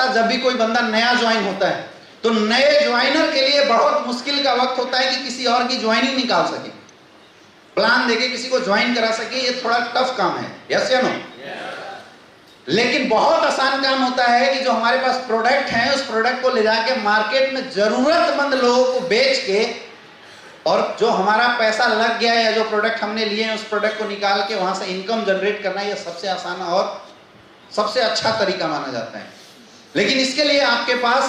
साथ जब भी कोई बंदा नया ज्वाइन होता है तो नए ज्वाइनर के लिए बहुत मुश्किल का वक्त होता है कि किसी और की ज्वाइनिंग निकाल सके, प्लान देके किसी को ज्वाइन करा सके। ये थोड़ा टफ काम है, यस या नो? लेकिन बहुत आसान काम होता है कि जो हमारे पास प्रोडक्ट है उस प्रोडक्ट को ले जाके मार्केट में जरूरतमंद लोगों को बेच के, और जो हमारा पैसा लग गया है या जो प्रोडक्ट हमने लिए हैं उस प्रोडक्ट को निकाल के वहां से इनकम जनरेट करना, यह सबसे आसान और सबसे अच्छा तरीका माना जाता है। लेकिन इसके लिए आपके पास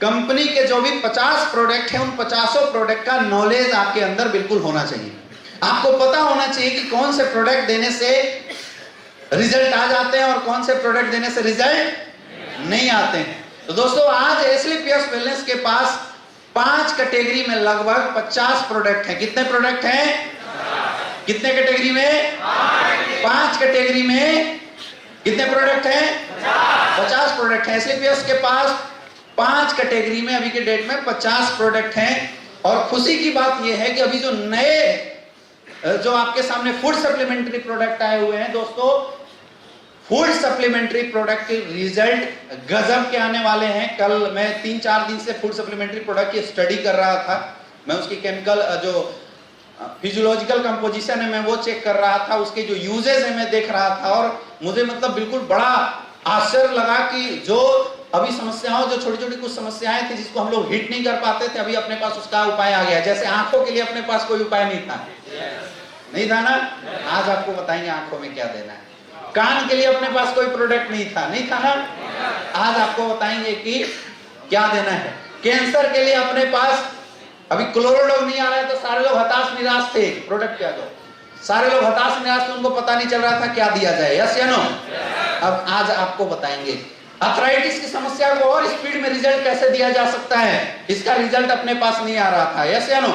कंपनी के जो भी 50 प्रोडक्ट हैं उन 50 प्रोडक्ट का नॉलेज आपके अंदर बिल्कुल होना चाहिए। आपको पता होना चाहिए कि कौन से प्रोडक्ट देने से रिजल्ट आ जाते हैं और कौन से प्रोडक्ट देने से रिजल्ट नहीं आते हैं। तो दोस्तों आज एस्क्लेपियस वेलनेस के पास 5 कैटेगरी में लगभग 50 प्रोडक्ट हैं। कितने प्रोडक्ट हैं? कितने कैटेगरी में? 5 कैटेगरी में कितने प्रोडक्ट हैं? 50 प्रोडक्ट हैं। एस्क्लेपियस के पास 5 कैटेगरी में अभी के डेट में 50 प्रोडक्ट हैं। और खुशी की बात यह है कि अभी जो नए जो आपके सामने फूड सप्लीमेंट्री प्रोडक्ट आए हुए हैं दोस्तों, फूड सप्लीमेंट्री प्रोडक्ट के रिजल्ट गजब के आने वाले हैं। कल मैं 3-4 दिन से फूड सप्लीमेंट्री प्रोडक्ट की स्टडी कर रहा था। मैं उसकी केमिकल जो फिजियोलॉजिकल कंपोजिशन है मैं वो चेक कर रहा था, उसके जो यूजेस है मैं देख रहा था, और मुझे मतलब बिल्कुल बड़ा आश्चर्य लगा कि जो अभी समस्याओं, जो छोटी छोटी कुछ समस्याएं थी जिसको हम लोग हिट नहीं कर पाते थे, अभी अपने पास उसका उपाय आ गया। जैसे आंखों के लिए अपने पास कोई उपाय नहीं था, नहीं था ना? आज आपको बताएंगे आंखों में क्या देना है। कान के लिए अपने पास कोई प्रोडक्ट नहीं था, नहीं था ना? आज आपको बताएंगे कि क्या देना है। कैंसर के लिए अपने पास अभी क्लोरोडॉग नहीं आ रहा है तो सारे लोग हताश निराश थे। प्रोडक्ट क्या दो, सारे लोग हताश निराश थे, उनको पता नहीं चल रहा था क्या दिया जाए, यस या नो? अब आज आपको बताएंगे अर्थराइटिस की समस्या को और स्पीड में रिजल्ट कैसे दिया जा सकता है। इसका रिजल्ट अपने पास नहीं आ रहा था, यस या नो?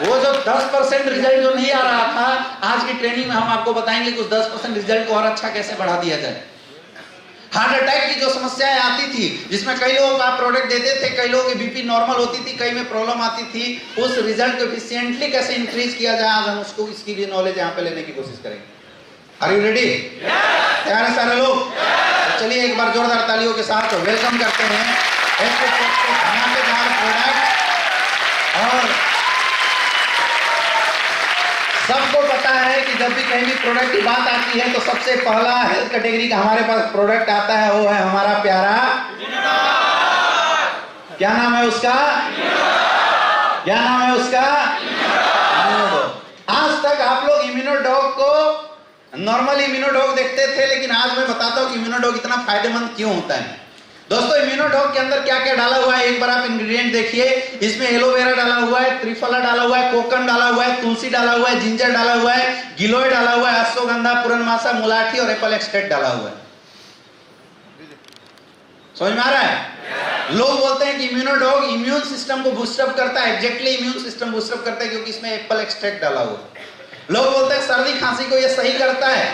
वो जो 10% रिजल्ट जो नहीं आ रहा था, आज की ट्रेनिंग में हम आपको बताएंगे कुछ 10% रिजल्ट को और अच्छा कैसे बढ़ा दिया जाए। हार्ट अटैक की जो समस्याएं आती थी जिसमें कई लोगों को आप प्रोडक्ट देते थे, कई लोगों की बीपी नॉर्मल होती थी, कई में प्रॉब्लम आती थी, उस रिजल्ट को एफिशिएंटली कैसे इंक्रीज किया जाए, आज हम उसको इसकी भी नॉलेज यहाँ पे लेने की कोशिश करेंगे। Are you ready? तैयार है सारे लोग? तो चलिए एक बार जोरदार तालियों के साथ वेलकम करते हैं धमाकेदार प्रोडक्ट। और सबको पता है कि जब भी कहीं भी प्रोडक्ट की बात आती है तो सबसे पहला हेल्थ कैटेगरी का हमारे पास प्रोडक्ट आता है, वो है हमारा प्यारा, क्या नाम है उसका? क्या नाम है उसका? इम्यूनोडॉग। आज तक आप लोग इम्यूनोडॉग को नॉर्मली इम्यूनोडॉग देखते थे, लेकिन आज मैं बताता हूं कि इम्यूनोडॉग इतना फायदेमंद क्यों होता है। दोस्तों इम्यूनोडॉग के अंदर क्या क्या डाला हुआ है एक बार आप इंग्रेडिएंट देखिए। इसमें एलोवेरा डाला हुआ है, त्रिफला डाला हुआ है, कोकम डाला हुआ है, तुलसी डाला हुआ है, जिंजर डाला हुआ है, गिलोय डाला हुआ है, अश्वगंधा, पुरनमासा, मुलाठी और एप्पल एक्सट्रैक्ट डाला हुआ है। समझ में आ रहा है? लोग बोलते हैं कि इम्यूनोडॉग इम्यून सिस्टम को बूस्टअप करता है। एग्जैक्टली इम्यून सिस्टम बूस्टअप करता है क्योंकि इसमें एप्पल एक्सट्रैक्ट डाला हुआ है। लोग बोलते हैं सर्दी खांसी को ये सही करता है,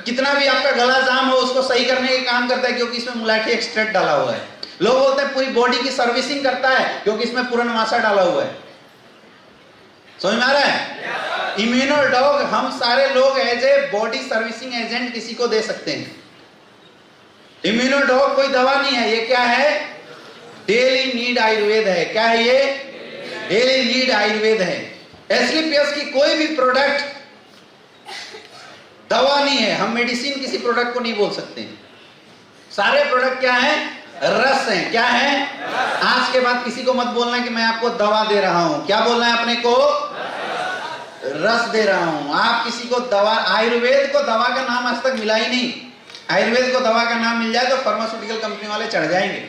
कितना भी आपका गला जाम हो उसको सही करने के काम करता है क्योंकि इसमें मुलाठी एक्सट्रैक्ट डाला हुआ है। लोग बोलते हैं पूरी बॉडी की सर्विसिंग करता है क्योंकि इसमें पुरनमासा डाला हुआ है। समझ में आ रहा है? इम्यूनोडॉग हम सारे लोग as a body servicing agent किसी को दे सकते हैं। इम्यूनोडॉग कोई दवा नहीं है, ये क्या है? डेली नीड आयुर्वेद है। क्या है ये? डेली नीड आयुर्वेद है। एस्क्लेपियस की कोई भी प्रोडक्ट दवा नहीं है, हम मेडिसिन किसी प्रोडक्ट को नहीं बोल सकते। सारे प्रोडक्ट क्या है? रस हैं। क्या है? आज के बाद किसी को मत बोलना कि मैं आपको दवा दे रहा हूं। क्या बोलना है अपने को? रस दे रहा हूं। आप किसी को दवा, आयुर्वेद को दवा का नाम आज तक मिला ही नहीं। आयुर्वेद को दवा का नाम मिल जाए तो फार्मास्यूटिकल कंपनी वाले चढ़ जाएंगे।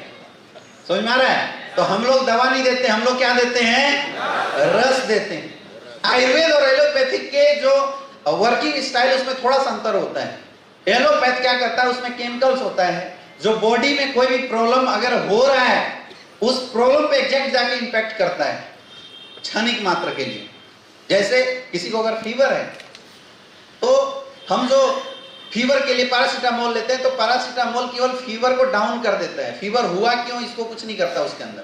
समझ में आ रहा है? तो हम लोग दवा नहीं देते, हम लोग क्या देते हैं? रस देते हैं। आयुर्वेद और एलोपैथिक के जो वर्किंग स्टाइल उसमें थोड़ा सा अंतर होता है। एलोपैथ क्या करता है, उसमें केमिकल्स होता है जो बॉडी में कोई भी प्रॉब्लम अगर हो रहा है उस प्रॉब्लम पे एग्जैक्ट जाके इंपैक्ट करता है क्षणिक मात्र के लिए। जैसे किसी को अगर फीवर है तो हम जो फीवर के लिए पैरासीटामोल लेते हैं तो पैरासीटामोल केवल फीवर को डाउन कर देता है, फीवर हुआ क्यों इसको कुछ नहीं करता उसके अंदर।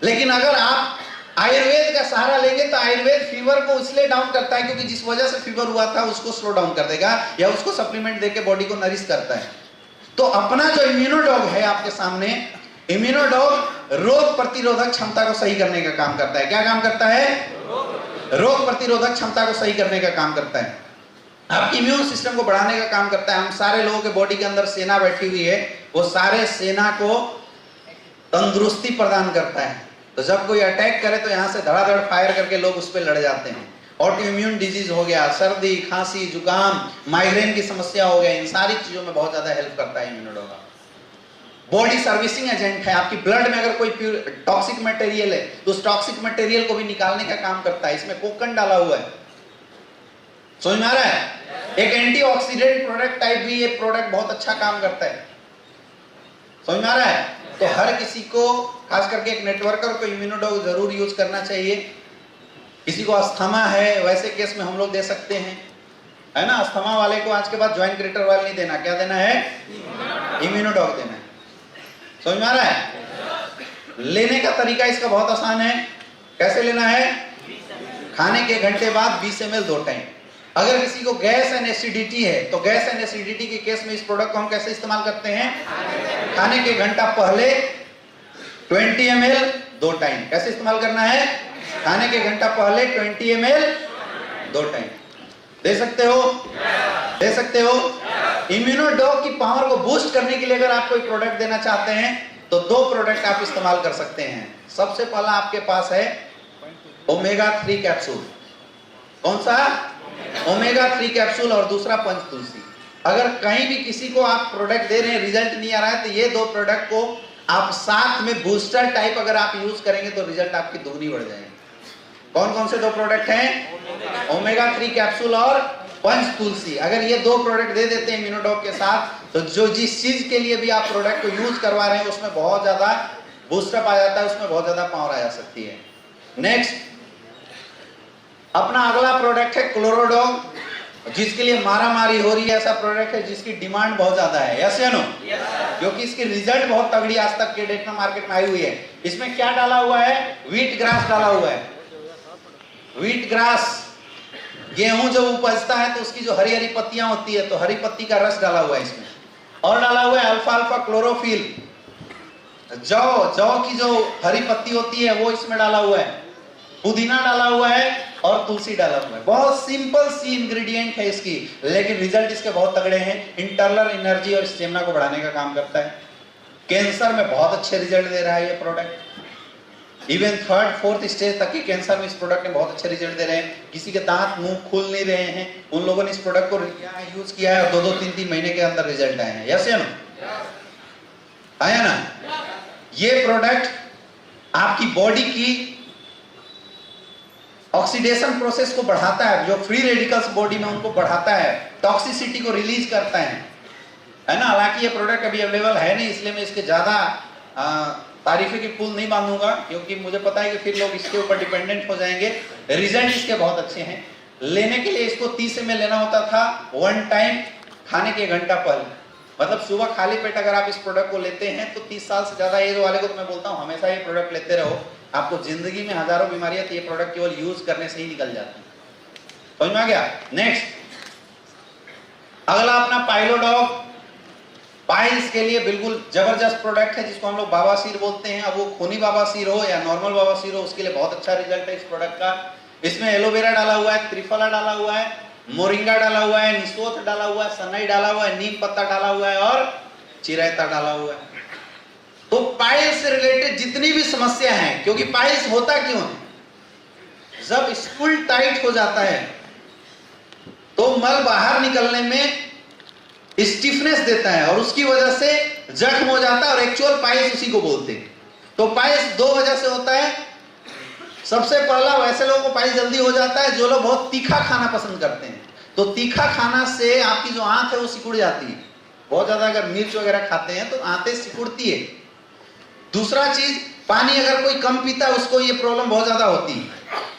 लेकिन अगर आप आयुर्वेद का सहारा लेंगे तो आयुर्वेद फीवर को इसलिए डाउन करता है क्योंकि जिस वजह से फीवर हुआ था उसको स्लो डाउन कर देगा या उसको सप्लीमेंट देके बॉडी को नरिश करता है। तो अपना जो इम्यूनोडॉग है आपके सामने, इम्यूनोडॉग रोग प्रतिरोधक क्षमता को सही करने का काम करता है। क्या काम करता है? रोग प्रतिरोधक क्षमता को सही करने का काम करता है, आपकी इम्यून सिस्टम को बढ़ाने का काम करता है। हम सारे लोगों के बॉडी के अंदर सेना बैठी हुई है, वो सारे सेना को तंदुरुस्ती प्रदान करता है। तो जब कोई अटैक करे तो यहाँ से धड़ाधड़ फायर करके लोग उस पर लड़ जाते हैं। ऑटो इम्यून डिजीज हो गया, सर्दी, खांसी, जुकाम, माइग्रेन की समस्या हो गया, इन सारी चीजों में बहुत ज्यादा हेल्प करता है इम्यूनोडॉग। बॉडी सर्विसिंग एजेंट है। आपकी ब्लड में अगर कोई टॉक्सिक मटेरियल है तो उस टॉक्सिक मटेरियल को भी निकालने का काम करता है। इसमें कोकन डाला हुआ है, समझ में आ रहा है? एक एंटीऑक्सीडेंट प्रोडक्ट टाइप भी ये प्रोडक्ट बहुत अच्छा काम करता है, समझ में आ रहा है? तो हर किसी को, खास करके एक नेटवर्कर को इम्यूनोडॉग जरूर यूज करना चाहिए। किसी को अस्थमा है, वैसे केस में हम लोग दे सकते हैं, है ना? अस्थमा वाले को आज के बाद ज्वाइन क्रिएटर वाले नहीं देना, क्या देना है? इम्यूनोडॉग देना है, समझ में आ रहा है? लेने का तरीका इसका बहुत आसान है। कैसे लेना है? खाने के घंटे बाद 20 ml 2 टाइम। अगर किसी को गैस एंड एसिडिटी है तो गैस एंड एसिडिटी के केस में इस प्रोडक्ट को हम कैसे इस्तेमाल करते हैं? खाने के घंटा पहले 20 ml 2 टाइम। कैसे इस्तेमाल करना है? खाने के घंटा पहले 20 ml 2 टाइम। दे सकते हो? दे सकते हो? इम्यूनोडॉग की पावर को बूस्ट करने के लिए अगर आप कोई प्रोडक्ट देना चाहते हैं तो 2 प्रोडक्ट आप इस्तेमाल कर सकते हैं। सबसे पहला आपके पास है ओमेगा 3 कैप्सूल। कौन सा? Omega 3 capsule. और दूसरा पंच तुलसी। अगर कहीं भी किसी को आप प्रोडक्ट दे रहे हैं, रिजल्ट नहीं आ रहा है, तो ये 2 प्रोडक्ट को आप साथ में बूस्टर टाइप अगर आप यूज करेंगे तो रिजल्ट आपकी दुगनी बढ़ जाएगी। कौन कौन से 2 प्रोडक्ट हैं? ओमेगा 3 कैप्सूल और पंच तुलसी। अगर ये 2 प्रोडक्ट दे देते हैं इम्यूनोडॉग के साथ, तो जो जिस चीज के लिए भी आप प्रोडक्ट को यूज करवा रहे हैं उसमें बहुत ज्यादा बूस्टअप आ जाता है, उसमें बहुत ज्यादा पावर आ जा सकती है। नेक्स्ट, अपना अगला प्रोडक्ट है क्लोरोडॉग, जिसके लिए मारामारी हो रही है। ऐसा प्रोडक्ट है जिसकी डिमांड बहुत ज्यादा है, यस या नो? क्योंकि इसकी रिजल्ट बहुत तगड़ी आज तक के डेट में मार्केट में आई हुई है। इसमें क्या डाला हुआ है? व्हीट ग्रास डाला हुआ है। व्हीट ग्रास, गेहूं जब उपजता है तो उसकी जो हरी हरी पत्तियां होती है, तो हरी पत्ती का रस डाला हुआ है इसमें। और डाला हुआ है अल्फा अल्फा क्लोरोफिल, जौ की जो हरी पत्ती होती है वो इसमें डाला हुआ है। पुदीना डाला हुआ है और तुलसी डाला हुआ है। बहुत सिंपल सी इंग्रेडिएंट है इसकी, लेकिन रिजल्ट इसके बहुत तगड़े हैं। इंटरनल एनर्जी और स्टेमिना को बढ़ाने का काम करता है। कैंसर में बहुत अच्छे रिजल्ट दे रहा है ये product. Even 3rd 4th stage तक के कैंसर में इस प्रोडक्ट में बहुत अच्छे रिजल्ट दे रहे हैं। किसी के दांत मुंह खुल नहीं रहे हैं, उन लोगों ने इस प्रोडक्ट को यूज किया है और 2-2 3-3 महीने के अंदर रिजल्ट आए हैं, यस या नो? आया ना? ये प्रोडक्ट आपकी बॉडी की ऑक्सीडेशन प्रोसेस को बढ़ाता है, जो फ्री रेडिकल्स बॉडी में उनको बढ़ाता है, टॉक्सिसिटी को रिलीज करता है ना? हालांकि ये प्रोडक्ट अभी अवेलेबल है नहीं, इसलिए मैं इसके ज्यादा तारीफे की पुल नहीं बांधूंगा, क्योंकि मुझे पता है कि फिर लोग इसके ऊपर डिपेंडेंट हो जाएंगे। रिजल्ट इसके बहुत अच्छे हैं। लेने के लिए इसको 30 ml लेना होता था 1 टाइम खाने के घंटा पहले। मतलब सुबह खाली पेट अगर आप इस प्रोडक्ट को लेते हैं तो 30 साल से ज्यादा एज वाले को तो मैं बोलता हूँ हमेशा ये प्रोडक्ट लेते रहो। आपको जिंदगी में हजारों बीमारियां, तो ये प्रोडक्ट केवल यूज करने से ही निकल जाती है। समझ में आ गया? नेक्स्ट, अगला अपना पाइलोडॉग। पाइल्स के लिए बिल्कुल जबरदस्त प्रोडक्ट है, जिसको हम लोग बाबासीर बोलते हैं। अब वो खूनी बाबासीर हो या नॉर्मल बाबासीर हो, उसके लिए बहुत अच्छा रिजल्ट है इस प्रोडक्ट का। इसमें एलोवेरा डाला हुआ है, त्रिफला डाला हुआ है, मोरिंगा डाला हुआ है, निसोथ डाला हुआ है, सनई डाला हुआ है, नीम पत्ता डाला हुआ है और चिरैता डाला हुआ है। तो पाइल्स से रिलेटेड जितनी भी समस्या है, क्योंकि पाइल्स होता क्यों है? जब स्टूल टाइट हो जाता है तो मल बाहर निकलने में स्टिफनेस देता है और उसकी वजह से जख्म हो जाता है, और एक्चुअल पाइल्स उसी को बोलते हैं। तो पाइल्स 2 वजह से होता है। सबसे पहला, वैसे लोगों को पाइल्स जल्दी हो जाता है जो लोग बहुत तीखा खाना पसंद करते हैं। तो तीखा खाना से आपकी जो आंत है वो सिकुड़ जाती है। बहुत ज्यादा अगर मिर्च वगैरह खाते हैं तो आंतें सिकुड़ती है। दूसरा चीज, पानी अगर कोई कम पीता है उसको ये प्रॉब्लम बहुत ज्यादा होती है।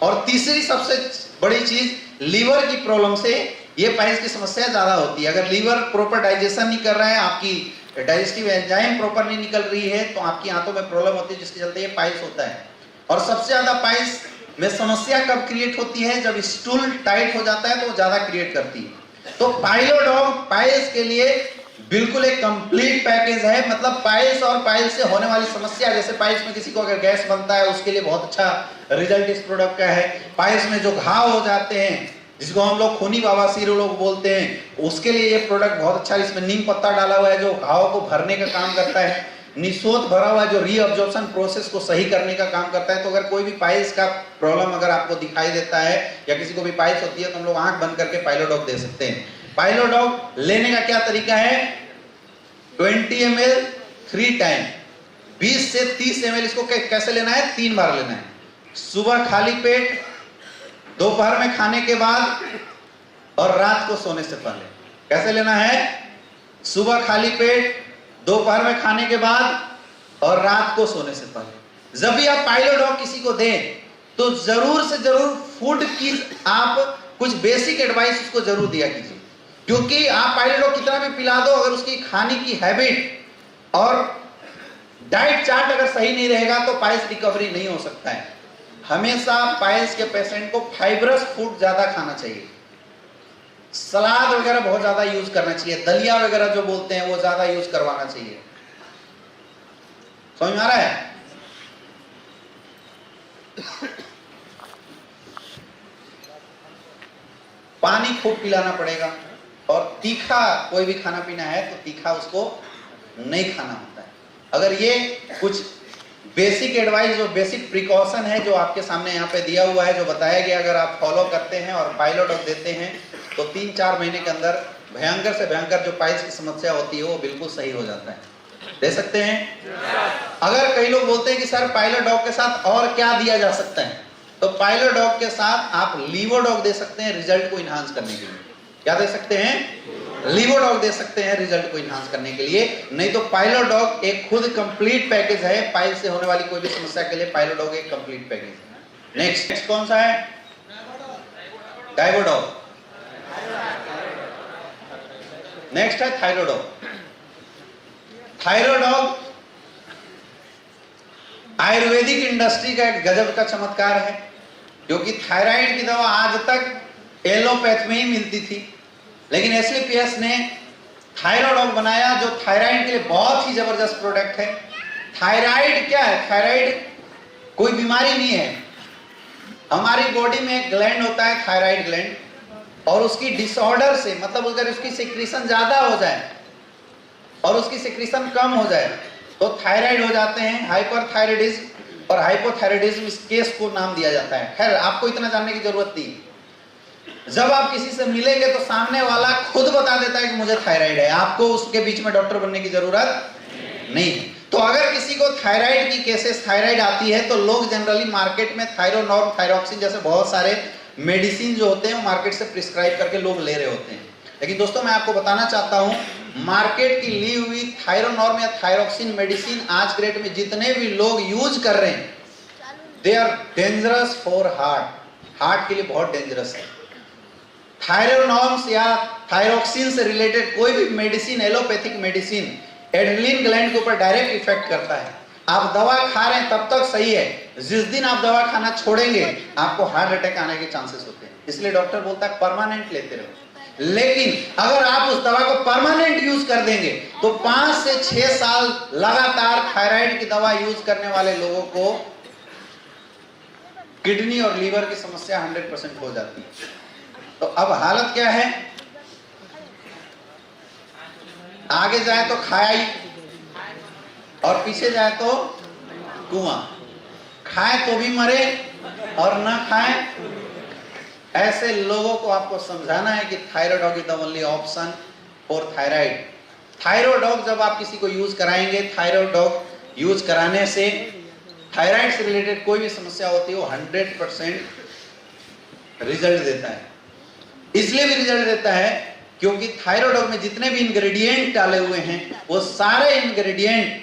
और तीसरी सबसे बड़ी चीज, लीवर की प्रॉब्लम से ये पाइल्स की समस्या ज्यादा होती है। अगर लीवर प्रॉपर डाइजेशन नहीं कर रहा है, आपकी डाइजेस्टिव एंजाइम प्रॉपर नहीं निकल रही है, तो आपकी आंतों में प्रॉब्लम होती है, जिसके चलते ये पाइल्स होता है। और सबसे ज्यादा पाइल्स में समस्या कब क्रिएट होती है? जब स्टूल टाइट हो जाता है तो वो ज्यादा क्रिएट करती है। तो पाइलोडॉग पाइल्स के लिए बिल्कुल एक कंप्लीट पैकेज है। मतलब पाइल्स और पाइल्स से होने वाली समस्या, जैसे पाइल्स में किसी को अगर गैस बनता है उसके लिए बहुत अच्छा रिजल्ट इस प्रोडक्ट का है। पाइल्स में जो घाव हो जाते हैं जिसको हम लोग खूनी बवासीर लोग बोलते हैं, उसके लिए ये प्रोडक्ट बहुत अच्छा है। इसमें नीम पत्ता डाला हुआ है जो घाव को भरने का काम करता है। निसोत भरा हुआ जो रीअब्जॉर्प्शन प्रोसेस को सही करने का काम करता है। तो अगर कोई भी पाइल्स का प्रॉब्लम अगर आपको दिखाई देता है या किसी को भी पाइल्स होती है तो हम लोग आंख बंद करके पाइलोडॉग दे सकते हैं। पाइलोडॉग लेने का क्या तरीका है? 20 ml 3 टाइम, 20 से 30 ml इसको कैसे लेना है? 3 बार लेना है। सुबह खाली पेट, दोपहर में खाने के बाद और रात को सोने से पहले। कैसे लेना है? सुबह खाली पेट, दोपहर में खाने के बाद और रात को सोने से पहले। जब भी आप पाइलोडॉग किसी को दें तो जरूर से जरूर फूड की आप कुछ बेसिक एडवाइस उसको जरूर दिया कीजिए, क्योंकि आप पाइलोडॉग कितना भी पिला दो, अगर उसकी खाने की हैबिट और डाइट चार्ट अगर सही नहीं रहेगा तो पाइल्स रिकवरी नहीं हो सकता है। हमेशा पाइल्स के पेशेंट को फाइब्रस फूड ज्यादा खाना चाहिए, सलाद वगैरह बहुत ज्यादा यूज करना चाहिए, दलिया वगैरह जो बोलते हैं वो ज्यादा यूज करवाना चाहिए। समझ में आ रहा है? पानी खूब पिलाना पड़ेगा, और तीखा कोई भी खाना पीना है तो तीखा उसको नहीं खाना होता है। अगर ये कुछ बेसिक एडवाइस, जो बेसिक प्रिकॉशन है जो आपके सामने यहाँ पे दिया हुआ है, जो बताया गया, अगर आप फॉलो करते हैं और पाइलोडॉग देते हैं तो 3-4 महीने के अंदर भयंकर से भयंकर जो पाइल्स की समस्या होती है वो बिल्कुल सही हो जाता है। दे सकते हैं। अगर कई लोग बोलते हैं कि सर पाइलोडॉग के साथ और क्या दिया जा सकता है, तो पाइलोडॉग के साथ आप लीवोडॉग दे सकते हैं रिजल्ट को इनहांस करने के लिए। क्या दे सकते हैं? लीवोडॉग दे सकते हैं रिजल्ट को इनहांस करने के लिए। नहीं तो पाइलोडॉग एक खुद कंप्लीट पैकेज है। पाइल्स से होने वाली कोई भी समस्या के लिए पाइलोडॉग एक कंप्लीट पैकेज है। नेक्स्ट कौन सा है? डाइवोडॉग। नेक्स्ट है थायरोडॉग। थायरोडॉग आयुर्वेदिक इंडस्ट्री का एक गजब का चमत्कार है, क्योंकि थायराइड की दवा आज तक एलोपैथ में ही मिलती थी, लेकिन एसलीपीएस ने थायरोडॉग बनाया जो थायराइड के लिए बहुत ही जबरदस्त प्रोडक्ट है। थायराइड क्या है? थायराइड कोई बीमारी नहीं है। हमारी बॉडी में एक ग्लैंड होता है थायराइड ग्लैंड, और उसकी डिसऑर्डर से, मतलब अगर उसकी सिक्रीशन ज्यादा हो जाए और उसकी सिक्रीशन कम हो जाए तो थायराइड हो जाते हैं। हाइपरथायराइडिज्म और हाइपोथायराइडिज्म इस केस को नाम दिया जाता है। खैर आपको इतना जानने की जरूरत नहीं। जब आप किसी से मिलेंगे तो सामने वाला खुद बता देता है कि मुझे थायराइड है, आपको उसके बीच में डॉक्टर बनने की जरूरत नहीं है। तो अगर किसी को थायराइड की केसेस, थायराइड आती है तो लोग जनरली मार्केट में थायरोनॉर्म, थायरोक्सिन जैसे बहुत सारे मेडिसिन जो होते हैं वो मार्केट से प्रिस्क्राइब करके लोग ले रहे होते हैं। लेकिन दोस्तों मैं आपको बताना चाहता हूं, मार्केट की ली हुई थायरोनॉर्म या थायरोक्सिन मेडिसिन आज के डेट में जितने भी लोग यूज कर रहे हैं, they are dangerous for heart के लिए बहुत डेंजरस है। थायरोनॉर्म्स या थायरोक्सिन से रिलेटेड कोई भी medicine, allopathic medicine, adrenaline gland के ऊपर डायरेक्ट इफेक्ट करता है। आप दवा खा रहे हैं तब तक सही है, जिस दिन आप दवा खाना छोड़ेंगे आपको हार्ट अटैक आने के चांसेस होते हैं। इसलिए डॉक्टर बोलता है परमानेंट लेते रहो। लेकिन अगर आप उस दवा को परमानेंट यूज कर देंगे तो 5 से 6 साल लगातार थायराइड की दवा यूज करने वाले लोगों को किडनी और लीवर की समस्या 100% हो जाती है। तो अब हालत क्या है? आगे जाए तो खाई और पीछे जाए तो कुआं। खाए तो भी मरे और ना खाए। ऐसे लोगों को आपको समझाना है कि Thyrodog is the only option for thyroid. Thyrodog जब आप किसी को यूज कराएंगे, थायरोडॉग यूज कराने से थायराइड से रिलेटेड कोई भी समस्या होती है वो 100% रिजल्ट देता है। इसलिए भी रिजल्ट देता है क्योंकि थायरोडॉग में जितने भी इंग्रेडिएंट डाले हुए हैं वो सारे इंग्रेडिएंट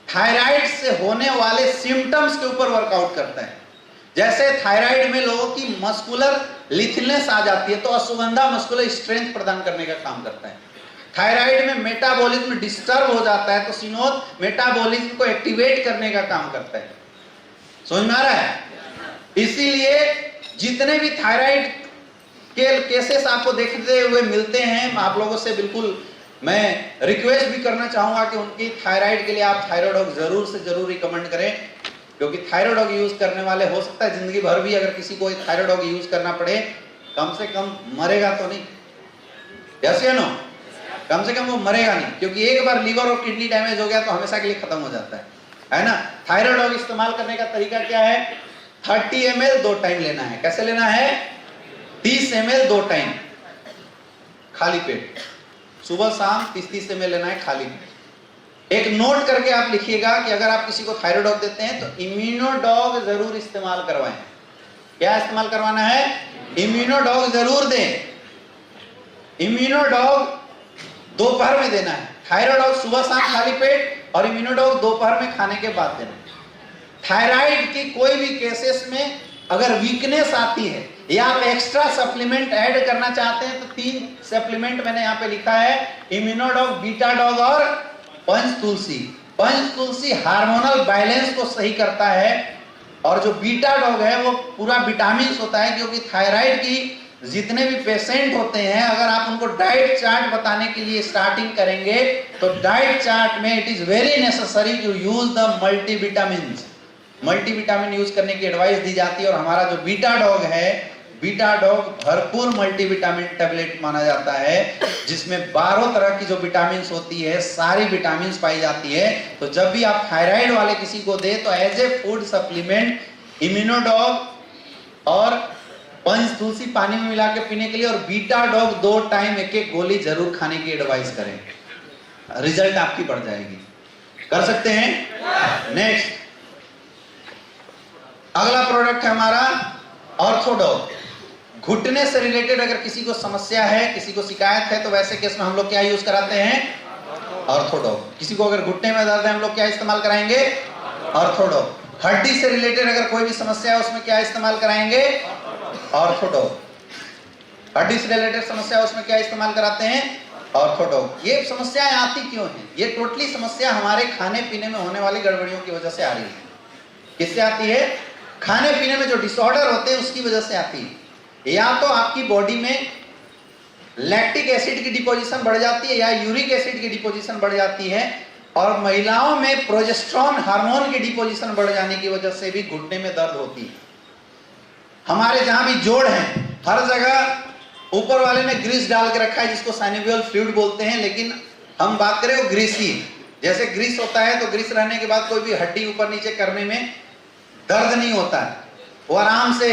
थायराइड से होने वाले सिम्टम्स के ऊपर वर्कआउट करता है। जैसे थायराइड में लोगों की मस्कुलर लिथलनेस आ जाती है तो अश्वगंधा मस्कुलर स्ट्रेंथ प्रदान करने का काम करता है। थायराइड में मेटाबॉलिज्म डिस्टर्ब हो जाता है तो सिनोद मेटाबॉलिज्म को एक्टिवेट करने का काम करता है। समझ में आ रहा है? इसीलिए जितने भी थायराइड के केसेस आपको देखते हुए मिलते हैं, आप लोगों से बिल्कुल मैं रिक्वेस्ट भी करना चाहूंगा कि उनकी थायराइड के लिए आप थायराइड जरूर से जरूर रिकमेंड करें, क्योंकि थायराइड यूज करने वाले हो सकता है जिंदगी भर भी अगर किसी को थायराइड यूज करना पड़े, कम से कम मरेगा तो नहीं, यस या नो, कम से कम वो मरेगा नहीं, क्योंकि एक बार लीवर और किडनी डैमेज हो गया तो हमेशा के लिए खत्म हो जाता है ना। थायराइड इस्तेमाल करने का तरीका क्या है? 30 ml 2 टाइम लेना है। कैसे लेना है? 30 ml 2 टाइम खाली पेट, सुबह शाम 30 ml लेना है खाली पेट। एक नोट करके आप लिखिएगा कि अगर आप किसी को थायराइड देते हैं तो इम्यूनोडॉग जरूर इस्तेमाल करवाएं। क्या इस्तेमाल करवाना है? इम्यूनोडॉग जरूर दें। इम्यूनोडॉग दोपहर में देना है, थायराइड सुबह शाम खाली पेट, और इम्यूनोडॉग दोपहर में खाने के बाद देना है। थायराइड की कोई भी केसेस में अगर वीकनेस आती है या आप एक्स्ट्रा सप्लीमेंट ऐड करना चाहते हैं तो 3 सप्लीमेंट मैंने यहाँ पे लिखा है, इम्यूनोडॉग, बीटाडॉग और पंचतुलसी। पंचतुलसी हार्मोनल बैलेंस को सही करता है, और जो बीटाडॉग है वो पूरा विटामिन होता है, क्योंकि थायराइड की जितने भी पेशेंट होते हैं अगर आप उनको डाइट चार्ट बताने के लिए स्टार्टिंग करेंगे तो डाइट चार्ट में it is very necessary to use the multivitamin. Multivitamin use करने की एडवाइस दी जाती है, और हमारा जो बीटाडॉग है, बीटाडॉग भरपूर मल्टीविटामिन टैबलेट माना जाता है, जिसमें 12 तरह की जो विटामिन होती है, सारी विटामिन पाई जाती है। तो जब भी आप थायराइड वाले किसी को दे तो as a food supplement Immunodog और पंचतुलसी पानी में मिला के पीने के लिए, और बीटाडॉग 2 टाइम 1-1 गोली जरूर खाने की एडवाइस करें, रिजल्ट आपकी बढ़ जाएगी। कर सकते हैं? नेक्स्ट, अगला प्रोडक्ट है हमारा ऑर्थोडॉग। घुटने से रिलेटेड अगर किसी को समस्या है, किसी को शिकायत है, तो वैसे केस में हम लोग क्या यूज कराते हैं? ऑर्थोडॉग। किसी को अगर घुटने में दर्द है हम लोग क्या इस्तेमाल कराएंगे? ऑर्थोडॉग। हड्डी से रिलेटेड अगर कोई भी समस्या है उसमें क्या इस्तेमाल कराएंगे? ऑर्थोडॉग। हड्डी से रिलेटेड समस्या है उसमें क्या इस्तेमाल कराते हैं? ऑर्थोडॉग। ये समस्याएं आती क्यों हैं? ये टोटली समस्या हमारे खाने पीने में होने वाली गड़बड़ियों की वजह से आ रही है। किससे आती है? खाने पीने में जो डिसऑर्डर होते हैं उसकी वजह से आती है। या तो आपकी बॉडी में लैक्टिक एसिड की डिपोजिशन बढ़ जाती है या यूरिक एसिड की डिपोजिशन बढ़ जाती है, और महिलाओं में प्रोजेस्टेरोन हार्मोन की डिपोजिशन बढ़ जाने की वजह से भी घुटने में दर्द होती है। हमारे जहां भी जोड़ हैं हर जगह ऊपर वाले ने ग्रीस डाल के रखा है, जिसको साइनोवियल फ्लूइड बोलते हैं, लेकिन हम बात करें वो ग्रीस ही, जैसे ग्रीस होता है तो ग्रीस रहने के बाद कोई भी हड्डी ऊपर नीचे करने में दर्द नहीं होता है, वो आराम से,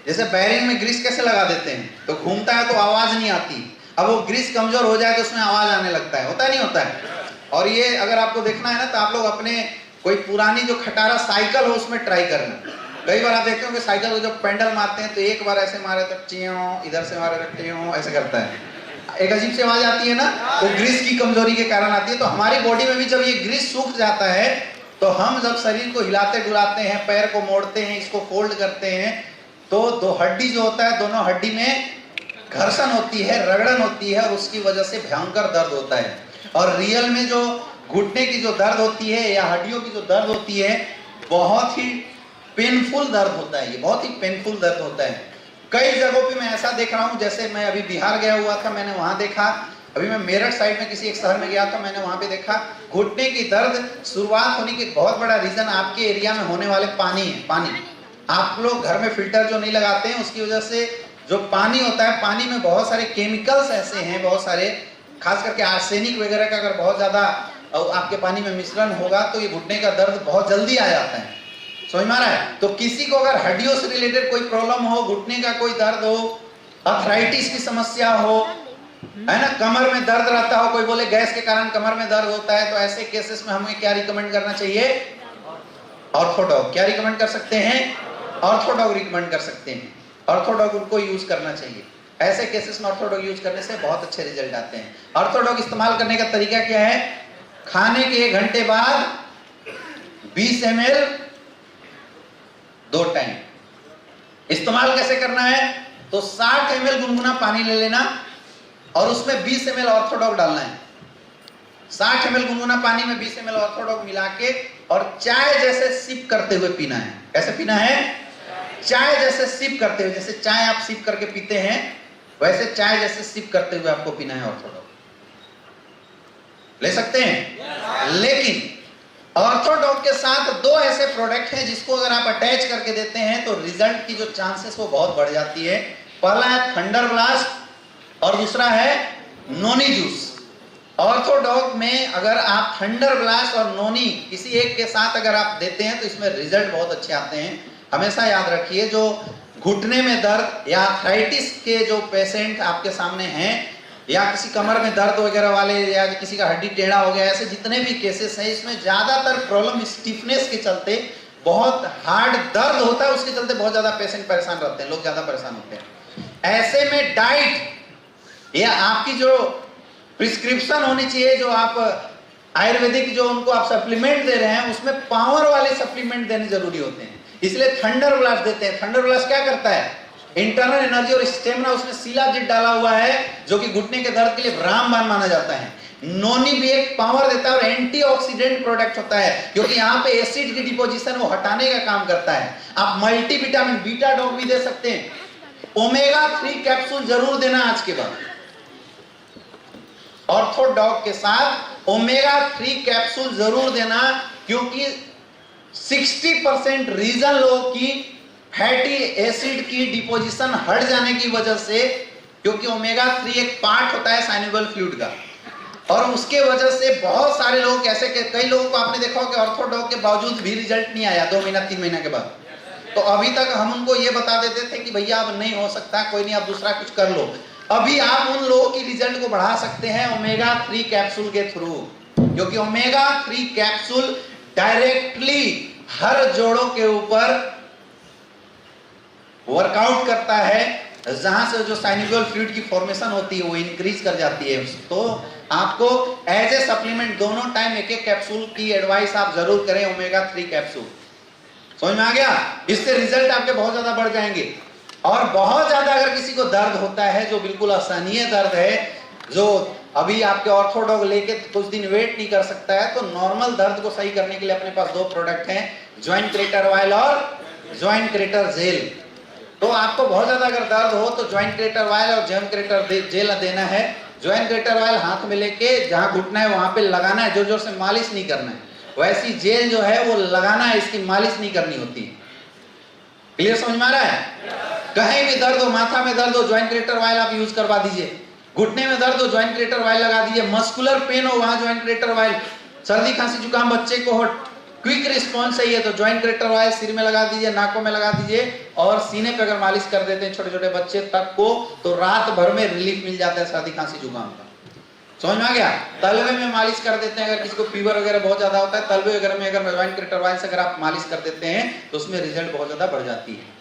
जैसे बैरिंग में ग्रीस कैसे लगा देते हैं तो घूमता है तो आवाज नहीं आती। अब वो ग्रीस कमजोर हो जाए तो उसमें आवाज आने लगता है, होता नहीं होता है? और ये अगर आपको देखना है ना तो आप लोग अपने कोई पुरानी जो खटारा साइकिल हो उसमें ट्राई करना। कई बार आप देखते हो कि साइकिल को जब पेंडल मारते हैं तो एक बार ऐसे मारे तो च्यों, इधर से मारे तो च्यों, ऐसे करता है, एक अजीब सी आवाज आती है ना, वो ग्रीस की कमजोरी के कारण आती है। तो हमारी बॉडी में भी जब ये ग्रीस सूख जाता है तो हम जब शरीर को हिलाते डुलाते हैं, पैर को मोड़ते हैं, इसको फोल्ड करते हैं, तो दो हड्डी जो होता है, दोनों हड्डी में घर्षण होती है, रगड़न होती है, और उसकी वजह से भयंकर दर्द होता है। और रियल में जो घुटने की जो दर्द होती है या हड्डियों की जो दर्द होती है, बहुत ही पेनफुल दर्द होता है, ये बहुत ही पेनफुल दर्द होता है। कई जगहों पे मैं ऐसा देख रहा हूँ, जैसे मैं अभी बिहार गया हुआ था, मैंने वहां देखा, अभी मैं मेरठ साइड में किसी एक शहर में गया था, मैंने वहां पे देखा घुटने की दर्द शुरुआत होने की बहुत बड़ा रीजन आपके एरिया में होने वाले पानी है। पानी, आप लोग घर में फिल्टर जो नहीं लगाते हैं उसकी वजह से जो पानी होता है, पानी में बहुत सारे केमिकल्स ऐसे हैं, बहुत सारे, खास करके आर्सेनिक वगैरह का अगर बहुत ज्यादा आपके पानी में मिश्रण होगा तो ये घुटने का दर्द बहुत जल्दी आ जाता है। समझ में आ रहा है? तो किसी को अगर हड्डियों से रिलेटेड कोई प्रॉब्लम हो, घुटने का कोई दर्द हो, अर्थराइटिस की समस्या हो, है ना, कमर में दर्द रहता हो, कोई बोले गैस के कारण कमर में दर्द होता है, तो ऐसे केसेस में हमें क्या रिकमेंड करना चाहिए? ऑर्थोडॉग। क्या रिकमेंड कर सकते हैं? ऑर्थोडॉग रिकमेंड कर सकते हैं। ऑर्थोडॉग उनको यूज करना चाहिए। ऐसे केसेस में ऑर्थोडॉग यूज करने से बहुत अच्छे रिजल्ट आते हैं। ऑर्थोडॉग इस्तेमाल करने का तरीका क्या है? खाने के 1 घंटे बाद 20 ml 2 टाइम। इस्तेमाल कैसे करना है? तो 60 ml गुनगुना पानी ले लेना और उसमें 20 ml ऑर्थोडॉग डालना है। 60 ml गुनगुना पानी में 20 ml ऑर्थोडॉग मिला के और चाय जैसे सिप करते हुए पीना है। कैसे पीना है? चाय जैसे सिप करते हुए, जैसे चाय आप सिप करके पीते हैं वैसे चाय जैसे सिप करते हुए आपको पीना है ऑर्थोडॉग। ले सकते हैं। लेकिन ऑर्थोडॉक के साथ दो ऐसे प्रोडक्ट हैं जिसको अगर आप अटैच करके देते हैं तो रिजल्ट की जो चांसेस वो बहुत बढ़ जाती है। पहला है थंडर ब्लास्ट और दूसरा है नोनी जूस। ऑर्थोडॉक में अगर आप थंडर ब्लास्ट और नोनी किसी एक के साथ अगर आप देते हैं तो इसमें रिजल्ट बहुत अच्छे आते हैं। हमेशा याद रखिए, जो घुटने में दर्द या आर्थराइटिस के जो पेशेंट आपके सामने हैं या किसी कमर में दर्द वगैरह वाले या किसी का हड्डी टेढ़ा हो गया, ऐसे जितने भी केसेस हैं इसमें ज्यादातर प्रॉब्लम स्टिफनेस के चलते, बहुत हार्ड दर्द होता है, उसके चलते बहुत ज्यादा पेशेंट परेशान रहते हैं, लोग ज्यादा परेशान होते हैं। ऐसे में डाइट या आपकी जो प्रिस्क्रिप्शन होनी चाहिए, जो आप आयुर्वेदिक जो उनको आप सप्लीमेंट दे रहे हैं उसमें पावर वाले सप्लीमेंट देने जरूरी होते हैं, इसलिए थंडर ब्लास्ट देते हैं। थंडर ब्लास्ट क्या करता है, इंटरनल एनर्जी और स्टेमिना, उसमें शिलाजीत डाला हुआ है जो कि घुटने के दर्द के लिए रामबाण माना जाता है। नोनी भी एक पावर देता है और एंटीऑक्सीडेंट प्रोडक्ट होता है क्योंकि यहाँ पे एसिड की डिपोजिशन वो हटाने का काम करता है। आप मल्टीविटामिन बीटा डॉग भी दे सकते हैं। ओमेगा 3 कैप्सूल जरूर देना आज के बाद। ऑर्थोडॉक के साथ ओमेगा 3 कैप्सूल जरूर देना क्योंकि 60% रीजन लोगों की फैटी एसिड की डिपोजिशन हट जाने की वजह से, क्योंकि ओमेगा 3 एक पार्ट होता है साइनेबल फ्लूइड का, और उसके वजह से बहुत सारे लोग ऐसे, कई लोगों को आपने देखा होगा ऑर्थोडॉक के बावजूद भी रिजल्ट नहीं आया 2 महीना 3 महीना के बाद। तो अभी तक हम उनको ये बता देते थे कि भैया अब नहीं हो सकता, कोई नहीं, आप दूसरा कुछ कर लो। अभी आप उन लोगों की रिजल्ट को बढ़ा सकते हैं ओमेगा 3 कैप्सूल के थ्रू, क्योंकि ओमेगा 3 कैप्सूल डायरेक्टली हर जोड़ों के ऊपर वर्कआउट करता है, जहां से जो साइनिबल फ्लूइड की फॉर्मेशन होती है वो इंक्रीज कर जाती है। तो आपको एज ए सप्लीमेंट दोनों टाइम एक एक कैप्सूल की एडवाइस आप जरूर करें, ओमेगा 3 कैप्सूल। समझ में आ गया? इससे रिजल्ट आपके बहुत ज्यादा बढ़ जाएंगे। और बहुत ज्यादा अगर किसी को दर्द होता है जो बिल्कुल असहनीय दर्द है, जो अभी आपके ऑर्थोडॉक लेके कुछ दिन वेट नहीं कर सकता है, तो नॉर्मल दर्द को सही करने के लिए अपने पास 2 प्रोडक्ट हैं, जॉइंट क्रेटर ऑयल और जॉइंट क्रेटर जेल। तो आपको बहुत ज्यादा अगर दर्द हो तो जॉइंट क्रेटर ऑयल और जॉइंट क्रेटर जेल देना है। जॉइंट क्रेटर ऑयल हाथ में लेके जहां घुटना है वहां पे लगाना है, जोर जोर से मालिश नहीं करना है। वैसी जेल जो है वो लगाना है, इसकी मालिश नहीं करनी होती। क्लियर समझ में आ रहा है? कहीं भी दर्द हो, माथा में दर्द हो, जॉइंट क्रेटर ऑयल आप यूज करवा दीजिए। घुटने में दर्द हो, जॉइंट क्रेटर ऑयल लगा दीजिए। मस्कुलर पेन हो, वहां जॉइंट क्रेटर ऑयल। सर्दी खांसी जुकाम बच्चे को हो, क्विक रिस्पॉन्स चाहिए तो जॉइंट क्रेटर ऑयल सिर में लगा दीजिए, नाकों में लगा दीजिए, और सीने पे अगर मालिश कर देते हैं छोटे छोटे बच्चे तक को, तो रात भर में रिलीफ मिल जाता है सर्दी खांसी जुकाम का। समझ में आ गया? तलवे में मालिश कर देते हैं, अगर किसी को फीवर वगैरह बहुत ज्यादा होता है, तलवे वगैरह में अगर जॉइंट क्रेटर ऑयल से अगर आप मालिश कर देते हैं तो उसमें रिजल्ट बहुत ज्यादा बढ़ जाती है।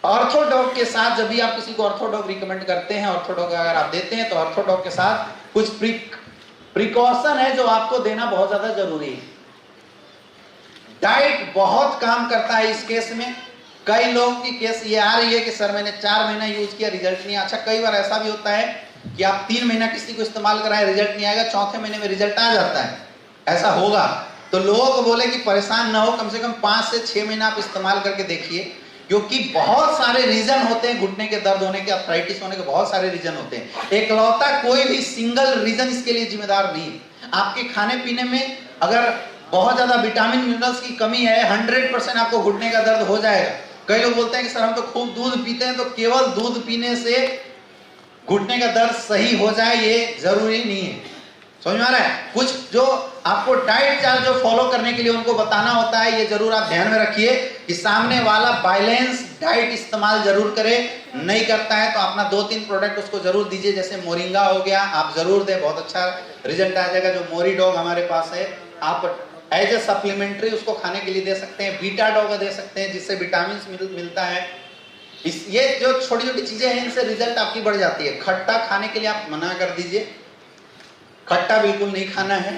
ऑर्थोडॉक के साथ जब भी आप किसी को ऑर्थोडॉक रिकमेंड करते हैं, ऑर्थोडॉक अगर आप देते हैं तो ऑर्थोडॉक के साथ कुछ प्रिकॉशन है जो आपको देना बहुत ज्यादा जरूरी है। डाइट बहुत काम करता है इस केस में। कई लोगों की केस ये आ रही है कि सर मैंने 4 महीना यूज किया, रिजल्ट नहीं। अच्छा, कई बार ऐसा भी होता है कि आप 3 महीना किसी को इस्तेमाल कराएं, रिजल्ट नहीं आएगा, चौथे महीने में रिजल्ट आ जाता है। ऐसा होगा तो लोगों को बोले कि परेशान ना हो, कम से कम 5 से 6 महीना आप इस्तेमाल करके देखिए, क्योंकि बहुत सारे रीजन होते हैं घुटने के दर्द होने के, अर्थराइटिस होने के बहुत सारे रीजन होते हैं। एकलौता कोई भी सिंगल रीजन इसके लिए जिम्मेदार नहीं है। आपके खाने पीने में अगर बहुत ज्यादा विटामिन मिनरल्स की कमी है, 100% आपको घुटने का दर्द हो जाएगा। कई लोग बोलते हैं कि सर हम तो खूब दूध पीते हैं, तो केवल दूध पीने से घुटने का दर्द सही हो जाए ये जरूरी नहीं है। समझ में आ रहा है? कुछ जो आपको डाइट चार्ट जो फॉलो करने के लिए उनको बताना होता है, ये जरूर आप ध्यान में रखिए कि सामने वाला बैलेंस डाइट इस्तेमाल जरूर करे। नहीं करता है तो अपना 2-3 प्रोडक्ट उसको जरूर दीजिए, जैसे मोरिंगा हो गया, आप जरूर दें, बहुत अच्छा रिजल्ट आ जाएगा। जो मोरी डॉग हमारे पास है, आप एज ए सप्लीमेंट्री उसको खाने के लिए दे सकते हैं। बीटा डॉग दे सकते हैं जिससे विटामिन मिलता है। ये जो छोटी छोटी चीजें हैं इनसे रिजल्ट आपकी बढ़ जाती है। खट्टा खाने के लिए आप मना कर दीजिए, खट्टा बिल्कुल नहीं खाना है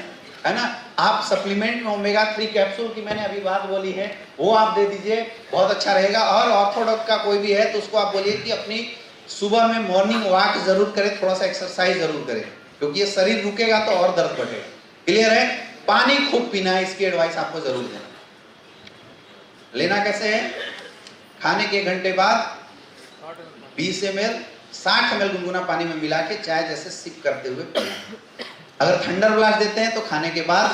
ना। आप सप्लीमेंट में ओमेगा 3 कैप्सूल की मैंने अभी बात बोली है, वो आप दे दीजिए, बहुत अच्छा रहेगा। और ऑर्थोडॉक का कोई भी है तो उसको आप बोलिए कि अपनी सुबह में मॉर्निंग वॉक जरूर करें, थोड़ा सा एक्सरसाइज जरूर करें, क्योंकि ये शरीर रुकेगा तो और दर्द बढ़ेगा। क्लियर है? पानी खूब पीना है, इसकी एडवाइस आपको जरूर देना। लेना कैसे है? खाने के 1 घंटे बाद 20 ml 60 ml गुनगुना पानी में मिला के चाय जैसे सिप करते हुए पीना। अगर थंडर ब्लास्ट देते हैं तो खाने के बाद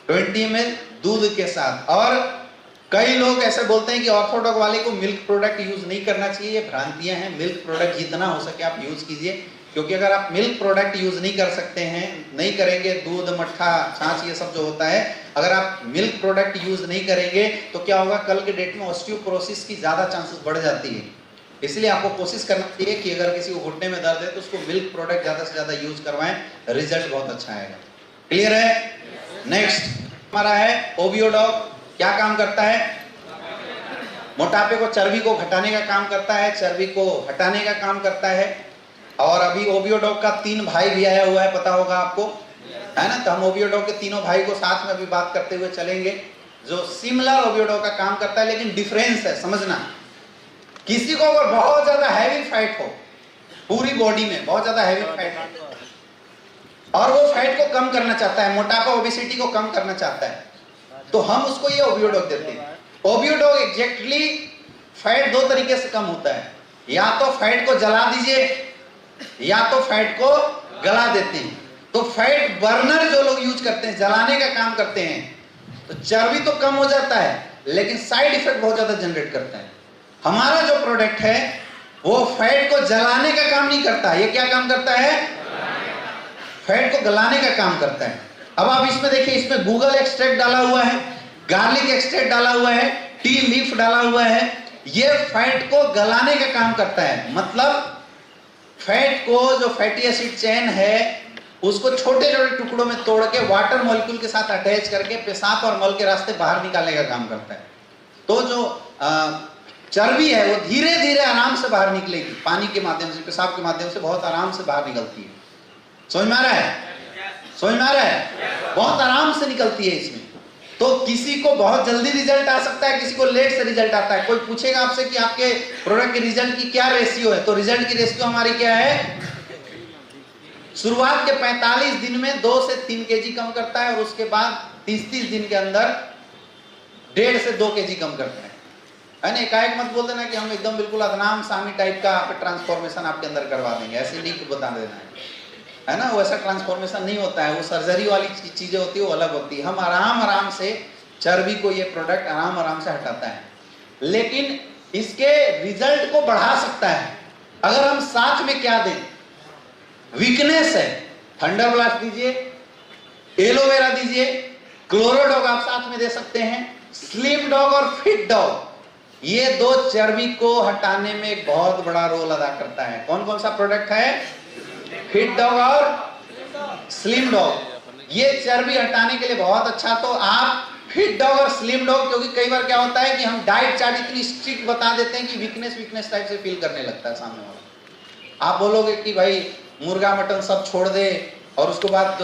20 ml दूध के साथ। और कई लोग ऐसे बोलते हैं कि ऑर्थोडॉक्स वाले को मिल्क प्रोडक्ट यूज नहीं करना चाहिए, ये भ्रांतियां हैं। मिल्क प्रोडक्ट जितना हो सके आप यूज कीजिए, क्योंकि अगर आप मिल्क प्रोडक्ट यूज नहीं कर सकते हैं, नहीं करेंगे, दूध, मट्ठा, छाछ ये सब जो होता है, अगर आप मिल्क प्रोडक्ट यूज नहीं करेंगे तो क्या होगा, कल के डेट में ऑस्टियोपोरोसिस की ज्यादा चांसेस बढ़ जाती है। इसलिए आपको कोशिश करना चाहिए कि अगर किसी को घुटने में दर्द है तो उसको मिल्क प्रोडक्ट ज्यादा से ज्यादा यूज करवाएं, रिजल्ट बहुत अच्छा आएगा। क्लियर है? नेक्स्ट हमारा है ओवियोडॉग। क्या काम करता है? मोटापे को, चर्बी को घटाने का काम करता है, चर्बी को हटाने का काम करता है। और अभी ओवियोडॉग का 3 भाई भी आया हुआ है, पता होगा आपको, है ना? तो हम ओवियोडॉग के तीनों भाई को साथ में भी बात करते हुए चलेंगे, जो सिमिलर ओवियोडॉग का काम करता है, लेकिन डिफरेंस है, समझना। किसी को अगर बहुत ज्यादा हैवी फैट हो, पूरी बॉडी में बहुत ज्यादा हैवी फैट हो और वो फैट को कम करना चाहता है, मोटापा, ओबेसिटी को कम करना चाहता है, तो हम उसको ये ओवियोडॉग देते हैं। ओवियोडॉग एग्जैक्टली फैट 2 तरीके से कम होता है, या तो फैट को जला दीजिए या तो फैट को गला देते हैं। तो फैट बर्नर जो लोग यूज करते हैं, जलाने का काम करते हैं, तो चर्बी तो कम हो जाता है, लेकिन साइड इफेक्ट बहुत ज्यादा जनरेट करता है। हमारा जो प्रोडक्ट है वो फैट को जलाने का काम नहीं करता, ये क्या काम करता है? फैट को गलाने का काम करता है। अब आप इसमें देखिए, इसमें गूगल एक्सट्रैक्ट डाला हुआ है, गार्लिक एक्सट्रैक्ट डाला हुआ है, टी लीफ डाला हुआ है। ये फैट को गलाने का काम करता है, मतलब फैट को, जो फैटी एसिड चेन है, उसको छोटे छोटे टुकड़ों में तोड़ के वाटर मॉलिक्यूल के साथ अटैच करके पेशाब और मल के रास्ते बाहर निकालने का काम करता है। तो जो चर्बी है वो धीरे धीरे आराम से बाहर निकलेगी, पानी के माध्यम से, पेशाब के माध्यम से बहुत आराम से बाहर निकलती है। समझ में आ रहा है? समझ में आ रहा है? बहुत आराम से निकलती है इसमें। तो किसी को बहुत जल्दी रिजल्ट आ सकता है, किसी को लेट से रिजल्ट आता है। कोई पूछेगा आपसे कि आपके प्रोडक्ट के रिजल्ट की क्या रेशियो है, तो रिजल्ट की रेशियो हमारी क्या है? शुरुआत के 45 दिन में 2 से 3 केजी कम करता है, और उसके बाद 30 दिन के अंदर 1.5 से 2 केजी कम करता है ना? एकाएक मत बोल देना कि हम एकदम बिल्कुल अदनाम सामी टाइप का ट्रांसफॉर्मेशन आपके अंदर करवा देंगे, ऐसे नहीं बता देना है ना? वैसा ट्रांसफॉर्मेशन नहीं होता है, वो सर्जरी वाली चीजें होती है, वो अलग होती है। हम आराम आराम से चर्बी को, ये प्रोडक्ट आराम आराम से हटाता है, लेकिन इसके रिजल्ट को बढ़ा सकता है अगर हम साथ में क्या दें। वीकनेस है, थंडर ब्लास्ट दीजिए, एलोवेरा दीजिए, क्लोरोडॉग आप साथ में दे सकते हैं, स्लिम डॉग और फिट डॉग, ये 2 चर्बी को हटाने में एक बहुत बड़ा रोल अदा करता है। कौन कौन सा प्रोडक्ट है? फिट डॉग और स्लिम डॉग। ये चर्बी हटाने के लिए बहुत अच्छा। तो आप फिट डॉग और स्लिम डॉग, क्योंकि कई बार क्या होता है कि हम डाइट चार्ट इतनी स्ट्रिक्ट बता देते हैं कि वीकनेस टाइप से फील करने लगता है सामने वाला। आप बोलोगे कि भाई मुर्गा मटन सब छोड़ दे और उसके बाद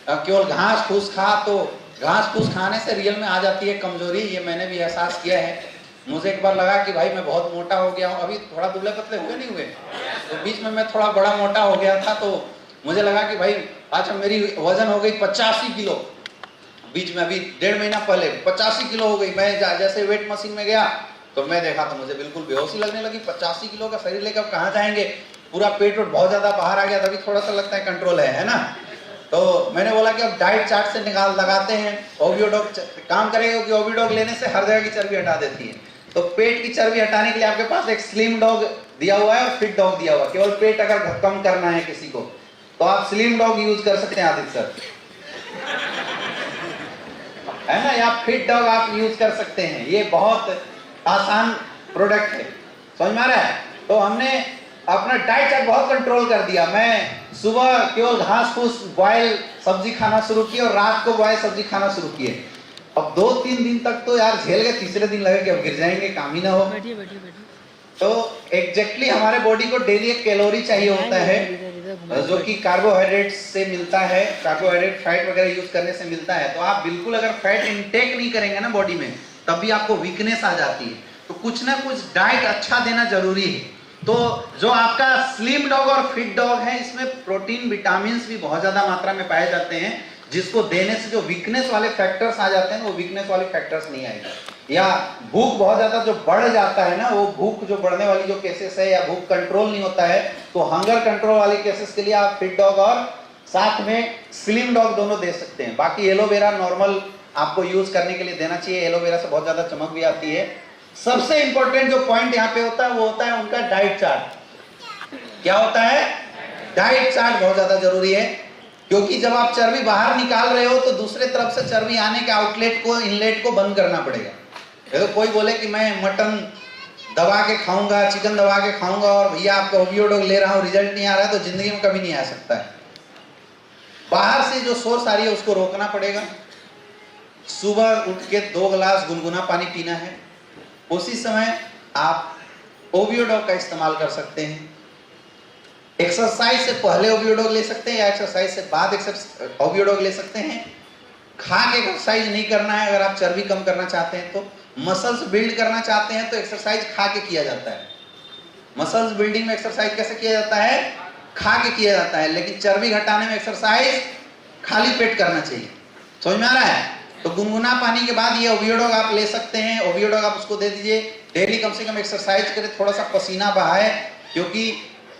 केवल घास फूस खा, तो घास फूस खाने से रियल में आ जाती है कमजोरी। ये मैंने भी एहसास किया है। मुझे एक बार लगा कि भाई मैं बहुत मोटा हो गया हूँ, अभी थोड़ा दुबले पतले हुए नहीं हुए, तो बीच में मैं थोड़ा बड़ा मोटा हो गया था, तो मुझे लगा कि भाई अच्छा मेरी वजन हो गई 85 किलो। बीच में अभी 1.5 महीना पहले 85 किलो हो गई। मैं जैसे वेट मशीन में गया तो मैं देखा तो मुझे बिल्कुल बेहोशी लगने लगी। 85 किलो का शरीर लेकर कहाँ जाएंगे? पूरा पेट बहुत ज्यादा बाहर आ गया, तभी थोड़ा सा लगता है कंट्रोल है ना? तो मैंने बोला कि अब डाइट चार्ट से लगाते हैं, ओवियोडॉग काम करेगा, क्योंकि ओवियोडॉग लेने से हर जगह की चर्बी हटा देती है। तो पेट की चर्बी हटाने के लिए आपके पास एक स्लिम डॉग दिया हुआ है और फिट डॉग दिया हुआ है। केवल पेट अगर कम करना है किसी को तो आप स्लिम डॉग यूज कर सकते हैं आदित्य सर, है ना? या फिट डॉग आप यूज कर सकते हैं। ये बहुत आसान प्रोडक्ट है, समझ में आ रहा है? तो हमने अपना डाइट चार्ट बहुत कंट्रोल कर दिया। मैं सुबह केवल घास फूस बॉयल सब्जी खाना शुरू की और रात को बॉयल सब्जी खाना शुरू किए। अब 2-3 दिन तक तो यार झेल गए, तीसरे दिन लगे कि अब गिर जाएंगे, काम ही ना हो। तो एग्जैक्टली हमारे बॉडी को डेली एक कैलोरी चाहिए होता है जो कि कार्बोहाइड्रेट से मिलता है, कार्बोहाइड्रेट फैट वगैरह यूज करने से मिलता है। तो आप बिल्कुल अगर फैट इंटेक नहीं करेंगे ना बॉडी में, तब भी आपको वीकनेस आ जाती है। तो कुछ ना कुछ डाइट अच्छा देना जरूरी है। तो जो आपका स्लिम डॉग और फिट डॉग है, इसमें प्रोटीन विटामिन भी बहुत ज्यादा मात्रा में पाए जाते हैं, जिसको देने से जो वीकनेस वाले फैक्टर्स आ जाते हैं वो वीकनेस वाले फैक्टर्स नहीं आएगा। या भूख बहुत ज्यादा जो बढ़ जाता है ना, वो भूख जो बढ़ने वाली जो केसेस है, या भूख कंट्रोल नहीं होता है, तो हंगर कंट्रोल वाले केसेस के लिए आप फिट डॉग और साथ में स्लिम डॉग दोनों दे सकते हैं। बाकी एलोवेरा नॉर्मल आपको यूज करने के लिए देना चाहिए, एलोवेरा से बहुत ज्यादा चमक भी आती है। सबसे इंपॉर्टेंट जो पॉइंट यहाँ पे होता है वो होता है उनका डाइट चार्ट। क्या होता है? डाइट चार्ट बहुत ज्यादा जरूरी है, क्योंकि जब आप चर्बी बाहर निकाल रहे हो तो दूसरे तरफ से चर्बी आने के आउटलेट को, इनलेट को बंद करना पड़ेगा। तो कोई बोले कि मैं मटन दबा के खाऊंगा, चिकन दबा के खाऊंगा और भैया आपका ओवियोडॉग ले रहा हूं, रिजल्ट नहीं आ रहा है, तो जिंदगी में कभी नहीं आ सकता है। बाहर से जो सोर्स आ रही है उसको रोकना पड़ेगा। सुबह उठ के 2 गिलास गुनगुना पानी पीना है। उसी समय आप ओवियोडॉग का इस्तेमाल कर सकते हैं। एक्सरसाइज से पहले ओवियोडॉग ले सकते हैं या एक्सरसाइज से बाद ओवियोडॉग ले सकते हैं। खा के एक्सरसाइज नहीं करना है। अगर आप चर्बी कम करना चाहते हैं, तो मसल्स बिल्ड करना चाहते हैं, तो एक्सरसाइज खा के किया जाता है। मसल्स बिल्डिंग में एक्सरसाइज कैसे किया जाता है? खा के किया जाता है। लेकिन चर्बी घटाने में एक्सरसाइज खाली पेट करना चाहिए। समझ में आ रहा है? तो गुनगुना पानी के बाद ये ओवियोडॉग आप ले सकते हैं। ओवियोडॉग आप उसको दे दीजिए। डेली कम से कम एक्सरसाइज करें, थोड़ा सा पसीना बहाए, क्योंकि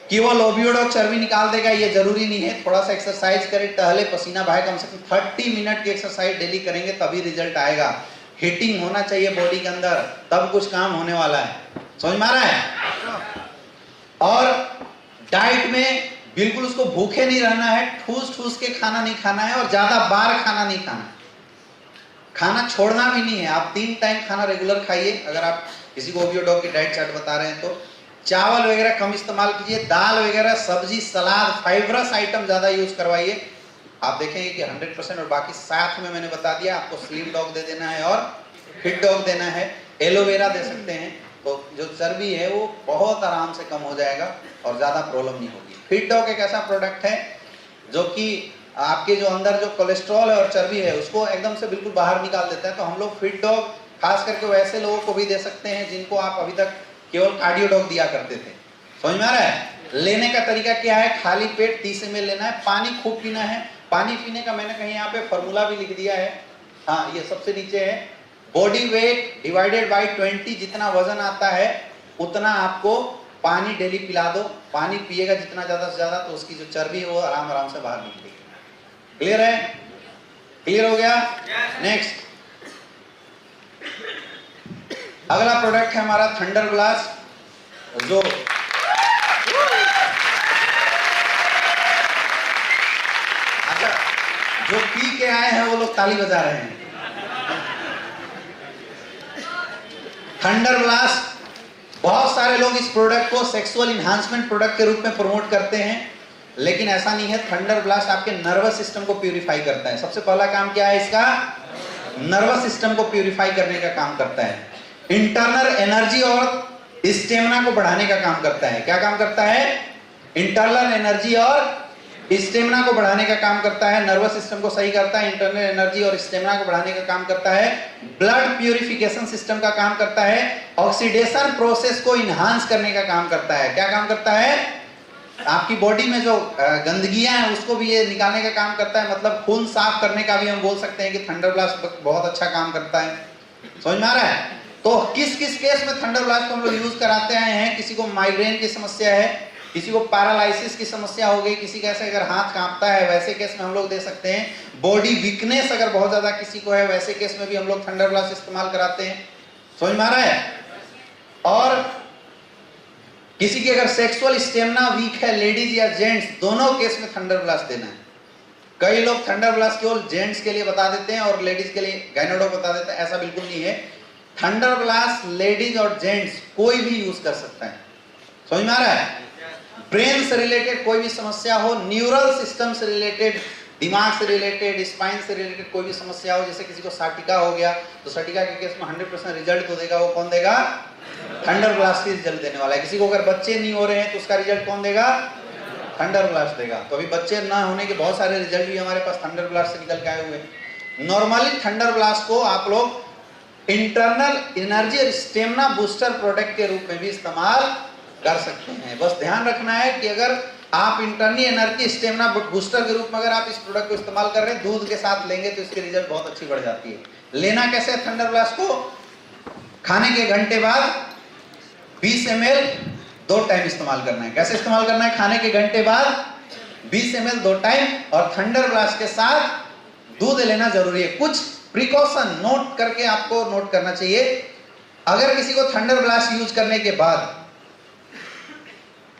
केवल ओवियोडॉग चर्बी निकाल देगा ये जरूरी नहीं है। थोड़ा सा एक्सरसाइज करें, टहले, पसीना बहाए। कम से कम 30 मिनट की एक्सरसाइज डेली करेंगे तभी रिजल्ट आएगा। हीटिंग होना चाहिए बॉडी के अंदर, तब कुछ काम होने वाला है। समझ में आ रहा है? और डाइट में बिल्कुल उसको भूखे नहीं रहना है। ठूस ठूस के खाना नहीं खाना है और ज्यादा बार खाना नहीं खाना। खाना छोड़ना भी नहीं है। आप 3 टाइम खाना रेगुलर खाइए। अगर आप किसी को ओवियोडॉग की डाइट चार्ट बता रहे हैं तो चावल वगैरह कम इस्तेमाल कीजिए। दाल वगैरह, सब्जी, सलाद, फाइबरस आइटम ज्यादा यूज करवाइए। आप देखेंगे कि 100%। और बाकी साथ में मैंने बता दिया, आपको स्लिम डॉग दे देना है और फिट डॉग देना है। एलोवेरा दे सकते हैं, तो जो चर्बी है वो बहुत आराम से कम हो जाएगा और ज्यादा प्रॉब्लम नहीं होगी। फिट डॉग एक ऐसा प्रोडक्ट है जो कि आपके जो अंदर जो कोलेस्ट्रॉल है और चर्बी है उसको एकदम से बिल्कुल बाहर निकाल देता है। तो हम लोग फिट डॉग खास करके वैसे लोगों को भी दे सकते हैं जिनको आप अभी तक केवल कार्डियो डॉग दिया करते थे। समझ में आ रहा है? लेने का तरीका क्या है? खाली पेट 30 ml लेना है। पानी खूब पीना है। पानी पीने का मैंने कहीं यहाँ पे फॉर्मूला भी लिख दिया है। हाँ, ये सबसे नीचे है। बॉडी वेट डिवाइडेड बाय 20, जितना वजन आता है उतना आपको पानी डेली पिला दो। पानी पिएगा जितना ज्यादा से ज्यादा, तो उसकी जो चर्बी है वो आराम आराम से बाहर निकलेगी। क्लियर है? क्लियर हो गया? नेक्स्ट, अगला प्रोडक्ट है हमारा थंडर ब्लास्ट। जो अच्छा, जो पी के आए हैं वो लोग ताली बजा रहे हैं। थंडर ब्लास्ट, बहुत सारे लोग इस प्रोडक्ट को सेक्सुअल इन्हांसमेंट प्रोडक्ट के रूप में प्रमोट करते हैं, लेकिन ऐसा नहीं है। थंडर ब्लास्ट आपके नर्वस सिस्टम को प्यूरिफाई करता है। सबसे पहला काम क्या है इसका? नर्वस सिस्टम को प्यूरिफाई करने का काम करता है। इंटरनल एनर्जी और स्टेमिना को बढ़ाने का काम करता है। क्या काम करता है? इंटरनल एनर्जी और स्टेमिना को बढ़ाने का काम करता है। नर्वस सिस्टम को सही करता है। इंटरनल एनर्जी और स्टेमिना को बढ़ाने का काम करता है। ब्लड प्यूरिफिकेशन सिस्टम का काम करता है। ऑक्सीडेशन प्रोसेस को इनहांस करने का काम करता है। क्या काम करता है? आपकी बॉडी में जो गंदगियां हैं उसको भी ये निकालने का काम करता है। मतलब खून साफ करने का भी हम बोल सकते हैं कि थंडर ब्लास्ट बहुत अच्छा काम करता है। समझ में आ रहा है? तो किस किस केस में थंडर ब्लास्ट को हम लोग यूज कराते आए हैं? किसी को माइग्रेन की समस्या है, किसी को पैरालिसिस की समस्या हो गई, किसी कैसे अगर हाथ कांपता है वैसे केस में हम लोग दे सकते हैं। बॉडी वीकनेस अगर बहुत ज्यादा किसी को है वैसे केस में भी हम लोग थंडर ब्लास्ट इस्तेमाल कराते हैं। समझ में आ रहा है? और किसी की अगर सेक्सुअल स्टेमिना वीक है, लेडीज या जेंट्स, दोनों केस में थंडर ब्लास्ट देना है। कई लोग थंडर ब्लास्ट केवल जेंट्स के लिए बता देते हैं और लेडीज के लिए गायनेडो बता देते हैं। ऐसा बिल्कुल नहीं है। थंडर ब्लास्ट लेडीज और जेंट्स कोई भी यूज कर सकता है। समझ में आ रहा है? ब्रेन से रिलेटेड कोई भी समस्या हो, न्यूरल सिस्टम से रिलेटेड, दिमाग से रिलेटेड, स्पाइन से रिलेटेड कोई भी समस्या हो, जैसे किसी को साटिका हो गया तो साटिका के केस में 100% रिजल्ट तो देगा वो कौन देगा? थंडर ब्लास्ट ही रिजल्ट देने वाला है। किसी को अगर बच्चे नहीं हो रहे हैं तो उसका रिजल्ट कौन देगा? थंडर ब्लास्ट देगा। तो अभी बच्चे ना होने के बहुत सारे रिजल्ट भी हमारे पास थंडर ब्लास्ट से निकल के आए हुए। नॉर्मली थंडर ब्लास्ट को आप लोग इंटरनल एनर्जी और स्टेमिना बूस्टर प्रोडक्ट के रूप में भी इस्तेमाल कर सकते हैं। बस ध्यान रखना है कि अगर आप इंटरनल एनर्जी स्टेमिना बूस्टर के रूप में अगर आप इस प्रोडक्ट को इस्तेमाल कर रहे हैं, दूध के साथ लेंगे तो इसकी रिजल्ट बहुत अच्छी बढ़ जाती है। लेना कैसे है थंडर ब्लास्ट को? खाने के घंटे बाद 20 ml 2 टाइम इस्तेमाल करना है। कैसे इस्तेमाल करना है? खाने के घंटे बाद 20 ml 2 टाइम और थंडर ब्लास्ट के साथ दूध लेना जरूरी है। कुछ प्रिकॉशन नोट करके आपको नोट करना चाहिए। अगर किसी को थंडर ब्लास्ट यूज करने के बाद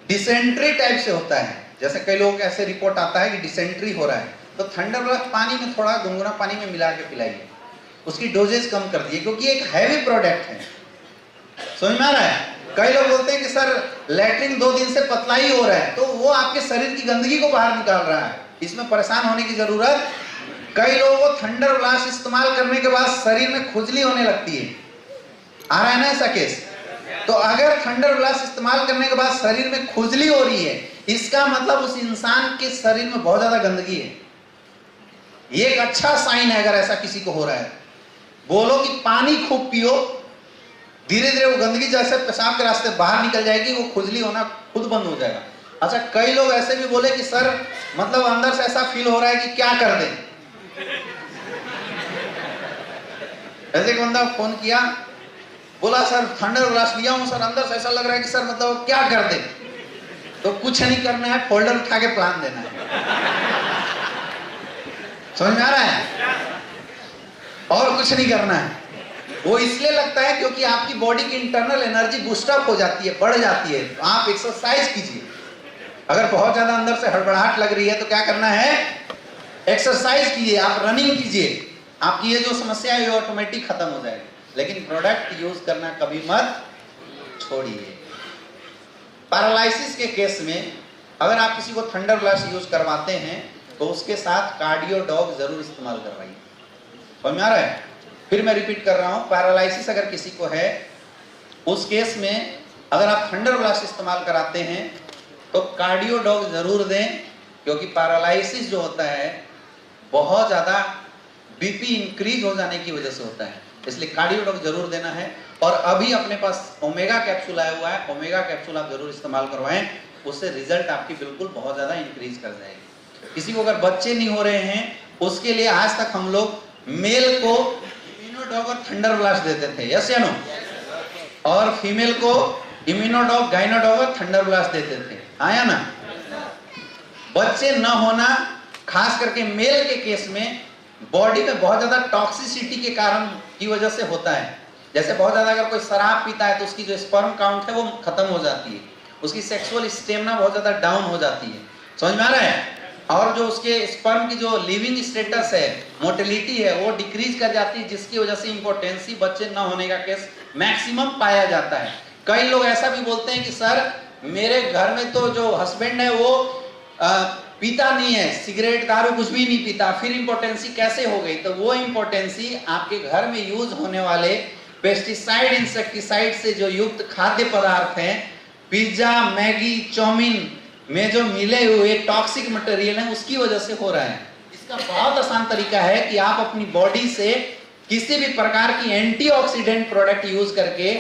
डिसेंट्री टाइप से होता है, जैसे कई लोगों को ऐसे रिपोर्ट आता है कि डिसेंट्री हो रहा है, तो थंडर ब्लास्ट पानी में थोड़ा गुनगुना पानी में मिला के पिलाइए, उसकी डोजेज कम कर दिए, क्योंकि एक हैवी प्रोडक्ट है। समझ में आ रहा है? कई लोग बोलते हैं कि सर लैट्रिन 2 दिन से पतला ही हो रहा है, तो वो आपके शरीर की गंदगी को बाहर निकाल रहा है, इसमें परेशान होने की जरूरत। कई लोगों को थंडर ब्लास्ट इस्तेमाल करने के बाद शरीर में खुजली होने लगती है, आ रहा है ना ऐसा केस? तो अगर थंडर ब्लास्ट इस्तेमाल करने के बाद शरीर में खुजली हो रही है, इसका मतलब उस इंसान के शरीर में बहुत ज्यादा गंदगी है। ये एक अच्छा साइन है अगर ऐसा किसी को हो रहा है। बोलो कि पानी खूब पियो, धीरे धीरे वो गंदगी जैसे पेशाब के रास्ते बाहर निकल जाएगी, वो खुजली होना खुद बंद हो जाएगा। अच्छा, कई लोग ऐसे भी बोले कि सर मतलब अंदर से ऐसा फील हो रहा है कि क्या कर दें। ऐसे एक बंदा फोन किया, बोला सर थंडर ब्लास्ट लिया हूं सर, अंदर से ऐसा लग रहा है कि सर मतलब क्या कर दे। तो कुछ नहीं करना है, फोल्डर उठा के प्लान देना है। समझ में आ रहा है? और कुछ नहीं करना है। वो इसलिए लगता है क्योंकि आपकी बॉडी की इंटरनल एनर्जी बूस्टअप हो जाती है, बढ़ जाती है। तो आप एक्सरसाइज कीजिए। अगर बहुत ज्यादा अंदर से हड़बड़ाहट लग रही है तो क्या करना है? एक्सरसाइज कीजिए, आप रनिंग कीजिए, आपकी ये जो समस्या है ये ऑटोमेटिक खत्म हो जाएगी। लेकिन प्रोडक्ट यूज करना कभी मत छोड़िए। पैरालिसिस के केस में अगर आप किसी को थंडर ब्लास्ट यूज करवाते हैं तो उसके साथ कार्डियो डॉग जरूर इस्तेमाल करवाइए। समझ में आ रहा है? फिर मैं रिपीट कर रहा हूं, पैरालिसिस अगर किसी को है उस केस में अगर आप थंडर ब्लास्ट इस्तेमाल कराते हैं तो कार्डियो डॉग जरूर दें, क्योंकि पैरालिसिस जो होता है बहुत ज्यादा बीपी इंक्रीज हो जाने की वजह से होता है, इसलिए कार्डियो डॉग जरूर देना है। और अभी अपने पास ओमेगा कैप्सूल आया हुआ है, ओमेगा कैप्सूल आप जरूर इस्तेमाल करवाएं, उससे रिजल्ट आपकी बिल्कुल बहुत ज्यादा इंक्रीज कर जाएगी। किसी को अगर बच्चे नहीं हो रहे हैं उसके लिए आज तक हम लोग मेल को इम्यूनोडॉग और थंडर ब्लास्ट देते थे, यस या नो? और फीमेल को इम्यूनोडॉग, गाइनोडॉग और थंडर ब्लास्ट देते थे, आया ना? बच्चे न होना खास करके मेल के केस में बॉडी में बहुत ज्यादा टॉक्सिसिटी के कारण की वजह से होता है। जैसे बहुत ज्यादा अगर कोई शराब पीता है तो उसकी जो स्पर्म काउंट है वो खत्म हो जाती है, उसकी सेक्सुअल स्टेमिना बहुत ज्यादा डाउन हो जाती है। समझ में आ रहा है? और जो उसके स्पर्म की जो लिविंग स्टेटस है, मोटिलिटी है, वो डिक्रीज कर जाती है, जिसकी वजह से इंपोर्टेंसी, बच्चे न होने का केस मैक्सिमम पाया जाता है। कई लोग ऐसा भी बोलते हैं कि सर मेरे घर में तो जो हस्बैंड है वो पीता नहीं है, सिगरेट दारू कुछ भी नहीं पीता, फिर इंपोर्टेंसी कैसे हो गई? तो वो इंपोर्टेंसी आपके घर में यूज होने वाले पेस्टिसाइड, इंसेक्टिसाइड से जो युक्त खाद्य पदार्थ हैं, पिज्जा, मैगी, चाउमीन में जो मिले हुए टॉक्सिक मटेरियल है, उसकी वजह से हो रहा है। इसका बहुत आसान तरीका है कि आप अपनी बॉडी से किसी भी प्रकार की एंटीऑक्सीडेंट प्रोडक्ट यूज करके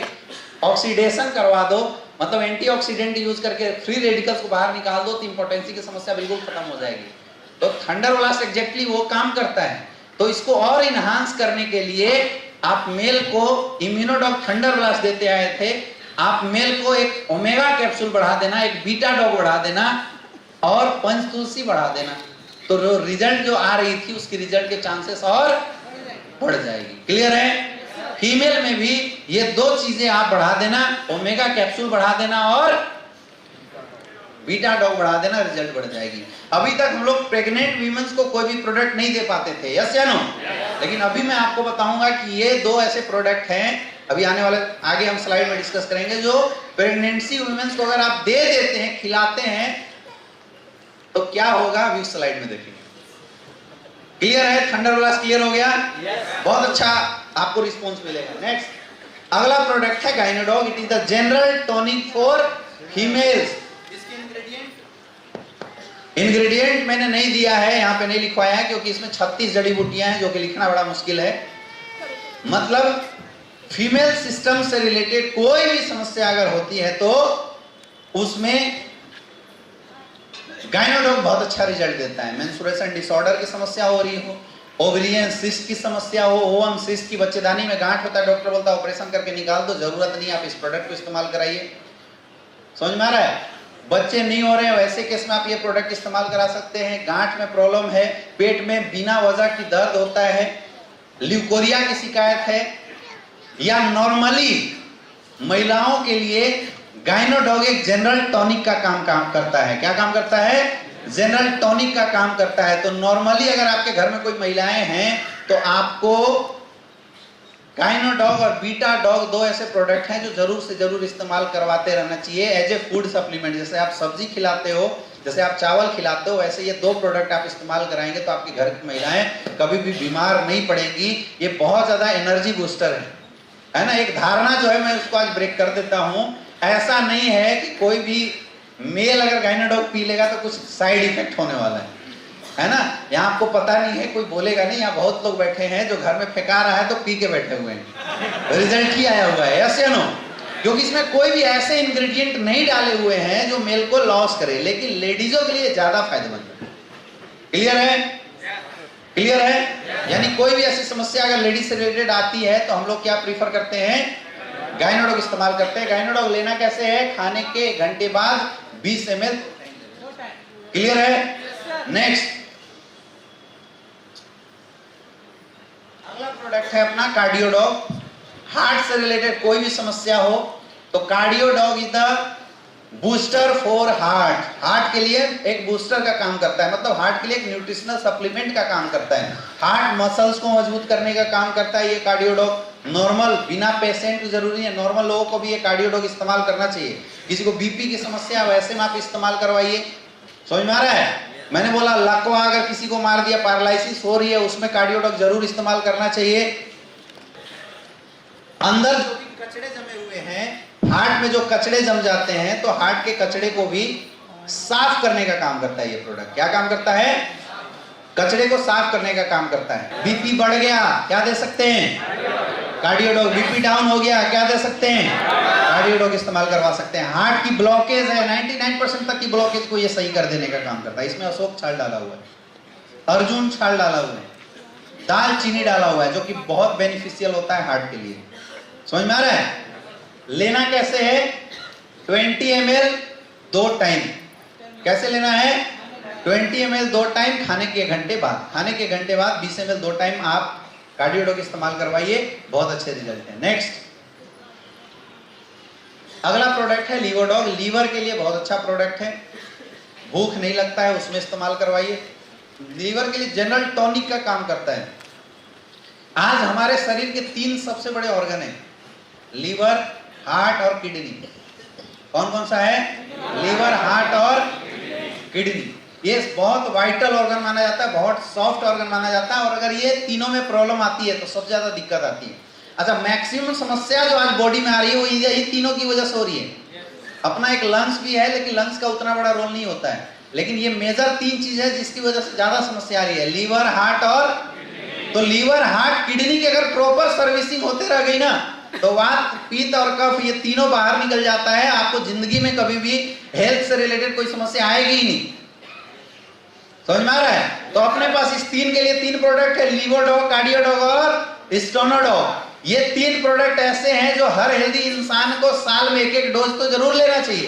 ऑक्सीडेशन करवा दो, मतलब एंटीऑक्सीडेंट यूज करके फ्री रेडिकल्स को बाहर निकाल दो, तो इंपोर्टेंसी की समस्या बिल्कुल खत्म हो जाएगी। तो थंडर ब्लास्ट एग्जैक्टली वो काम करता है। तो इसको और इनहांस करने के लिए आप मेल को इम्यूनोडॉग थंडर ब्लास्ट देते आए थे, आप मेल को एक ओमेगा कैप्सूल बढ़ा देना, एक बीटा डॉग बढ़ा देना और पंचतुलसी बढ़ा देना, तो जो रिजल्ट जो आ रही थी उसकी रिजल्ट के चांसेस और बढ़ जाएगी। क्लियर है? फीमेल में भी ये 2 चीजें आप बढ़ा देना, ओमेगा कैप्सूल बढ़ा देना और बीटा डॉग बढ़ा देना, रिजल्ट बढ़ जाएगी। अभी तक हम लोग प्रेग्नेंट वीमेंस को कोई भी प्रोडक्ट नहीं दे पाते थे, यस या नो? लेकिन अभी मैं आपको बताऊंगा कि ये 2 ऐसे प्रोडक्ट हैं, अभी आने वाले आगे हम स्लाइड में डिस्कस करेंगे, जो प्रेगनेंसी वुमेन्स को अगर आप दे देते हैं, खिलाते हैं, तो क्या होगा अभी स्लाइड में देखेंगे। क्लियर है? थंडर ब्लास्ट क्लियर हो गया? बहुत अच्छा आपको रिस्पॉन्स मिलेगा। नेक्स्ट अगला प्रोडक्ट है Gynodog. It is the general tonic for females. इसके इंग्रेडिएंट मैंने नहीं दिया है, यहाँ पे नहीं लिखवाया है, क्योंकि इसमें 36 जड़ी बूटियां हैं जो कि लिखना बड़ा मुश्किल है। मतलब फीमेल सिस्टम से रिलेटेड कोई भी समस्या अगर होती है तो उसमें गाइनोडॉग बहुत अच्छा रिजल्ट देता है। मेंस्ट्रुएशन डिसऑर्डर की समस्या हो रही हो, ओवरियन सिस्ट की समस्या हो, ओवम सिस्ट की बच्चेदानी में गांठ होता है, डॉक्टर बोलता है ऑपरेशन करके निकाल दो, जरूरत नहीं, आप इस प्रोडक्ट को इस्तेमाल कराइए। समझ में आ रहा है? बच्चे नहीं हो रहे हैं, वैसे केस में आप ये प्रोडक्ट इस्तेमाल करा सकते हैं। गांठ में प्रॉब्लम है, पेट में बिना वजह की दर्द होता है, ल्यूकोरिया की शिकायत है, या नॉर्मली महिलाओं के लिए गाइनोडॉग एक जनरल टॉनिक का काम करता है। क्या काम करता है? जनरल टॉनिक का काम करता है। तो नॉर्मली अगर आपके घर में कोई महिलाएं हैं तो आपको गाइनोडॉग और बीटा डॉग दो ऐसे प्रोडक्ट हैं जो जरूर से जरूर इस्तेमाल करवाते रहना चाहिए एज ए फूड सप्लीमेंट। जैसे आप सब्जी खिलाते हो, जैसे आप चावल खिलाते हो, वैसे ये दो प्रोडक्ट आप इस्तेमाल कराएंगे तो आपके घर की महिलाएं कभी भी बीमार नहीं पड़ेंगी। ये बहुत ज्यादा एनर्जी बूस्टर है ना। एक धारणा जो है मैं उसको आज ब्रेक कर देता हूं। ऐसा नहीं है कि कोई भी मेल अगर गाइनोडॉग पी लेगा तो कुछ साइड इफेक्ट होने वाला है ना। यहाँ आपको पता नहीं है, कोई बोलेगा नहीं। यहाँ बहुत लोग बैठे हैं जो घर में फेंका रहा है तो पी के बैठे हुए हैं, रिजल्ट ही आया हुआ है, यस या नो? क्योंकि इसमें कोई भी ऐसे इंग्रेडिएंट नहीं डाले हुए हैं जो मेल को लॉस करे, लेकिन लेडीजों के लिए ज्यादा फायदेमंद है। क्लियर है? क्लियर है? यानी कोई भी ऐसी समस्या अगर लेडीज से रिलेटेड आती है तो हम लोग क्या प्रीफर करते हैं? गाइनोडॉग इस्तेमाल करते हैं। गाइनोडॉग लेना कैसे है? खाने के घंटे बाद 20 ml। क्लियर है? नेक्स्ट अगला प्रोडक्ट है अपना कार्डियोडॉग। हार्ट से रिलेटेड कोई भी समस्या हो तो Cardiodog is the booster for heart. Heart के लिए एक बूस्टर का काम करता है, मतलब हार्ट के लिए एक न्यूट्रिशनल सप्लीमेंट का काम करता है। हार्ट मसल्स को मजबूत करने का काम करता है ये कार्डियोडॉग। नॉर्मल बिना पेशेंट जरूरी है, नॉर्मल लोगों को भी ये कार्डियोडॉग इस्तेमाल करना चाहिए। किसी को बीपी की समस्या है वैसे में आप इस्तेमाल करवाइए। समझ में आ रहा है? मैंने बोला लकवा अगर किसी को मार दिया, पैरालिसिस हो रही है, उसमें कार्डियोडॉग जरूर इस्तेमाल करना चाहिए। अंदर जो भी कचड़े जमे हुए हैं, हार्ट में जो कचड़े जम जाते हैं तो हार्ट के कचड़े को भी साफ करने का काम करता है ये प्रोडक्ट। क्या काम करता है? कचड़े को साफ करने का काम करता है। बीपी बढ़ गया, क्या दे सकते हैं? कार्डियोडॉग। बीपी डाउन हो गया, क्या दे सकते हैं? कार्डियोडॉग इस्तेमाल करवा सकते हैं। हार्ट की ब्लॉकेज है, 99% तक की ब्लॉकेज को ये सही कर देने का काम करता है। इसमें अशोक छाल डाला हुआ है, अर्जुन छाल डाला हुआ है, दालचीनी डाला हुआ है, जो कि बहुत बेनिफिशियल होता है हार्ट के लिए। समझ में आ रहा है? लेना कैसे है? 20 ml 2 टाइम। कैसे लेना है? 20 ml 2 टाइम, खाने के घंटे बाद। खाने के घंटे बाद 20 ml 2 टाइम आप कार्डियोडॉग इस्तेमाल करवाइए, बहुत अच्छे रिजल्ट है। नेक्स्ट अगला प्रोडक्ट है लीवोडॉग। लीवर के लिए बहुत अच्छा प्रोडक्ट है, भूख नहीं लगता है उसमें इस्तेमाल करवाइए। लीवर के लिए जनरल टॉनिक का काम करता है। आज हमारे शरीर के 3 सबसे बड़े ऑर्गन हैं, लीवर, हार्ट और किडनी। कौन कौन सा है? लीवर, हार्ट और किडनी। ये बहुत वाइटल ऑर्गन माना जाता है, बहुत सॉफ्ट ऑर्गन माना जाता है। और अगर ये तीनों में प्रॉब्लम आती है तो सबसे ज्यादा दिक्कत आती है। अच्छा, मैक्सिमम समस्या जो आज बॉडी में आ रही है वो ये तीनों की वजह से हो रही है। अपना एक लंग्स भी है, लेकिन लंग्स का उतना बड़ा रोल नहीं होता है, लेकिन ये मेजर 3 चीज है जिसकी वजह से ज्यादा समस्या आ रही है, लीवर, हार्ट और तो लीवर, हार्ट, किडनी की अगर प्रॉपर सर्विसिंग होते रह गई ना तो वात, पित्त और कफ ये तीनों बाहर निकल जाता है। आपको जिंदगी में कभी भी हेल्थ से रिलेटेड कोई समस्या आएगी ही नहीं। समझ में आ रहा है? तो अपने पास इस 3 के लिए 3 प्रोडक्ट है, लीवोडॉग, कार्डियोडॉग और स्टोनोडॉग। ये 3 प्रोडक्ट ऐसे हैं जो हर हेल्दी इंसान को साल में 1-1 डोज तो जरूर लेना चाहिए।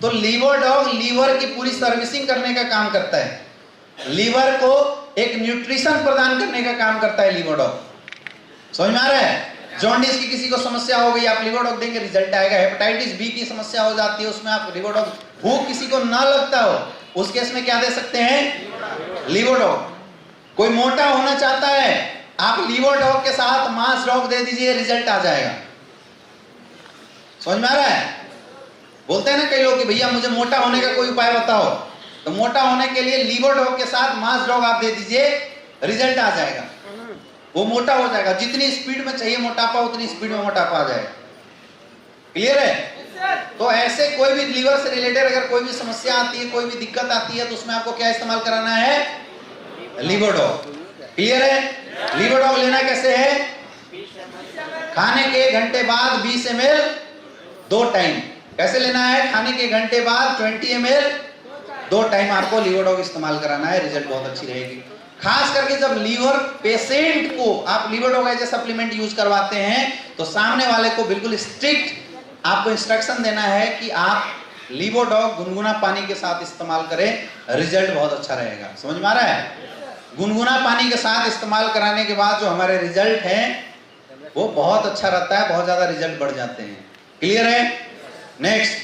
तो लीवोडॉग लीवर की पूरी सर्विसिंग करने का काम करता है, लीवर को एक न्यूट्रिशन प्रदान करने का काम करता है लीवोडॉग। समझ में आ रहा है? जॉन्डिस की किसी को समस्या हो गई, आप लीवोडॉग देंगे, रिजल्ट आएगा। हेपेटाइटिस बी की समस्या हो जाती है, उसमें आप लीवोडॉग। भूख किसी को ना लगता हो उस केस में क्या दे सकते हैं? लीवोडॉग। कोई मोटा होना चाहता है, आप लीवोडॉग के साथ मास डॉग दे दीजिए, रिजल्ट आ जाएगा। समझ में आ रहा है? बोलते हैं ना कई लोग कि भैया मुझे मोटा होने का कोई उपाय बताओ, तो मोटा होने के लिए लीवोडॉग के साथ मास डॉग आप दे दीजिए, रिजल्ट आ जाएगा, वो मोटा हो जाएगा। जितनी स्पीड में चाहिए मोटापा उतनी स्पीड में मोटापा आ जाएगा। क्लियर है? तो ऐसे कोई भी लीवर से रिलेटेड अगर कोई भी समस्या आती है, कोई भी दिक्कत आती है, तो उसमें आपको क्या इस्तेमाल कराना है? लीवोडॉग। क्लियर है? लीवोडॉग लेना कैसे है? खाने के घंटे बाद 20 ml 2 टाइम। कैसे लेना है? खाने के घंटे बाद 20 ml 2 टाइम आपको लीवोडॉग इस्तेमाल कराना है, रिजल्ट बहुत अच्छी रहेगी। खास करके जब लीवर पेशेंट को आप लीवोडॉग एज ए सप्लीमेंट यूज करवाते हैं तो सामने वाले को बिल्कुल स्ट्रिक्ट आपको इंस्ट्रक्शन देना है कि आप लीवोडॉग गुनगुना पानी के साथ इस्तेमाल करें, रिजल्ट बहुत अच्छा रहेगा। समझ में आ रहा है? गुनगुना पानी के साथ इस्तेमाल कराने के बाद जो हमारे रिजल्ट हैं वो बहुत अच्छा रहता है, बहुत ज्यादा रिजल्ट बढ़ जाते हैं। क्लियर है? नेक्स्ट,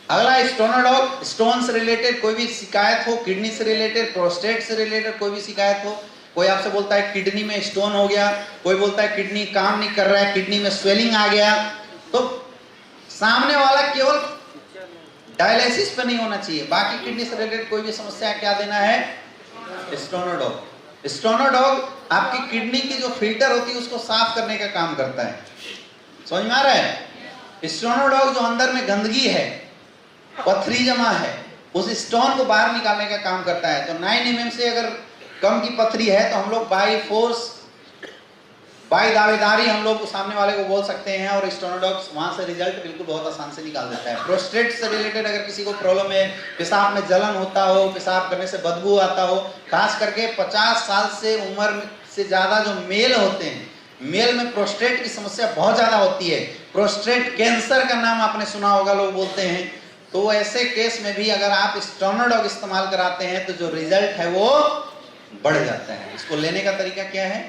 अगला स्टोनोडॉग, स्टोन से रिलेटेड कोई भी शिकायत हो, किडनी से रिलेटेड, प्रोस्टेट से रिलेटेड कोई भी शिकायत हो, कोई आपसे बोलता है किडनी में स्टोन हो गया, कोई बोलता है किडनी काम नहीं कर रहा है, किडनी में स्वेलिंग आ गया, तो सामने वाला केवल डायलिसिस पे नहीं होना चाहिए, बाकी किडनी से रिलेटेड कोई भी समस्या क्या देना है? स्टोनोडॉग। स्टोनोडॉग आपकी किडनी की जो फिल्टर होती है उसको साफ करने का काम करता है। समझ में आ रहा है? स्टोनोडॉग जो अंदर में गंदगी है, पथरी जमा है, उस स्टोन को बाहर निकालने का काम करता है। तो 9 mm से अगर कम की पथरी है तो हम लोग बाई फोर्स, बाई दावेदारी हम लोग सामने वाले को बोल सकते हैं और स्टोनोडॉग वहां से रिजल्ट बिल्कुल बहुत आसान से निकाल देता है। प्रोस्टेट से रिलेटेड अगर किसी को प्रॉब्लम है, पेशाब में जलन होता हो, पेशाब करने से बदबू आता हो, खास करके 50 साल से उम्र से ज्यादा जो मेल होते हैं, मेल में प्रोस्टेट की समस्या बहुत ज्यादा होती है। प्रोस्टेट कैंसर का नाम आपने सुना होगा, लोग बोलते हैं। तो ऐसे केस में भी अगर आप स्टोनोडॉग इस्तेमाल कराते हैं तो जो रिजल्ट है वो बढ़ जाता है। इसको लेने का तरीका क्या है?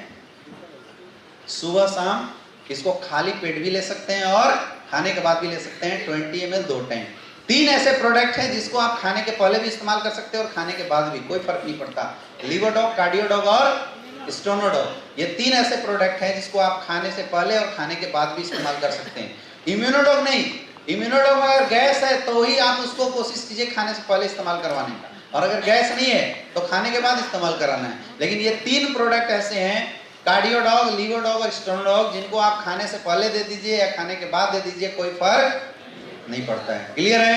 सुबह शाम इसको खाली पेट भी ले सकते हैं और खाने के बाद भी ले सकते हैं, 20 ml 2 टाइम। 3 ऐसे प्रोडक्ट हैं जिसको आप खाने के पहले भी इस्तेमाल कर सकते हैं और खाने के बाद भी, कोई फर्क नहीं पड़ता। लीवोडॉग, कार्डियोडॉग और स्टोनोडॉग, ये 3 ऐसे प्रोडक्ट हैं जिसको आप खाने से पहले और खाने के बाद भी इस्तेमाल कर सकते हैं। इम्यूनोडॉग नहीं, इम्यूनोडॉग में अगर गैस है तो ही आप उसको कोशिश कीजिए खाने से पहले इस्तेमाल करवाने का, और अगर गैस नहीं है तो खाने के बाद इस्तेमाल कराना है। लेकिन ये 3 प्रोडक्ट ऐसे हैं, कार्डियोडॉग, लीवोडॉग और स्टोनोडॉग, जिनको आप खाने से पहले दे दीजिए या खाने के बाद दे दीजिए, कोई फर्क नहीं पड़ता है। क्लियर है?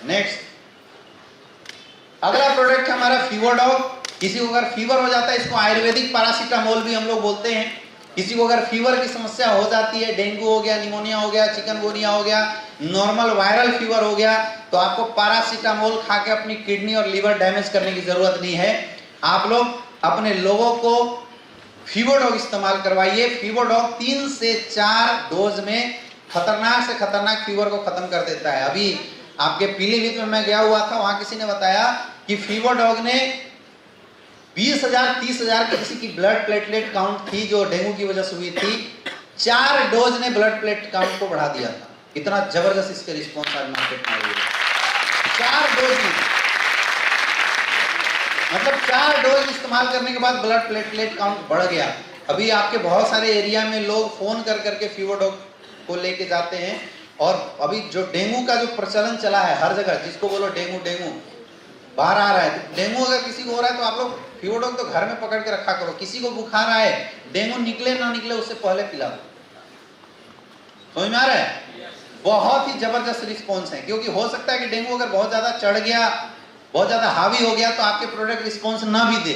नेक्स्ट, अगला प्रोडक्ट हमारा फीवरडॉग। किसी को अगर फीवर हो जाता है, इसको आयुर्वेदिक पैरासीटामोल भी हम लोग बोलते हैं। किसी को अगर फीवर की समस्या हो जाती है, डेंगू हो गया, निमोनिया हो गया, चिकनगुनिया हो गया, नॉर्मल वायरल फीवर हो गया, तो आपको पैरासीटामोल खा के अपनी किडनी और लीवर डैमेज करने की जरूरत नहीं है। आप लोग अपने लोगों को फीवरडॉग इस्तेमाल करवाइए। फीवरडॉग 3 से 4 डोज में खतरनाक से खतरनाक फीवर को खत्म कर देता है। अभी आपके पीलीभीत में मैं गया हुआ था, वहां किसी ने बताया कि फीवरडॉग ने 20,000 30,000 की किसी की ब्लड प्लेटलेट काउंट थी जो डेंगू की वजह से हुई थी, 4 डोज ने ब्लड प्लेट काउंट को बढ़ा दिया था। इतना जबरदस्त इसके रिस्पॉन्स आज मार्केट में हुआ है। 4 डोज में, मतलब 4 डोज इस्तेमाल करने के बाद ब्लड प्लेटलेट काउंट बढ़ गया। अभी आपके बहुत सारे एरिया में लोग फोन कर करके फीवरडॉग को लेके जाते हैं, और अभी जो डेंगू का जो प्रचलन चला है हर जगह, जिसको बोलो डेंगू डेंगू बाहर आ रहा है, तो डेंगू अगर किसी को हो रहा है तो आप लोग फीवरडॉग तो घर में पकड़ के रखा करो। किसी को बुखार आए, डेंगू निकले ना निकले, उससे पहले पिला दो। समझ में आ रहा है? बहुत ही जबरदस्त रिस्पॉन्स है, क्योंकि हो सकता है कि डेंगू अगर बहुत ज्यादा चढ़ गया, बहुत ज्यादा हावी हो गया, तो आपके प्रोडक्ट रिस्पॉन्स ना भी दे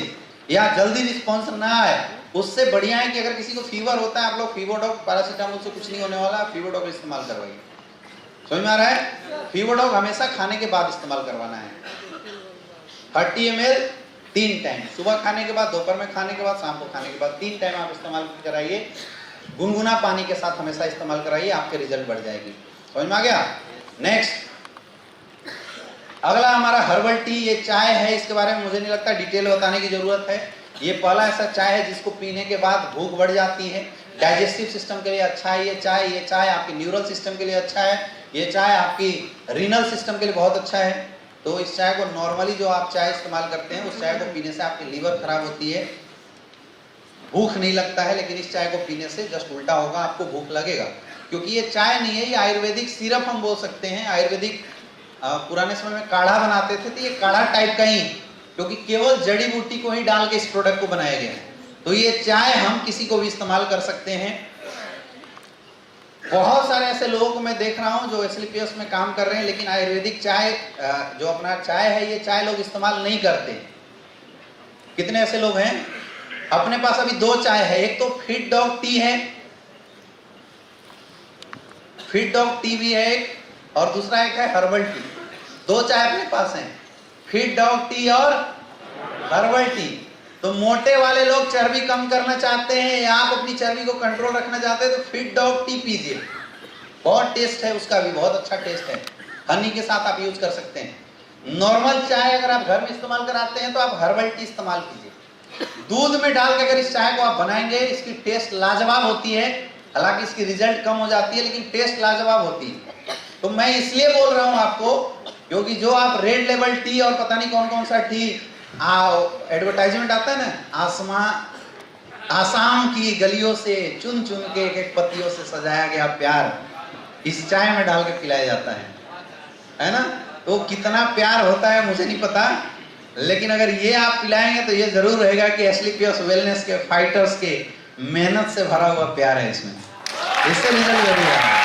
या जल्दी रिस्पॉन्स ना आए। उससे बढ़िया है कि अगर किसी को फीवर होता है, आप लोग फीवरडॉग, पैरासीटामोल से कुछ नहीं होने वाला, फीवरडॉग इस्तेमाल करवाइए। समझ में आ रहा है? फीवरडॉग हमेशा खाने के बाद इस्तेमाल करवाना है। 30 ml 3 टाइम, सुबह खाने के बाद, दोपहर में खाने के बाद, शाम को खाने के बाद, 3 टाइम आप इस्तेमाल कराइए। गुनगुना पानी के साथ हमेशा इस्तेमाल कराइए, आपके रिजल्ट बढ़ जाएगी। समझ में आ गया? नेक्स्ट, अगला हमारा हर्बल टी। ये चाय है, इसके बारे में मुझे नहीं लगता डिटेल बताने की जरूरत है। ये पहला ऐसा चाय है जिसको पीने के बाद भूख बढ़ जाती है। डाइजेस्टिव सिस्टम के लिए अच्छा है ये चाय। ये चाय आपके न्यूरल सिस्टम के लिए अच्छा है। ये चाय आपकी रीनल सिस्टम के लिए बहुत अच्छा है। तो इस चाय को नॉर्मली जो आप चाय इस्तेमाल करते हैं, उस चाय को पीने से आपकी लीवर खराब होती है, भूख नहीं लगता है। लेकिन इस चाय को पीने से जस्ट उल्टा होगा, आपको भूख लगेगा, क्योंकि ये चाय नहीं है, ये आयुर्वेदिक सिरप हम बोल सकते हैं। आयुर्वेदिक पुराने समय में काढ़ा बनाते थे, तो ये काढ़ा टाइप का ही, क्योंकि केवल जड़ी बूटी को ही डाल के इस प्रोडक्ट को बनाया गया है। तो ये चाय हम किसी को भी इस्तेमाल कर सकते हैं। बहुत सारे ऐसे लोगों को मैं देख रहा हूं जो एसलीपीएस में काम कर रहे हैं, लेकिन आयुर्वेदिक चाय जो अपना चाय है, ये चाय लोग इस्तेमाल नहीं करते। कितने ऐसे लोग हैं? अपने पास अभी 2 चाय है। एक तो फिट डॉग टी है, फिट डॉग टी भी है एक, और दूसरा एक है हर्बल टी। 2 चाय अपने पास हैं, फिट डॉग टी और हर्बल टी। तो मोटे वाले लोग चर्बी कम करना चाहते हैं या आप अपनी चर्बी को कंट्रोल रखना चाहते हैं, तो फिट डॉग टी पीजिए। बहुत टेस्ट है उसका भी, बहुत अच्छा टेस्ट है। हनी के साथ आप यूज कर सकते हैं। नॉर्मल चाय अगर आप घर में इस्तेमाल कराते हैं तो आप हर्बल टी इस्तेमाल कीजिए। दूध में डाल के अगर इस चाय को आप बनाएंगे, इसकी टेस्ट लाजवाब होती है। हालांकि इसकी रिजल्ट कम हो जाती है, लेकिन टेस्ट लाजवाब होती है। तो मैं इसलिए बोल रहा हूं आपको, क्योंकि जो आप रेड लेबल टी और पता नहीं कौन कौन सा टी एडवर्टाइजमेंट आता है ना, आसाम की गलियों से चुन चुन के एक एक पत्तियों से सजाया गया प्यार इस चाय में डाल के पिलाया जाता है ना। तो कितना प्यार होता है मुझे नहीं पता, लेकिन अगर ये आप पिलाएंगे तो ये जरूर रहेगा कि एस्क्लेपियस वेलनेस के फाइटर्स के मेहनत से भरा हुआ प्यार है इसमें, इससे रिजल्ट जरूर है।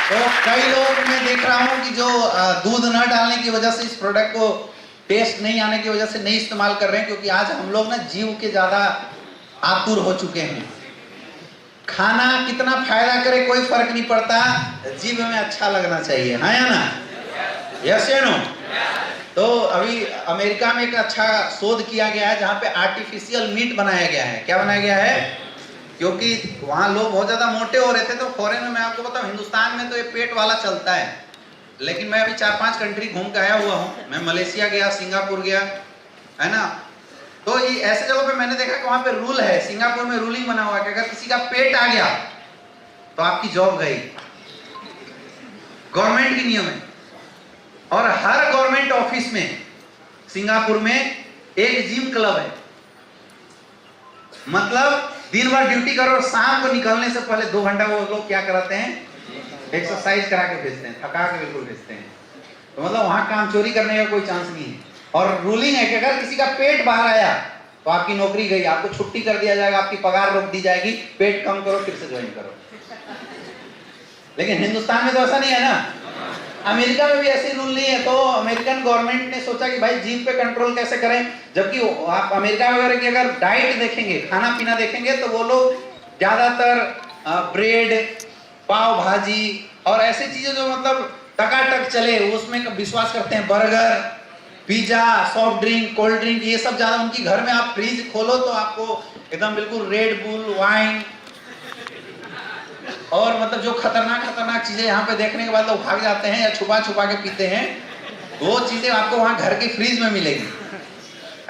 तो कई लोग मैं देख रहा हूं कि जो दूध न डालने की वजह से इस प्रोडक्ट को टेस्ट नहीं आने की वजह से नहीं इस्तेमाल कर रहे हैं, क्योंकि आज हम लोग ना जीव के ज्यादा आतुर हो चुके हैं। खाना कितना फायदा करे कोई फर्क नहीं पड़ता, जीव में अच्छा लगना चाहिए, हाँ या ना? यस या नो? तो अभी अमेरिका में एक अच्छा शोध किया गया है जहां पे आर्टिफिशियल मीट बनाया गया है। क्या बनाया गया है? क्योंकि वहां लोग बहुत ज्यादा मोटे हो रहे थे, तो फॉरेन में मैं आपको बताऊं, हिंदुस्तान में तो ये पेट वाला चलता है, लेकिन मैं अभी 4-5 कंट्री घूम के आया हुआ हूँ। मैं मलेशिया गया, सिंगापुर गया, है ना। तो ये ऐसे जगहों पे मैंने देखा कि वहां पे रूल है, सिंगापुर में रूलिंग बना हुआ है कि अगर किसी का पेट आ गया तो आपकी जॉब गई, गवर्नमेंट की नियम है। और हर गवर्नमेंट ऑफिस में सिंगापुर में एक जिम क्लब है। मतलब दिन भर ड्यूटी करो और शाम को निकलने से पहले 2 घंटा वो लोग क्या कराते हैं? एक्सरसाइज करा के भेजते हैं, थका के बिल्कुल भेजते हैं। तो मतलब वहां काम चोरी करने का कोई चांस नहीं है। और रूलिंग है कि अगर किसी का पेट बाहर आया तो आपकी नौकरी गई, आपको छुट्टी कर दिया जाएगा, आपकी पगार रोक दी जाएगी, पेट कम करो फिर से ज्वाइन करो। लेकिन हिंदुस्तान में तो ऐसा नहीं है ना, अमेरिका में भी ऐसे रूल नहीं है। तो अमेरिकन गवर्नमेंट ने सोचा कि भाई जीभ पे कंट्रोल कैसे करें, जबकि आप अमेरिका वगैरह की अगर डाइट देखेंगे, खाना पीना देखेंगे, तो वो लोग ज्यादातर ब्रेड, पाव भाजी और ऐसी चीजें जो मतलब टकाटक चले उसमें विश्वास करते हैं। Burger, pizza, soft drink, cold drink, ये सब ज्यादा उनकी घर में आप फ्रिज खोलो तो आपको एकदम बिल्कुल रेड बुल, वाइन और मतलब जो खतरनाक चीजें यहाँ पे देखने के बाद लोग भाग जाते हैं या छुपा छुपा के पीते हैं, वो चीजें आपको वहां घर के फ्रिज में मिलेगी,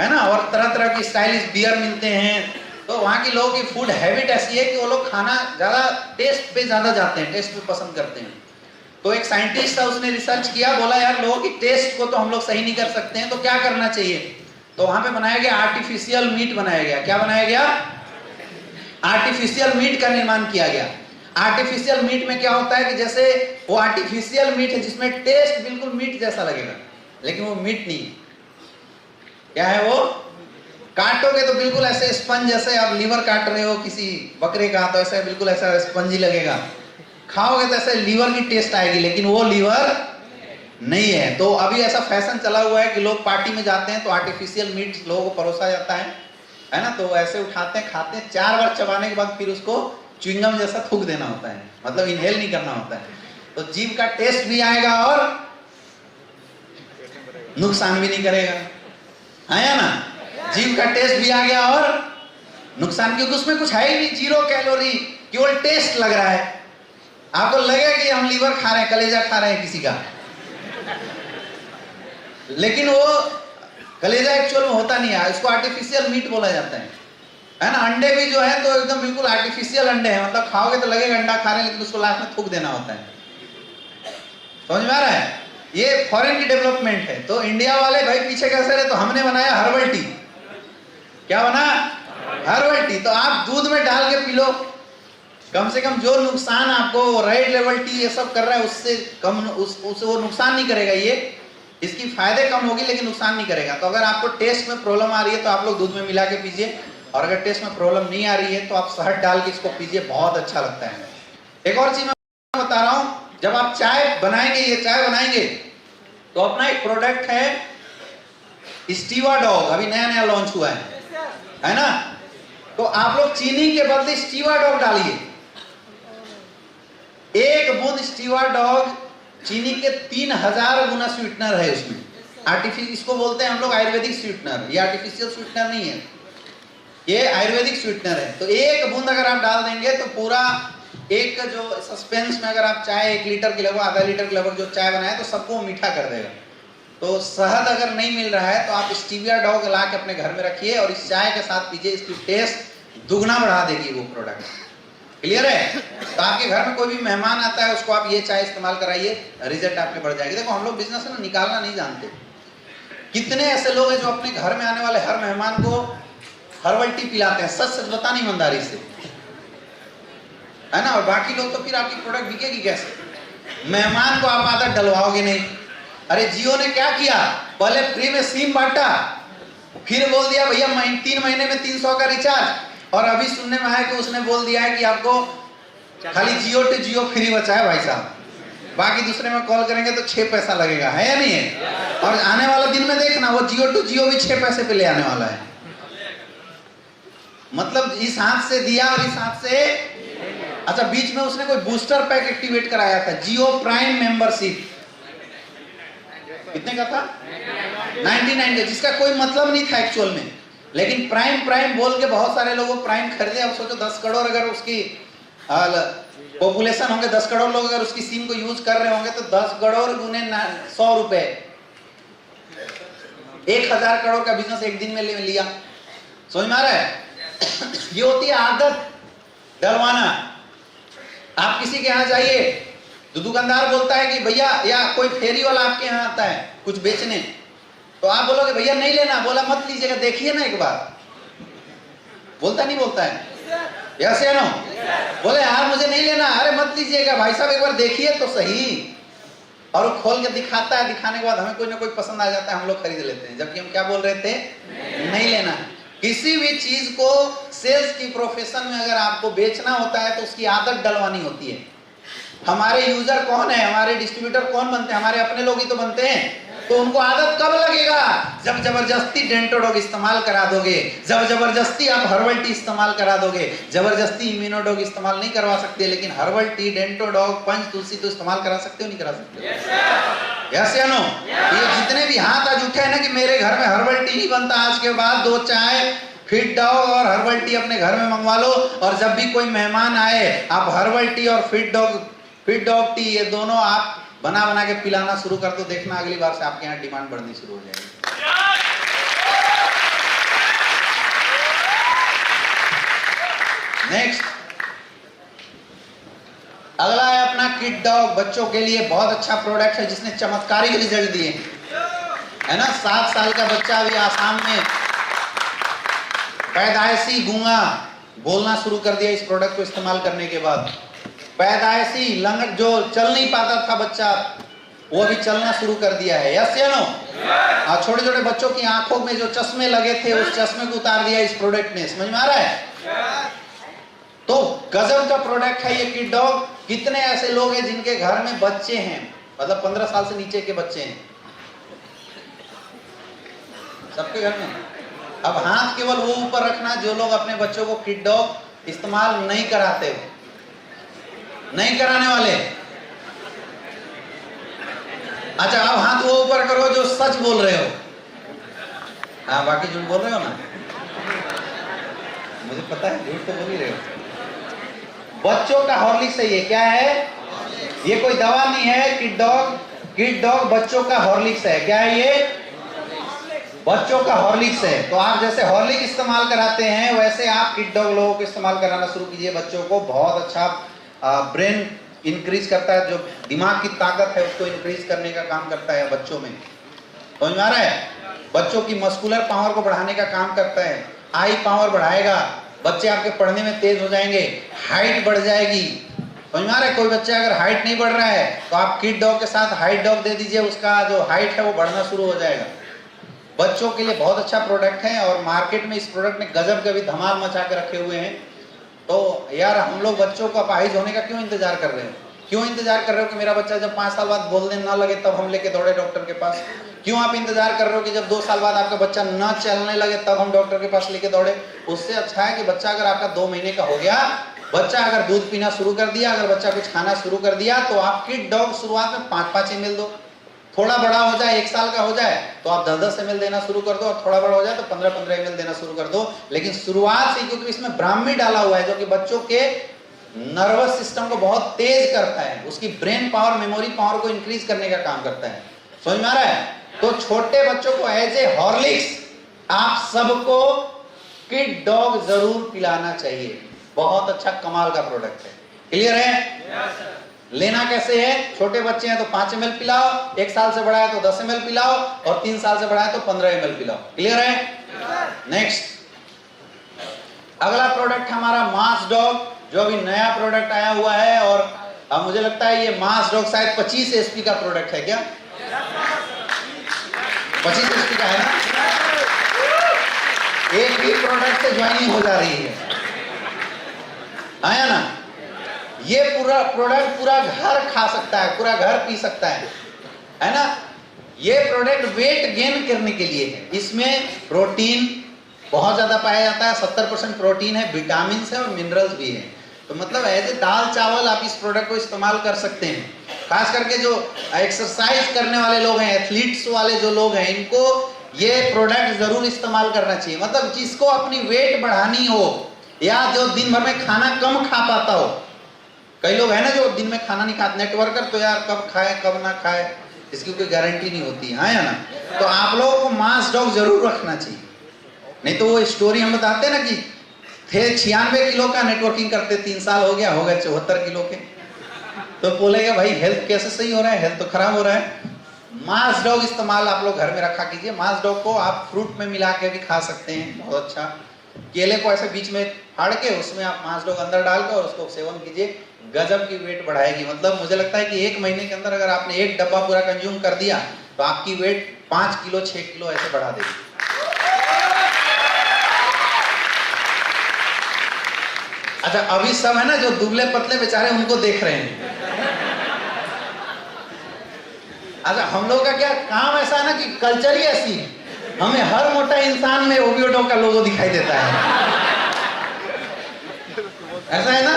है ना। और तरह तरह की स्टाइलिश बियर मिलते हैं। तो वहां के लोगों की फूड हैबिट ऐसी है कि वो लोग खाना ज्यादा टेस्ट पे ज्यादा जाते हैं, टेस्ट पे पसंद करते हैं। तो एक साइंटिस्ट था, उसने रिसर्च किया, बोला यार लोगों की टेस्ट को तो हम लोग सही नहीं कर सकते हैं, तो क्या करना चाहिए? तो वहां पे बनाया गया आर्टिफिशियल मीट बनाया गया। क्या बनाया गया? आर्टिफिशियल मीट का निर्माण किया गया। आर्टिफिशियल मीट में क्या होता है कि जैसे वो आर्टिफिशियल मीट है जिसमें टेस्ट बिल्कुल मीट जैसा लगेगा, लेकिन वो मीट नहीं है। क्या है वो? काटोगे तो बिल्कुल ऐसे स्पंज, जैसे आप लीवर काट रहे हो किसी बकरे का, तो ऐसा बिल्कुल ऐसा स्पंजी लगेगा। खाओगे तो ऐसे लीवर की टेस्ट आएगी, लेकिन वो लीवर नहीं है। तो अभी ऐसा फैशन चला हुआ है कि लोग पार्टी में जाते हैं तो आर्टिफिशियल मीट लोगों को परोसा जाता है ना। तो ऐसे उठाते हैं, खाते हैं, 4 बार चबाने के बाद फिर उसको च्युइंगम जैसा थूक देना होता है, मतलब इनहेल नहीं करना होता है। तो जीभ का टेस्ट भी आएगा और नुकसान भी नहीं करेगा, है या ना। जीभ का टेस्ट भी आ गया और नुकसान, क्योंकि उसमें कुछ है ही नहीं, 0 कैलोरी, केवल टेस्ट लग रहा है। आपको लगेगा कि हम लीवर खा रहे हैं, कलेजा खा रहे हैं किसी का, लेकिन वो कलेजा एक्चुअल में होता नहीं है, इसको आर्टिफिशियल मीट बोला जाता है ना। अंडे भी जो है तो एकदम बिल्कुल आर्टिफिशियल अंडे हैं, मतलब खाओगे तो लगेगा अंडा खा रहे हैं, लेकिन उसको लास्ट में थूक देना होता है। समझ में आ रहा है? ये फॉरेन की डेवलपमेंट है। तो इंडिया वाले भाई पीछे कैसे रहे, तो हमने बनाया हर्बल टी। क्या बना? Herbal tea. तो आप दूध में डाल के पी लो, कम से कम जो नुकसान आपको रेड लेवल टी ये सब कर रहा है उससे कम, उससे वो नुकसान नहीं करेगा। ये इसकी फायदे कम होगी लेकिन नुकसान नहीं करेगा। तो अगर आपको टेस्ट में प्रॉब्लम आ रही है तो आप लोग दूध में मिला के पीजिए, और अगर टेस्ट में प्रॉब्लम नहीं आ रही है तो आप शहद डाल के इसको पीजिए, बहुत अच्छा लगता है। एक और चीज मैं बता रहा हूं, जब आप चाय बनाएंगे, ये चाय बनाएंगे तो अपना एक प्रोडक्ट है स्टीवा डॉग, अभी नया नया लॉन्च हुआ है ना। तो आप लोग चीनी के बदले स्टीवा डॉग डालिए। 1 बूंद स्टीवा डॉग चीनी के 3000 गुना स्वीटनर है उसमें। आर्टिफिशियल, इसको बोलते हैं हम लोग आयुर्वेदिक स्वीटनर, ये आर्टिफिशियल स्वीटनर नहीं है, ये आयुर्वेदिक स्वीटनर है। तो 1 बूंद अगर आप डाल देंगे तो पूरा एक जो सस्पेंस में अगर आप चाय 1 लीटर के लगभग, आधा लीटर के लगभग जो चाय बनाए तो सबको मीठा कर देगा। तो शहद अगर नहीं मिल रहा है तो आप स्टीविया डॉग ला के अपने घर में रखिए और इस चाय के साथ पीजिए, इसकी टेस्ट दुगना बढ़ा देगी वो प्रोडक्ट। क्लियर है? तो आपके घर में कोई भी मेहमान आता है उसको आप ये चाय इस्तेमाल कराइए, रिजल्ट आपके बढ़ जाएगी। देखो हम लोग बिजनेस में निकालना नहीं जानते। कितने ऐसे लोग हैं जो अपने घर में आने वाले हर मेहमान को हर्बल टी पिलाते हैं, सच सच बताना ईमानदारी से, है ना? और बाकी लोग तो फिर आपकी प्रोडक्ट बिकेगी कैसे? मेहमान को आप आदत डलवाओगे नहीं। अरे जियो ने क्या किया, पहले फ्री में सिम बांटा, फिर बोल दिया भैया 3 महीने में 300 का रिचार्ज, और अभी सुनने में आया कि उसने बोल दिया है कि आपको खाली जियो टू जियो फ्री बचा है भाई साहब, बाकी दूसरे में कॉल करेंगे तो 6 पैसा लगेगा, है या नहीं है? और आने वाला दिन में देखना वो जियो टू जियो भी 6 पैसे पे ले आने वाला है। मतलब इस हाथ से दिया और इस हाथ से। अच्छा, बीच में उसने कोई बूस्टर पैक एक्टिवेट कराया था, जियो प्राइम मेंबरशिप, कितने का था? 99 का, जिसका कोई मतलब नहीं था एक्चुअल में, लेकिन प्राइम बोल के बहुत सारे लोगों प्राइम खरीदे। अब सोचो 10 करोड़ अगर उसकी पॉपुलेशन होंगे, 10 करोड़ लोग अगर उसकी सिम को यूज कर रहे होंगे तो 10 करोड़ गुने 100 रुपए, 1000 करोड़ का बिजनेस एक दिन में लिया। समझ में आ रहा है? ये होती है आदत डलवाना। आप किसी के यहाँ जाइए तो दुकानदार बोलता है कि भैया, या कोई फेरी वाला आपके यहाँ आता है कुछ बेचने, तो आप बोलोगे भैया नहीं लेना, बोला मत लीजिएगा, देखिए ना एक बार, बोलता नहीं बोलता है? यस या नो? बोले यार मुझे नहीं लेना, अरे मत लीजिएगा भाई साहब, एक बार देखिए तो सही। और वो खोल के दिखाता है, दिखाने के बाद हमें कोई ना कोई पसंद आ जाता है, हम लोग खरीद लेते हैं, जबकि हम क्या बोल रहे थे? नहीं लेना। किसी भी चीज को सेल्स की प्रोफेशन में अगर आपको बेचना होता है तो उसकी आदत डलवानी होती है। हमारे यूजर कौन है, हमारे डिस्ट्रीब्यूटर कौन बनते हैं? हमारे अपने लोग ही तो बनते हैं। तो उनको आदत कब लगेगा? जब जबरदस्ती डेंटोडॉग इस्तेमाल करा दोगे, जब जबरदस्ती आप हर्बल टी इस्तेमाल करा दोगे। जबरदस्ती इम्यूनोडॉग इस्तेमाल नहीं करवा सकते, लेकिन हर्बल टी, डेंटोडॉग, पंच तुलसी तो इस्तेमाल करा सकते हो, नहीं करा सकते? यस या नो? ये जितने भी हाथ आज उठे हैं ना कि मेरे घर में हर्बल टी नहीं बनता, आज के बाद 2 चाय फिट डॉग और हर्बल टी अपने घर में मंगवा लो, और जब भी कोई मेहमान आए आप हर्बल टी और फिट डॉग टी ये दोनों आप बना के पिलाना शुरू कर दो, देखना अगली बार से आपके यहाँ डिमांड बढ़नी शुरू हो जाएगी। नेक्स्ट, अगला है अपना किड डॉग, बच्चों के लिए बहुत अच्छा प्रोडक्ट है जिसने चमत्कारिक रिजल्ट दिए, है ना? 7 साल का बच्चा अभी आसाम में पैदाइशी गूंगा बोलना शुरू कर दिया इस प्रोडक्ट को इस्तेमाल करने के बाद। पैदाइशी लंगड़ जो चल नहीं पाता था बच्चा, वो भी चलना शुरू कर दिया है। यस या नो? और छोटे छोटे बच्चों की आंखों में जो चश्मे लगे थे उस चश्मे को उतार दिया इस प्रोडक्ट ने। समझ में आ रहा है? तो गजब का प्रोडक्ट है ये किड डॉग। कितने ऐसे लोग हैं जिनके घर में बच्चे हैं, मतलब 15 साल से नीचे के बच्चे हैं? सबके घर में। अब हाथ केवल वो ऊपर रखना जो लोग अपने बच्चों को किड डॉग इस्तेमाल नहीं कराते हो, नहीं कराने वाले। अच्छा, अब हाथ वो ऊपर करो जो सच बोल रहे हो। हाँ, बाकी झूठ बोल रहे हो ना? मुझे पता है झूठ तो बोल ही रहे हो। बच्चों का हॉर्लिक्स है ये। क्या है ये? कोई दवा नहीं है। किड डॉग बच्चों का हॉर्लिक्स है। क्या है ये? बच्चों का हॉर्लिक्स है। तो आप जैसे हॉर्लिक्स इस्तेमाल कराते हैं वैसे आप किड डॉग लोगों को इस्तेमाल कराना शुरू कीजिए बच्चों को। बहुत अच्छा ब्रेन इंक्रीज करता है, जो दिमाग की ताकत है उसको इंक्रीज करने का काम करता है बच्चों में। समझ में आ रहा है? बच्चों की मस्कुलर पावर को बढ़ाने का काम करता है। आई पावर बढ़ाएगा, बच्चे आपके पढ़ने में तेज हो जाएंगे, हाइट बढ़ जाएगी। समझ में आ रहा है? कोई बच्चा अगर हाइट नहीं बढ़ रहा है तो आप किड डॉग के साथ हाइट डॉग दे दीजिए, उसका जो हाइट है वो बढ़ना शुरू हो जाएगा। बच्चों के लिए बहुत अच्छा प्रोडक्ट है और मार्केट में इस प्रोडक्ट ने गजब के भी धमाल मचा के रखे हुए हैं। तो यार हम लोग बच्चों को अपाहिज होने का क्यों इंतजार कर रहे हो? क्यों इंतजार कर रहे हो कि मेरा बच्चा जब 5 साल बाद बोलने ना लगे तब हम लेके दौड़े डॉक्टर के पास? क्यों आप इंतजार कर रहे हो कि जब 2 साल बाद आपका बच्चा ना चलने लगे तब हम डॉक्टर के पास लेके दौड़े? उससे अच्छा है कि बच्चा अगर आपका 2 महीने का हो गया, बच्चा अगर दूध पीना शुरू कर दिया, अगर बच्चा कुछ खाना शुरू कर दिया, तो आप किड डॉग शुरुआत में 5-5 ml दो। थोड़ा बड़ा हो जाए, 1 साल का हो जाए तो आप 10-10 ml देना शुरू कर दो, और थोड़ा बड़ा हो जाए तो 15-15 ml देना शुरू कर दो। लेकिन शुरुआत से, क्योंकि इसमें ब्राह्मी डाला हुआ है जो कि बच्चों के नर्वस सिस्टम को बहुत तेज करता है, उसकी ब्रेन पावर, मेमोरी पावर को इंक्रीज करने का काम करता है। समझ में आ रहा है? तो छोटे बच्चों को एज ए हॉर्लिक्स आप सबको किड डॉग जरूर पिलाना चाहिए। बहुत अच्छा कमाल का प्रोडक्ट है। क्लियर है? लेना कैसे है? छोटे बच्चे हैं तो 5 ml पिलाओ, 1 साल से बड़ा है तो 10 ml पिलाओ, और 3 साल से बड़ा है तो 15 ml पिलाओ। क्लियर है? नेक्स्ट, अगला प्रोडक्ट हमारा मास डॉग, जो अभी नया प्रोडक्ट आया हुआ है, और अब मुझे लगता है ये मास डॉग शायद 25 एसपी का प्रोडक्ट है। क्या 25 एसपी का है ना? एक भी प्रोडक्ट से ज्वाइनिंग हो जा रही है, आया ना? ये पूरा प्रोडक्ट पूरा घर खा सकता है, पूरा घर पी सकता है ना? ये प्रोडक्ट वेट गेन करने के लिए है। इसमें प्रोटीन बहुत ज्यादा पाया जाता है, 70% प्रोटीन है, विटामिन है और मिनरल्स भी है। तो मतलब ऐसे दाल चावल आप इस प्रोडक्ट को इस्तेमाल कर सकते हैं। खास करके जो एक्सरसाइज करने वाले लोग हैं, एथलीट्स वाले जो लोग हैं, इनको ये प्रोडक्ट जरूर इस्तेमाल करना चाहिए। मतलब जिसको अपनी वेट बढ़ानी हो, या जो दिन भर में खाना कम खा पाता हो, कई लोग हैं ना जो दिन में खाना नहीं खाते, नेटवर्कर, तो यार कब खाए कब ना खाए इसकी कोई गारंटी नहीं होती, हाँ या ना? तो आप लोगों को मास डॉग जरूर रखना चाहिए। नहीं तो वो स्टोरी हम बताते हैं ना कि थे 96 किलो का, नेटवर्किंग करते 3 साल हो गया, हो गए 74 किलो के, तो बोलेगा भाई हेल्थ कैसे सही हो रहा है, हेल्थ तो खराब हो रहा है। मास डॉग इस्तेमाल आप लोग घर में रखा कीजिए। मास डॉग को आप फ्रूट में मिला के भी खा सकते हैं, बहुत अच्छा। केले को ऐसे बीच में फाड़ के उसमें आप मास डॉग अंदर डालकर और उसको सेवन कीजिए, गजब की वेट बढ़ाएगी। मतलब मुझे लगता है कि 1 महीने के अंदर अगर आपने 1 डब्बा पूरा कंज्यूम कर दिया तो आपकी वेट 5 किलो 6 किलो ऐसे बढ़ा देगी। अच्छा, अभी सब है ना जो दुबले पतले बेचारे उनको देख रहे हैं। अच्छा, हम लोग का क्या काम ऐसा है ना कि कल्चर ही ऐसी है, हमें हर मोटा इंसान में ओवियोडो का लोगो दिखाई देता है, ऐसा है ना?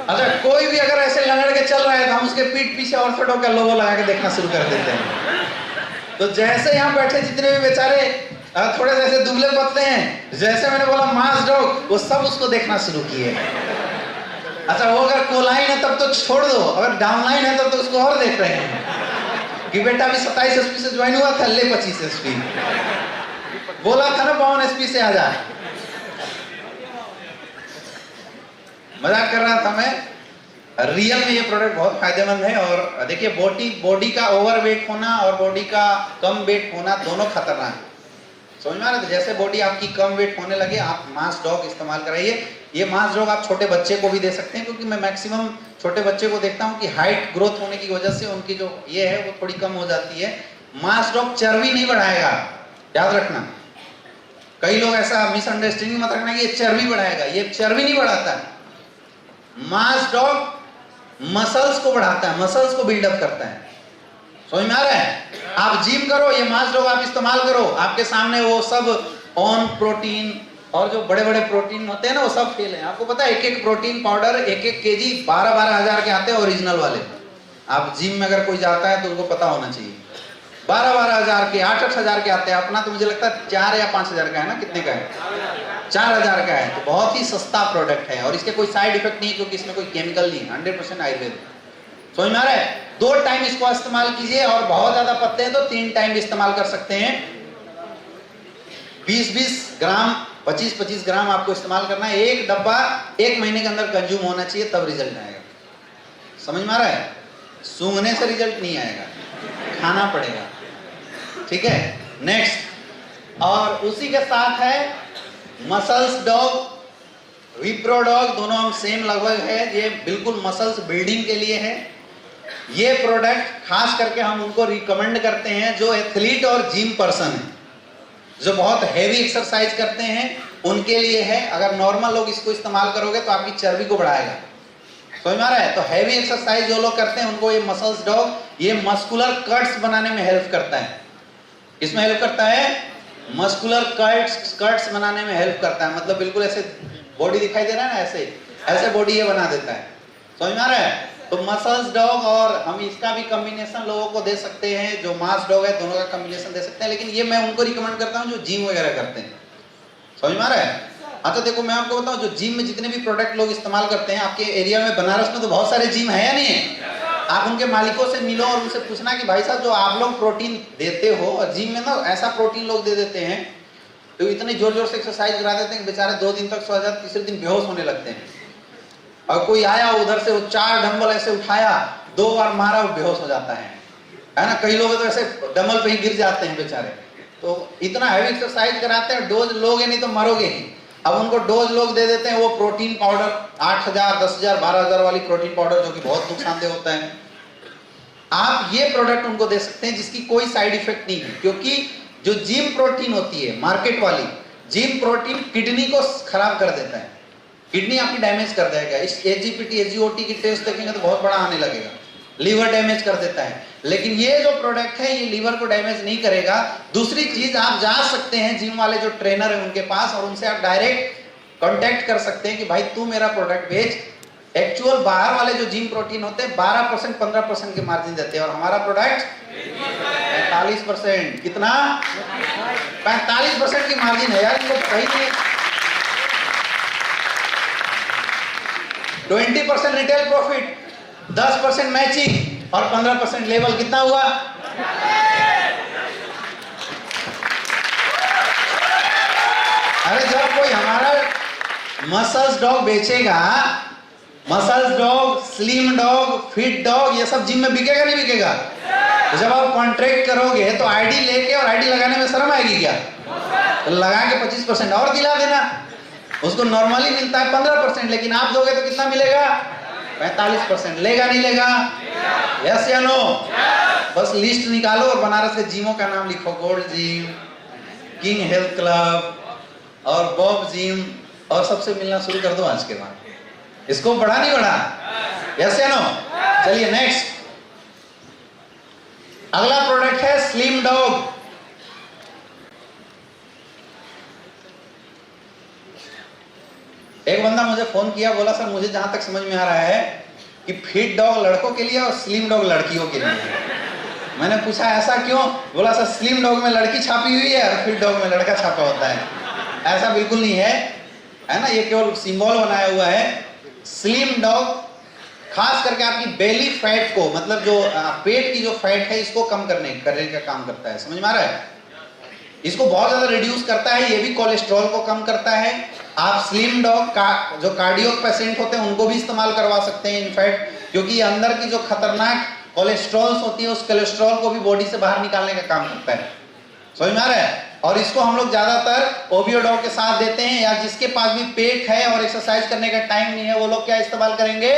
अच्छा, कोई भी अगर ऐसे लंगड़ के चल रहा है तो हम उसके पीठ पीछे ऑर्थोडो का लोगो लगा के देखना शुरू कर देते हैं। तो जैसे यहाँ बैठे जितने भी बेचारे थोड़े से ऐसे दुबले पतले हैं, जैसे मैंने बोला मास डॉग, वो सब उसको देखना शुरू किए। अच्छा, वो अगर कोलाइन है तब तो छोड़ दो, अगर डाउनलाइन है तब तो उसको और देख रहे हैं कि बेटा अभी 27 एसपी से ज्वाइन हुआ था, ले 25 एसपी, बोला था ना 52 एसपी से आ जा। मजाक कर रहा था मैं। रियल में ये प्रोडक्ट बहुत फायदेमंद है। और देखिए, बॉडी का ओवरवेट होना और बॉडी का कम वेट होना दोनों खतरनाक है। समझ में आ रहा है? जैसे बॉडी आपकी कम वेट होने लगे, आप मास डॉग इस्तेमाल कराइए। ये मास डॉग आप छोटे बच्चे को भी दे सकते हैं, क्योंकि मैं मैक्सिमम छोटे बच्चे को देखता हूँ कि हाइट ग्रोथ होने की वजह से उनकी जो ये है वो थोड़ी कम हो जाती है। मास डॉग चर्बी नहीं बढ़ाएगा, याद रखना। कई लोग ऐसा मिसअंडरस्टैंडिंग मत रखना कि ये चर्बी बढ़ाएगा, ये चर्बी नहीं बढ़ाता। मास डॉग मसल्स को बढ़ाता है, मसल्स को बिल्डअप करता है। समझ में आ रहा है? आप जिम करो, ये मास डॉग आप इस्तेमाल करो, आपके सामने वो सब ऑन प्रोटीन और जो बड़े बड़े प्रोटीन होते हैं ना, वो सब फेल है। आपको पता है एक एक प्रोटीन पाउडर 1-1 केजी 12-12 हजार के आते हैं, ओरिजिनल वाले। आप जिम में अगर कोई जाता है तो उनको पता होना चाहिए, 12-12 हजार के, 8-8 हजार के आते हैं। अपना तो मुझे लगता है 4 या 5 हजार का है ना, कितने का है? 4 हजार का है। तो बहुत ही सस्ता प्रोडक्ट है और इसके कोई साइड इफेक्ट नहीं, क्योंकि इसमें कोई केमिकल नहीं, 100% आयुर्वेद। समझ में आ रहा है? 2 टाइम इसको इस्तेमाल कीजिए, और बहुत ज्यादा पतले हैं तो 3 टाइम भी इस्तेमाल कर सकते हैं। 20-20 ग्राम 25-25 ग्राम आपको इस्तेमाल करना है। 1 डब्बा 1 महीने के अंदर कंज्यूम होना चाहिए, तब रिजल्ट आएगा। समझ में आ रहा है? सूंघने से रिजल्ट नहीं आएगा, खाना पड़ेगा। ठीक है, नेक्स्ट। और उसी के साथ है मसल्स डॉग, विप्रो डॉग, दोनों हम सेम लगभग है। ये बिल्कुल मसल्स बिल्डिंग के लिए है। ये प्रोडक्ट खास करके हम उनको रिकमेंड करते हैं जो एथलीट और जिम पर्सन है, जो बहुत हैवी एक्सरसाइज करते हैं, उनके लिए है। अगर नॉर्मल लोग इसको इस्तेमाल करोगे तो आपकी चर्बी को बढ़ाएगा। समझ में आ रहा है? तो हैवी एक्सरसाइज जो लोग करते हैं उनको ये मसल्स डॉग, ये मस्कुलर कट्स बनाने में हेल्प करता है। इसमें हेल्प करता है, मस्कुलर कट्स बनाने में हेल्प करता है। मतलब बिल्कुल ऐसे बॉडी दिखाई दे रहा है ना, ऐसे बॉडी ये बना देता है। समझ में आ रहा है? तो मसल्स डॉग और हम इसका भी कॉम्बिनेशन लोगों को दे सकते हैं, जो मास डॉग है दोनों का कॉम्बिनेशन दे सकते हैं। लेकिन ये मैं उनको रिकमेंड करता हूँ जो जिम वगैरह करते हैं। समझ में आ रहा है? अच्छा देखो मैं आपको बताऊं, जो जिम में जितने भी प्रोडक्ट लोग इस्तेमाल करते हैं, आपके एरिया में बनारस में तो बहुत सारे जिम है या नहीं है? आप उनके मालिकों से मिलो और उनसे पूछना कि भाई साहब जो आप लोग प्रोटीन देते हो, और जिम में ना ऐसा प्रोटीन लोग दे देते हैं तो इतनी जोर जोर से एक्सरसाइज करा देते हैं कि बेचारे 2 दिन तक सो जाते, तीसरे दिन बेहोश होने लगते हैं। और कोई आया उधर से, वो 4 डंबल ऐसे उठाया, 2 बार मारा, वो बेहोश हो जाता है ना। कई लोग तो ऐसे डंबल पे ही गिर जाते हैं बेचारे। तो इतना हैवी एक्सरसाइज कराते हैं, डोज लोगे नहीं तो मरोगे ही। अब उनको डोज लोग दे देते हैं वो प्रोटीन पाउडर 8,000, 10,000, 12,000 वाली प्रोटीन पाउडर, जो कि बहुत नुकसानदेह होता है। आप ये प्रोडक्ट उनको दे सकते हैं जिसकी कोई साइड इफेक्ट नहीं है, क्योंकि जो जिम प्रोटीन होती है मार्केट वाली, जिम प्रोटीन किडनी को खराब कर देता है, किडनी आपकी डैमेज कर देगा। इस एजीपीटी एजीओटी की टेस्ट देखेंगे तो बहुत बड़ा आने लगेगा, लीवर डैमेज कर देता है। लेकिन ये जो प्रोडक्ट है ये लीवर को डैमेज नहीं करेगा। दूसरी चीज, आप जा सकते हैं जिम वाले जो ट्रेनर है उनके पास, और उनसे आप डायरेक्ट कांटेक्ट कर सकते हैं कि भाई तू मेरा प्रोडक्ट बेच। एक्चुअल बाहर वाले जो जिम प्रोटीन होते हैं 12%, 15% के मार्जिन देते हैं, और हमारा प्रोडक्ट 45%। कितना? 45% की मार्जिन है यार, इनको सही नहीं। 20% रिटेल प्रॉफिट, 10% मैचिंग और 15% लेवल। कितना हुआ? अरे जब कोई हमारा मसल्स डॉग बेचेगा, muscles dog, slim dog, fit dog, ये सब जिम में बिकेगा नहीं बिकेगा? तो जब आप कॉन्ट्रैक्ट करोगे तो आईडी लेके और आईडी लगाने में शर्म आएगी क्या? तो लगा के 25% और दिला देना। उसको नॉर्मली मिलता है 15%, लेकिन आप दोगे तो कितना मिलेगा? 45%। लेगा नहीं लेगा? यस या नो? बस लिस्ट निकालो और बनारस के जिमों का नाम लिखो, gold gym, king health club और बॉब जिम, और सबसे मिलना शुरू कर दो आज के बाद। इसको बढ़ा नहीं बढ़ा? यस या नो? चलिए नेक्स्ट, अगला प्रोडक्ट है स्लिम डॉग। एक बंदा मुझे फोन किया, बोला सर मुझे जहां तक समझ में आ रहा है कि फिट डॉग लड़कों के लिए और स्लिम डॉग लड़कियों के लिए। मैंने पूछा ऐसा क्यों? बोला सर स्लिम डॉग में लड़की छापी हुई है और फिट डॉग में लड़का छापा होता है। ऐसा बिल्कुल नहीं है, है ना, ये केवल सिंबल बनाया हुआ है। स्लिम डॉग खास करके आपकी बेली फैट को, मतलब जो पेट की जो फैट है इसको कम करने का काम करता है। समझ में आ रहा है? इसको बहुत ज्यादा रिड्यूस करता है, ये भी कोलेस्ट्रॉल को कम करता है। आप स्लिम डॉग का जो कार्डियो पेशेंट होते हैं उनको भी इस्तेमाल करवा सकते हैं इनफैक्ट, क्योंकि अंदर की जो खतरनाक कोलेस्ट्रॉल्स होती है उस कोलेस्ट्रॉल को भी बॉडी से बाहर निकालने का काम करता है। समझ में आ रहा है? और इसको हम लोग ज्यादातर ओबियो डॉग के साथ देते हैं, या जिसके पास भी पेट है और एक्सरसाइज करने का टाइम नहीं है वो लोग क्या इस्तेमाल करेंगे?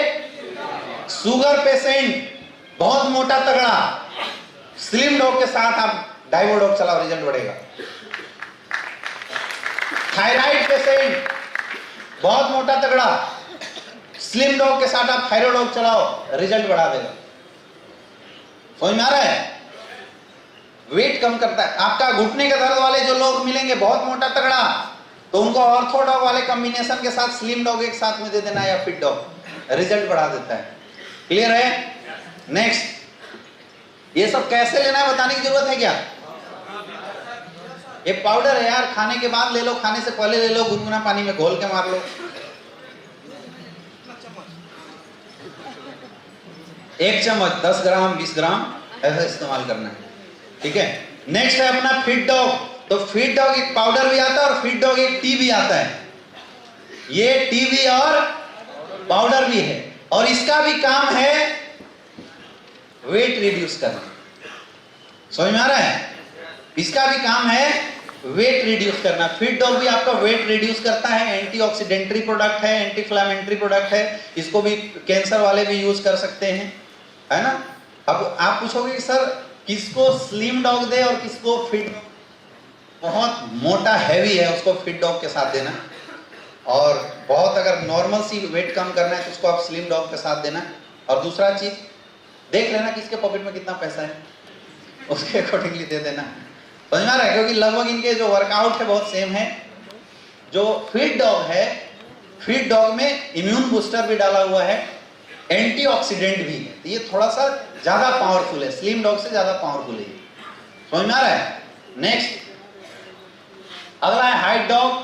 शुगर पेशेंट, बहुत मोटा तगड़ा, स्लिम डॉग के साथ आप डाइवो डॉग चलाओ, रिजल्ट बढ़ेगा। थायराइड पेशेंट, बहुत मोटा तगड़ा, स्लिम डॉग के साथ आप थायराइड डॉग चलाओ, रिजल्ट बढ़ा देगा। समझ में आ रहा है? वेट कम करता है। आपका घुटने के दर्द वाले जो लोग मिलेंगे बहुत मोटा तगड़ा, तो उनको ऑर्थो डॉग वाले कॉम्बिनेशन के साथ स्लिम डॉग एक साथ में दे देना, या फिट डॉग, रिजल्ट बढ़ा देता है। क्लियर है? नेक्स्ट, ये सब कैसे लेना है बताने की जरूरत है क्या? ये पाउडर है यार, खाने के बाद ले लो, खाने से पहले ले लो, गुनगुना पानी में घोल के मार लो। एक चम्मच 10 ग्राम 20 ग्राम ऐसा इस्तेमाल करना है। ठीक है? नेक्स्ट है अपना फिट डॉग। तो फिट डॉग एक पाउडर भी आता है और फिट डॉग एक टी भी आता है। ये टी भी और पाउडर भी है, और इसका भी काम है वेट रिड्यूस करना। समझ में आ रहा है? इसका भी काम है वेट रिड्यूस करना। फिट डॉग भी आपका वेट रिड्यूस करता है, एंटीऑक्सीडेंटरी प्रोडक्ट है, एंटी इन्फ्लेमेटरी प्रोडक्ट है। इसको भी कैंसर वाले भी यूज कर सकते हैं, है ना। अब आप पूछोगे कि सर किसको स्लिम डॉग दे और किसको फिट? बहुत मोटा हैवी है उसको फिट डॉग के साथ देना, और बहुत अगर नॉर्मल सी वेट कम करना है तो उसको आप स्लिम डॉग के साथ देना। और दूसरा चीज देख लेना किसके पॉकेट में कितना पैसा है, उसके अकॉर्डिंगली दे देना। समझ में आ रहा है? क्योंकि लगभग इनके जो वर्कआउट है बहुत सेम है। जो फिट डॉग है, फिट डॉग में इम्यून बूस्टर भी डाला हुआ है, एंटीऑक्सीडेंट भी है, तो ये थोड़ा सा ज्यादा पावरफुल है, स्लिम डॉग से ज्यादा पावरफुल है। समझ में आ रहा है? नेक्स्ट, अगला है हाइट डॉग।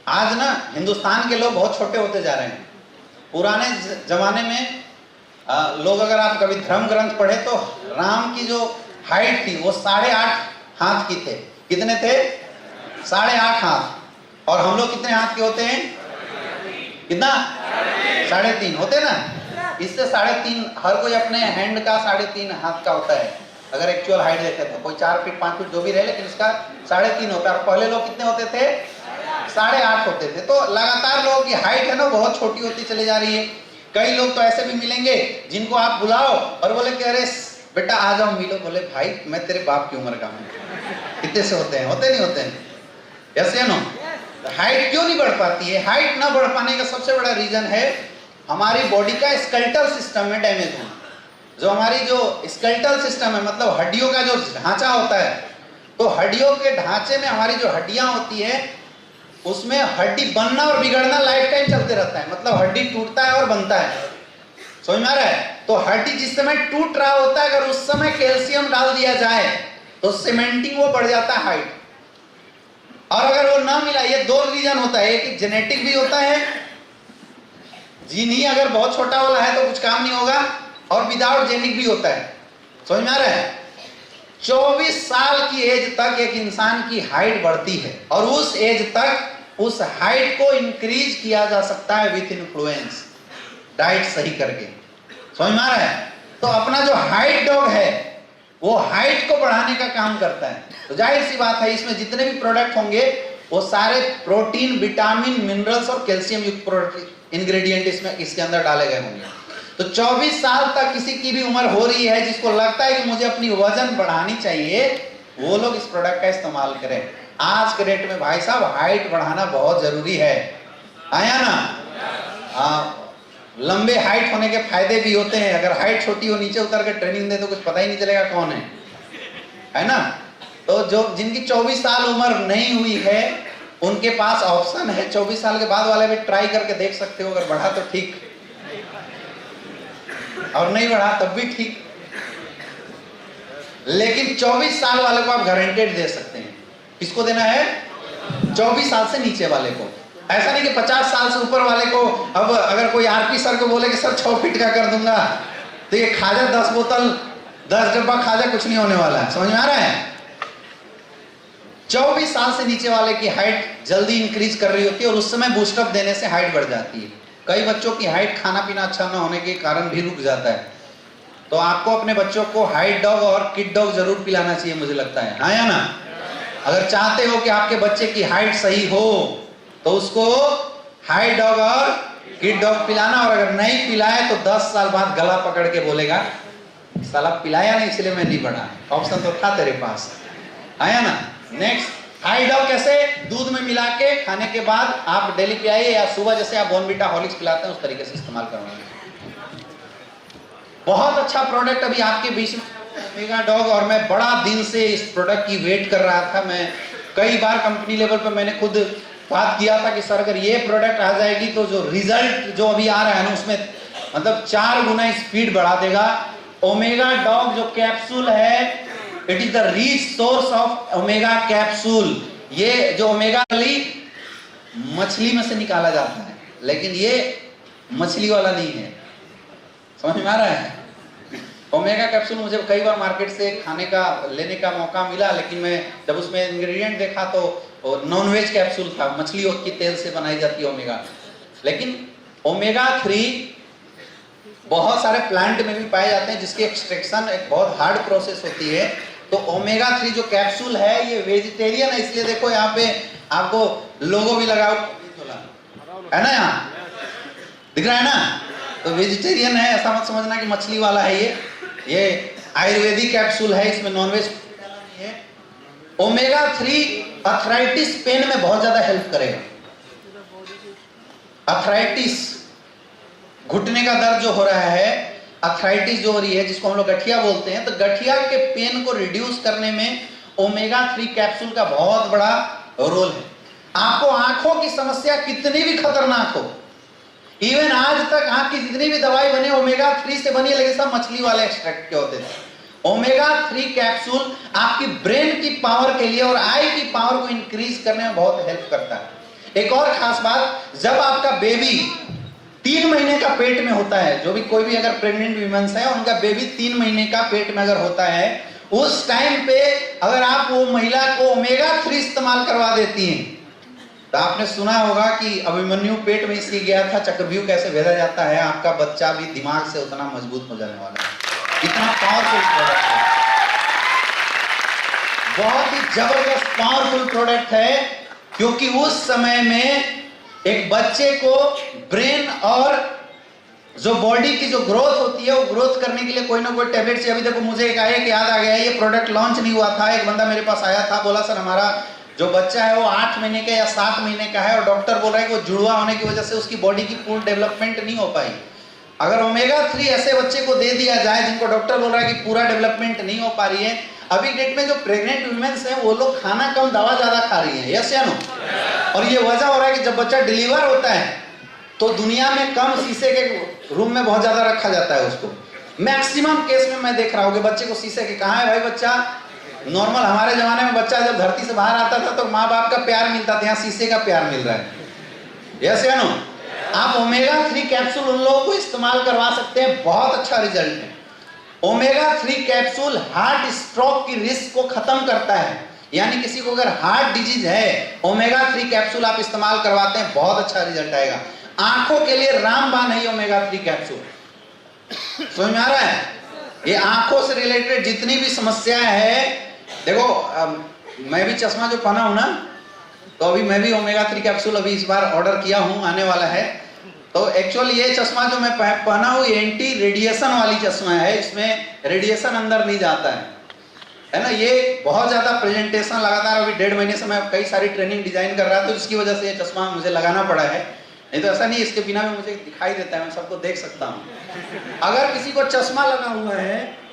आज ना हिंदुस्तान के लोग बहुत छोटे होते जा रहे हैं। पुराने जमाने में लोग, अगर आप कभी धर्म ग्रंथ पढ़े तो राम की जो हाइट थी वो 8.5 हाथ की थे। कितने थे? 8.5 हाथ। और हम लोग कितने हाथ के होते हैं? कितना? 3.5 होते ना। इससे 3.5, हर कोई अपने हैंड का 3.5 हाथ का होता है। अगर एक्चुअल हाइट देखे तो कोई 4 फीट 5 फीट जो भी रहे, लेकिन इसका 3.5 होता है। और पहले लोग कितने होते थे? 8.5 होते थे। तो लगातार लोगों की हाइट है ना बहुत छोटी होती चली जा रही है। कई लोग तो ऐसे भी मिलेंगे जिनको आप बुलाओ और बोले कि अरे बेटा आ जाओ मिलो, बोले भाई मैं तेरे बाप की उम्र का हूँ। कितने से होते हैं? होते नहीं होते हैं? यस या नो? हाइट क्यों नहीं बढ़ पाती है? हाइट ना बढ़ पाने का सबसे बड़ा रीजन है हमारी बॉडी का स्केलेटल सिस्टम में डैमेज होना। जो हमारी जो स्केलेटल सिस्टम है, मतलब हड्डियों का जो ढांचा होता है, तो हड्डियों के ढांचे में हमारी जो हड्डियां होती है उसमें हड्डी बनना और बिगड़ना लाइफ टाइम चलते रहता है। मतलब हड्डी टूटता है और बनता है। समझ में आ रहा है? तो हड्डी जिस समय टूट रहा होता है, अगर उस समय कैल्शियम डाल दिया जाए तो सीमेंटिंग वो बढ़ जाता है हाइट। और अगर वो ना मिला, ये 2 रीजन होता है, एक जेनेटिक भी होता है, जीन ही अगर बहुत छोटा वाला है तो कुछ काम नहीं होगा, और विदाउट जेनिक भी होता है। समझ में आ रहा है? 24 साल की एज तक एक इंसान की हाइट बढ़ती है, और उस एज तक उस हाइट को इंक्रीज किया जा सकता है विथ इन्फ्लुएंस, डाइट सही करके। समझ में आ रहा है? तो अपना जो हाइट डॉग है वो हाइट को बढ़ाने का काम करता है। तो जाहिर सी बात है इसमें जितने भी प्रोडक्ट होंगे वो सारे प्रोटीन, विटामिन, मिनरल्स और कैल्शियम युक्त इंग्रेडिएंट इसमें इसके अंदर डाले गए होंगे। तो 24 साल तक किसी की भी उम्र हो रही है जिसको लगता है कि मुझे अपनी वजन बढ़ानी चाहिए, वो लोग इस प्रोडक्ट का इस्तेमाल करें। आज के डेट में भाई साहब हाइट बढ़ाना बहुत जरूरी है। आया ना? लंबे हाइट होने के फायदे भी होते हैं। अगर हाइट छोटी हो, नीचे उतर के ट्रेनिंग दे तो कुछ पता ही नहीं चलेगा कौन है ना? तो जो जिनकी 24 साल उम्र नहीं हुई है उनके पास ऑप्शन है। 24 साल के बाद वाले भी ट्राई करके देख सकते हो। अगर बढ़ा तो ठीक, और नहीं बढ़ा तब भी ठीक। लेकिन 24 साल वाले को आप गारंटेड दे सकते हैं। किसको देना है? 24 साल से नीचे वाले को। ऐसा नहीं कि 50 साल से ऊपर वाले को। अब अगर कोई आरपी सर को बोले कि सर 6 फीट का कर दूंगा, तो ये खाजा 10 बोतल 10 डब्बा खाजा कुछ नहीं होने वाला है। समझ में आ रहा है? 24 साल से नीचे वाले की हाइट जल्दी इंक्रीज कर रही होती है, और उस समय बूस्टअप देने से हाइट बढ़ जाती है। कई बच्चों की हाइट खाना पीना अच्छा न होने के कारण भी रुक जाता है। तो आपको अपने बच्चों को हाइट डॉग और किड डॉग जरूर पिलाना चाहिए, मुझे लगता है। हाँ या ना? अगर चाहते हो कि आपके बच्चे की हाइट सही हो तो उसको हाइट डॉग और किड डॉग पिलाना। और अगर नहीं पिलाए तो 10 साल बाद गला पकड़ के बोलेगा साला पिलाया नहीं इसलिए मैं नहीं बढ़ा। ऑप्शन तो था तेरे पास। आया ना? नेक्स्ट, हाइट डॉग कैसे? दूध में मिला के खाने के बाद आप डेली पिलाइए, या सुबह जैसे आप बॉर्नविटा हॉर्लिक्स पिलाते हैं उस तरीके से इस्तेमाल करवाएंगे। बहुत अच्छा प्रोडक्ट अभी आपके बीच में ओमेगा डॉग, और मैं बड़ा दिन से इस प्रोडक्ट की वेट कर रहा था। मैं कई बार कंपनी लेवल पर मैंने खुद बात किया था कि सर अगर ये प्रोडक्ट आ जाएगी तो जो रिजल्ट जो अभी आ रहा है ना उसमें मतलब 4 गुना स्पीड बढ़ा देगा। ओमेगा डॉग जो कैप्सूल है, it is the rich source of omega capsule. ये जो ओमेगा मछली में से निकाला जाता है, लेकिन ये मछली वाला नहीं है। समझ में आ रहा है? ओमेगा कैप्सूल मुझे कई बार मार्केट से खाने का लेने का मौका मिला, लेकिन मैं जब उसमें इंग्रेडिएंट देखा तो नॉन वेज कैप्सूल था, मछली के तेल से बनाई जाती है ओमेगा। लेकिन ओमेगा 3 बहुत सारे प्लांट में भी पाए जाते हैं जिसकी एक्सट्रैक्शन एक बहुत हार्ड प्रोसेस होती है। तो ओमेगा 3 जो कैप्सूल है ये वेजिटेरियन है, इसलिए देखो यहाँ पे आपको लोगो भी लगा है ना, यहाँ दिख रहा है ना? तो वेजिटेरियन है, ऐसा मत समझना कि मछली वाला है। ये आयुर्वेदिक कैप्सूल है, इसमें नॉनवेज है। ओमेगा 3 अर्थराइटिस पेन में बहुत ज्यादा हेल्प करेगा। अर्थराइटिस, घुटने का दर्द जो हो रहा है, अर्थराइटिस जो हो रही है जिसको हम लोग गठिया बोलते हैं, तो गठिया के पेन को रिड्यूस करने में ओमेगा 3 कैप्सूल का बहुत बड़ा रोल है। आपको आंखों की समस्या कितनी भी खतरनाक हो, इवन आज तक आंख की जितनी भी दवाई बनी ओमेगा 3 से बनी है, लेकिन सब मछली वाले एक्सट्रैक्ट के होते थे। ओमेगा 3 कैप्सूल आपकी ब्रेन की पावर के लिए और आई की पावर को इंक्रीज करने में बहुत हेल्प करता है। एक और खास बात, जब आपका बेबी 3 महीने का पेट में होता है, जो भी कोई भी अगर प्रेग्नेंट वीमेंस है उनका बेबी 3 महीने का पेट में अगर होता है, उस टाइम पे अगर आप वो महिला को ओमेगा 3 इस्तेमाल करवा देती हैं, तो आपने सुना होगा कि अभिमन्यु पेट में इसलिए गया था, चक्रव्यूह कैसे भेजा जाता है, आपका बच्चा भी दिमाग से उतना मजबूत हो जाने वाला है। इतना पावरफुल प्रोडक्ट है, बहुत ही जबरदस्त पावरफुल प्रोडक्ट है, क्योंकि उस समय में एक बच्चे को ब्रेन और जो बॉडी की जो ग्रोथ होती है, वो ग्रोथ करने के लिए कोई ना कोई टैबलेट चाहिए। अभी देखो मुझे एक याद आ गया, ये प्रोडक्ट लॉन्च नहीं हुआ था, एक बंदा मेरे पास आया था, बोला सर हमारा जो बच्चा है वो 8 महीने का या 7 महीने का है और डॉक्टर बोल रहा है कि वो जुड़वा होने की वजह से उसकी बॉडी की पूर्ण डेवलपमेंट नहीं हो पाई। अगर ओमेगा 3 ऐसे बच्चे को दे दिया जाए जिनको डॉक्टर बोल रहा है कि पूरा डेवलपमेंट नहीं हो पा रही है, अभी डेट में जो प्रेग्नेंट वुमेन्स हैं वो लोग खाना कम दवा ज्यादा खा रही है, यस या नो? और ये वजह हो रहा है कि जब बच्चा डिलीवर होता है तो दुनिया में कम शीशे के रूम में बहुत ज्यादा रखा जाता है उसको। मैक्सिमम केस में मैं देख रहा हूँ कि बच्चे को शीशे के, कहाँ है भाई बच्चा? नॉर्मल हमारे जमाने में बच्चा जब धरती से बाहर आता था तो माँ बाप का प्यार मिलता था, यहाँ शीशे का प्यार मिल रहा है, यस या नो? आप ओमेगा 3 कैप्सूल उन लोगों को इस्तेमाल करवा सकते हैं, बहुत अच्छा रिजल्ट है। ओमेगा 3 कैप्सूल हार्ट स्ट्रोक की रिस्क को खत्म करता है, यानी किसी को अगर हार्ट डिजीज है, ओमेगा 3 कैप्सूल आप इस्तेमाल करवाते हैं, बहुत अच्छा रिजल्ट आएगा। आंखों के लिए रामबाण है ओमेगा 3 कैप्सूल, समझ में आ रहा है? ये आंखों से रिलेटेड जितनी भी समस्याएं है, देखो मैं भी चश्मा जो पहना हूं ना, तो अभी मैं भी ओमेगा 3 कैप्सूल अभी इस बार ऑर्डर किया हूं, आने वाला है। तो एक्चुअली ये चश्मा जो मैं पहना हूं एंटी रेडिएशन वाली चश्मा है, इसमें रेडिएशन अंदर नहीं जाता है ना। ये बहुत ज्यादा प्रेजेंटेशन लगातार अभी 1.5 महीने से मैं कई सारी ट्रेनिंग डिजाइन कर रहा था, तो इसकी वजह से ये चश्मा मुझे लगाना पड़ा है, नहीं तो ऐसा नहीं इसके बिना भी मुझे दिखाई देता है, मैं सबको देख सकता हूँ। अगर किसी को चश्मा लगा हुआ है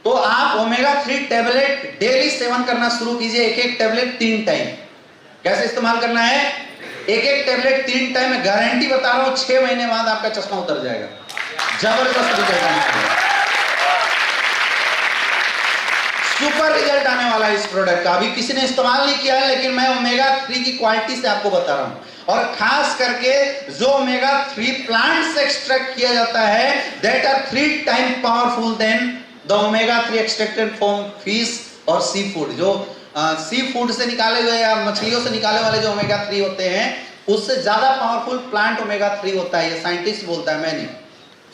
तो आप ओमेगा 3 टैबलेट डेली सेवन करना शुरू कीजिए, एक टैबलेट 3 टाइम। कैसे इस्तेमाल करना है? एक टैबलेट 3 टाइम, मैं गारंटी बता रहा हूं 6 महीने बाद आपका चश्मा उतर जाएगा, जबरदस्त रिजल्ट आने वाला है, सुपर रिजल्ट आने वाला है इस प्रोडक्ट का। अभी किसी ने इस्तेमाल नहीं किया है, लेकिन मैं ओमेगा 3 की क्वालिटी से आपको बता रहा हूं, और खास करके जो ओमेगा 3 प्लांट से एक्सट्रैक्ट किया जाता है, that are 3 time powerful then the omega 3 extracted from fish और सी फूड। जो सी फूड से निकाले हुए या मछलियों से निकाले वाले जो ओमेगा 3 होते हैं, उससे ज्यादा पावरफुल प्लांट ओमेगा 3 होता है, ये साइंटिस्ट बोलता है, मैं नहीं।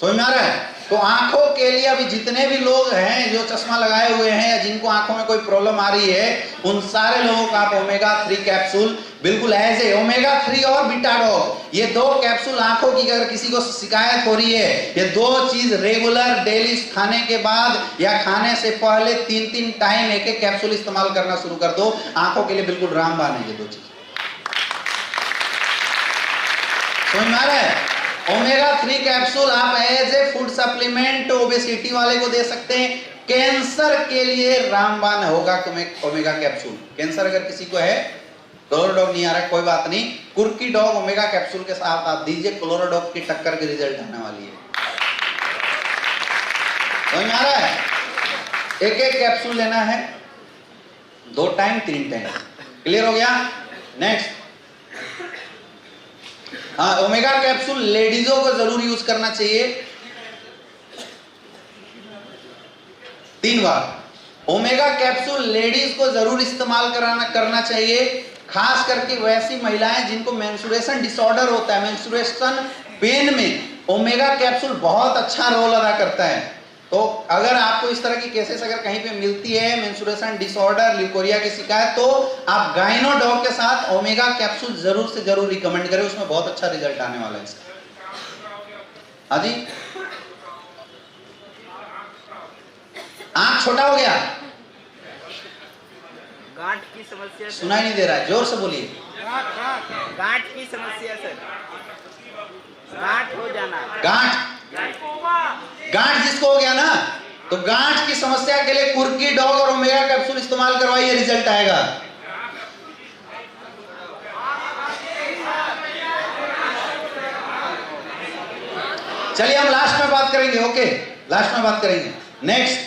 समझ में आ रहा है? तो आंखों के लिए अभी जितने भी लोग हैं जो चश्मा लगाए हुए हैं या जिनको आंखों में कोई प्रॉब्लम आ रही है, उन सारे लोगों को आप ओमेगा 3 कैप्सूल बिल्कुल एज ए ओमेगा 3 और बीटाडॉग, ये 2 कैप्सूल आंखों की अगर किसी को शिकायत हो रही है, ये 2 चीज रेगुलर डेली खाने के बाद या खाने से पहले 3-3 टाइम एक कैप्सूल इस्तेमाल करना शुरू कर दो, आंखों के लिए बिल्कुल रामबाण है ये 2 चीज। समझ में आ रहा है? ओमेगा 3 कैप्सूल आप as a food supplement obesity वाले को दे सकते हैं, कैंसर के लिए रामबाण होगा तुम्हें ओमेगा कैप्सूल। कैंसर अगर किसी को है, क्लोरोडॉग नहीं आ रहा है कोई बात नहीं, कुर्की डॉग ओमेगा कैप्सूल के साथ आप दीजिए, क्लोरोडॉग की टक्कर के रिजल्ट आने वाली है। समझ में आ रहा है? एक कैप्सूल लेना है, 2 टाइम 3 टाइम, क्लियर हो गया? नेक्स्ट, हाँ, ओमेगा कैप्सूल लेडीजों को जरूर यूज करना चाहिए 3 बार। ओमेगा कैप्सूल लेडीज को जरूर इस्तेमाल करना चाहिए, खास करके वैसी महिलाएं जिनको मेंस्ट्रुएशन डिसऑर्डर होता है, मेंस्ट्रुएशन पेन में ओमेगा कैप्सूल बहुत अच्छा रोल अदा करता है। तो अगर आपको इस तरह की केसेस अगर कहीं पे मिलती है, मेंस्ट्रुएशन डिसऑर्डर, ल्यूकोरिया की शिकायत, तो आप गाइनोडॉग के साथ ओमेगा कैप्सूल जरूर से जरूर रिकमेंड करें, उसमें बहुत अच्छा रिजल्ट आने वाला है इसका। हाँ जी, आंख छोटा हो गया, गांठ की समस्या, सुनाई नहीं दे रहा है, जोर से बोलिए। गांठ की समस्या सर, गांठ हो जाना, गांठ जिसको हो गया ना, तो गांठ की समस्या के लिए कुर्की डॉग और ओमेगा कैप्सूल इस्तेमाल करवाइए, रिजल्ट आएगा। चलिए हम लास्ट में बात करेंगे, ओके, लास्ट में बात करेंगे। नेक्स्ट,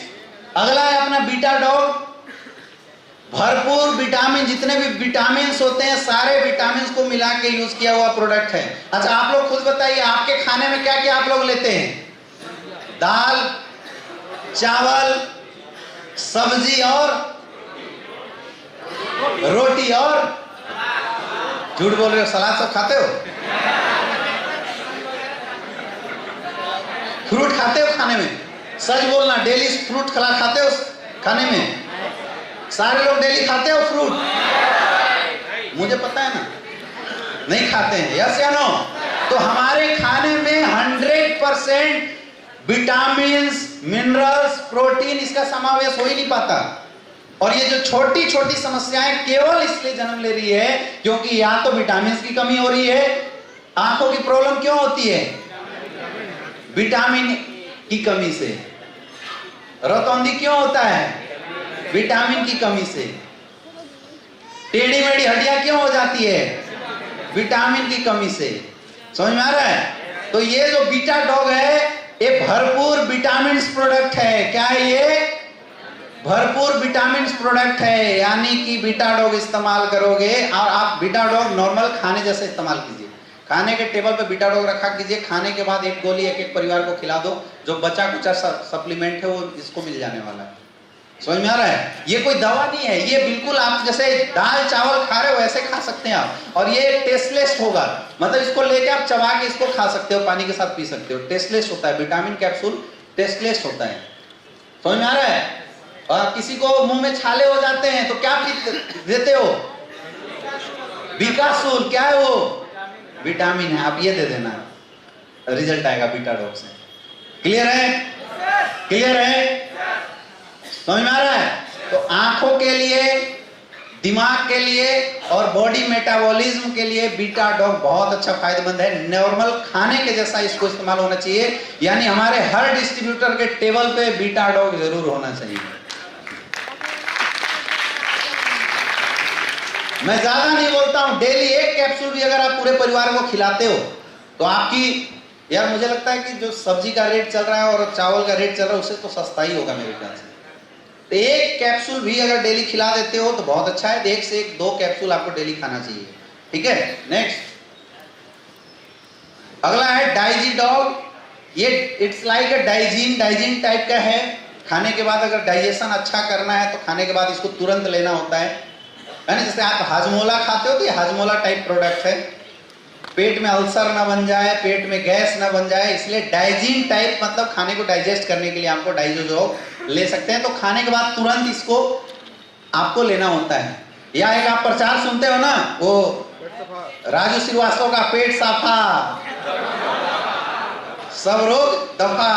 अगला है अपना बीटा डॉग भरपूर विटामिन, जितने भी विटामिन होते हैं सारे विटामिन को मिला के यूज किया हुआ प्रोडक्ट है। अच्छा आप लोग खुद बताइए, आपके खाने में क्या क्या आप लोग लेते हैं? दाल, चावल, सब्जी और रोटी, और झूठ बोल रहे हो, सलाद सब खाते हो? फ्रूट खाते हो खाने में? सच बोलना, डेली फ्रूट खाते हो खाने में? सारे लोग डेली खाते हो फ्रूट? मुझे पता है ना, नहीं खाते हैं। यस या नो? तो हमारे खाने में 100% विटामिन्स, मिनरल्स, प्रोटीन, इसका समावेश हो ही नहीं पाता। और ये जो छोटी छोटी समस्याएं केवल इसलिए जन्म ले रही है क्योंकि या तो विटामिन्स की कमी हो रही है। आंखों की प्रॉब्लम क्यों होती है? विटामिन की कमी से। रतौंधी क्यों होता है? विटामिन की कमी से। टेढ़ी मेढ़ी हड्डियां क्यों हो जाती है? विटामिन की कमी से। समझ में आ रहा है? तो ये जो बीटा डॉग है ये भरपूर विटामिन प्रोडक्ट है। क्या है ये? भरपूर विटामिन प्रोडक्ट है। यानी कि बीटा डॉग इस्तेमाल करोगे, और आप बीटा डॉग नॉर्मल खाने जैसे इस्तेमाल कीजिए। खाने के टेबल पे बीटा डॉग रखा कीजिए, खाने के बाद एक गोली एक एक परिवार को खिला दो, जो बचा कुचा सप्लीमेंट है वो इसको मिल जाने वाला है। समझ में आ रहा है? ये कोई दवा नहीं है, ये बिल्कुल आप जैसे दाल चावल खा रहे हो वैसे खा सकते हैं आप। और ये टेस्टलेस होगा, मतलब इसको लेके आप चबा के इसको खा सकते हो, पानी के साथ पी सकते हो। टेस्टलेस होता है, विटामिन कैप्सूल टेस्टलेस होता है। समझ में आ रहा है? और किसी को मुंह में छाले हो जाते हैं तो क्या देते हो? बीकासूल। क्या है वो? विटामिन है, आप ये दे देना, रिजल्ट आएगा बीटा डॉग से। क्लियर है? क्लियर है? समझ में आ रहा है? तो आंखों के लिए, दिमाग के लिए और बॉडी मेटाबॉलिज्म के लिए बीटा डॉग बहुत अच्छा फायदेमंद है। नॉर्मल खाने के जैसा इसको इस्तेमाल होना चाहिए, यानी हमारे हर डिस्ट्रीब्यूटर के टेबल पे बीटा डॉग जरूर होना चाहिए। मैं ज्यादा नहीं बोलता हूं, डेली एक कैप्सूल भी अगर आप पूरे परिवार को खिलाते हो तो आपकी, यार मुझे लगता है कि जो सब्जी का रेट चल रहा है और चावल का रेट चल रहा है उससे तो सस्ता ही होगा मेरे ख्याल से। तो एक कैप्सूल भी अगर डेली खिला देते हो तो बहुत अच्छा है। एक से एक 2 कैप्सूल आपको डेली खाना चाहिए। ठीक है? नेक्स्ट अगला है डाइजी डॉग। ये it's like a Digene type का है। खाने के बाद अगर डाइजेशन अच्छा करना है तो खाने के बाद इसको तुरंत लेना होता है ना? जैसे आप हाजमोला खाते हो तो ये हाजमोला टाइप प्रोडक्ट है। पेट में अल्सर ना बन जाए, पेट में गैस ना बन जाए, इसलिए डाइजीन टाइप, मतलब खाने को डाइजेस्ट करने के लिए आपको डाइजो डॉग ले सकते हैं। तो खाने के बाद तुरंत इसको आपको लेना होता है। या एक आप प्रचार सुनते हो ना, वो राजू श्रीवास्तव का, पेट साफा सब रोग दफा,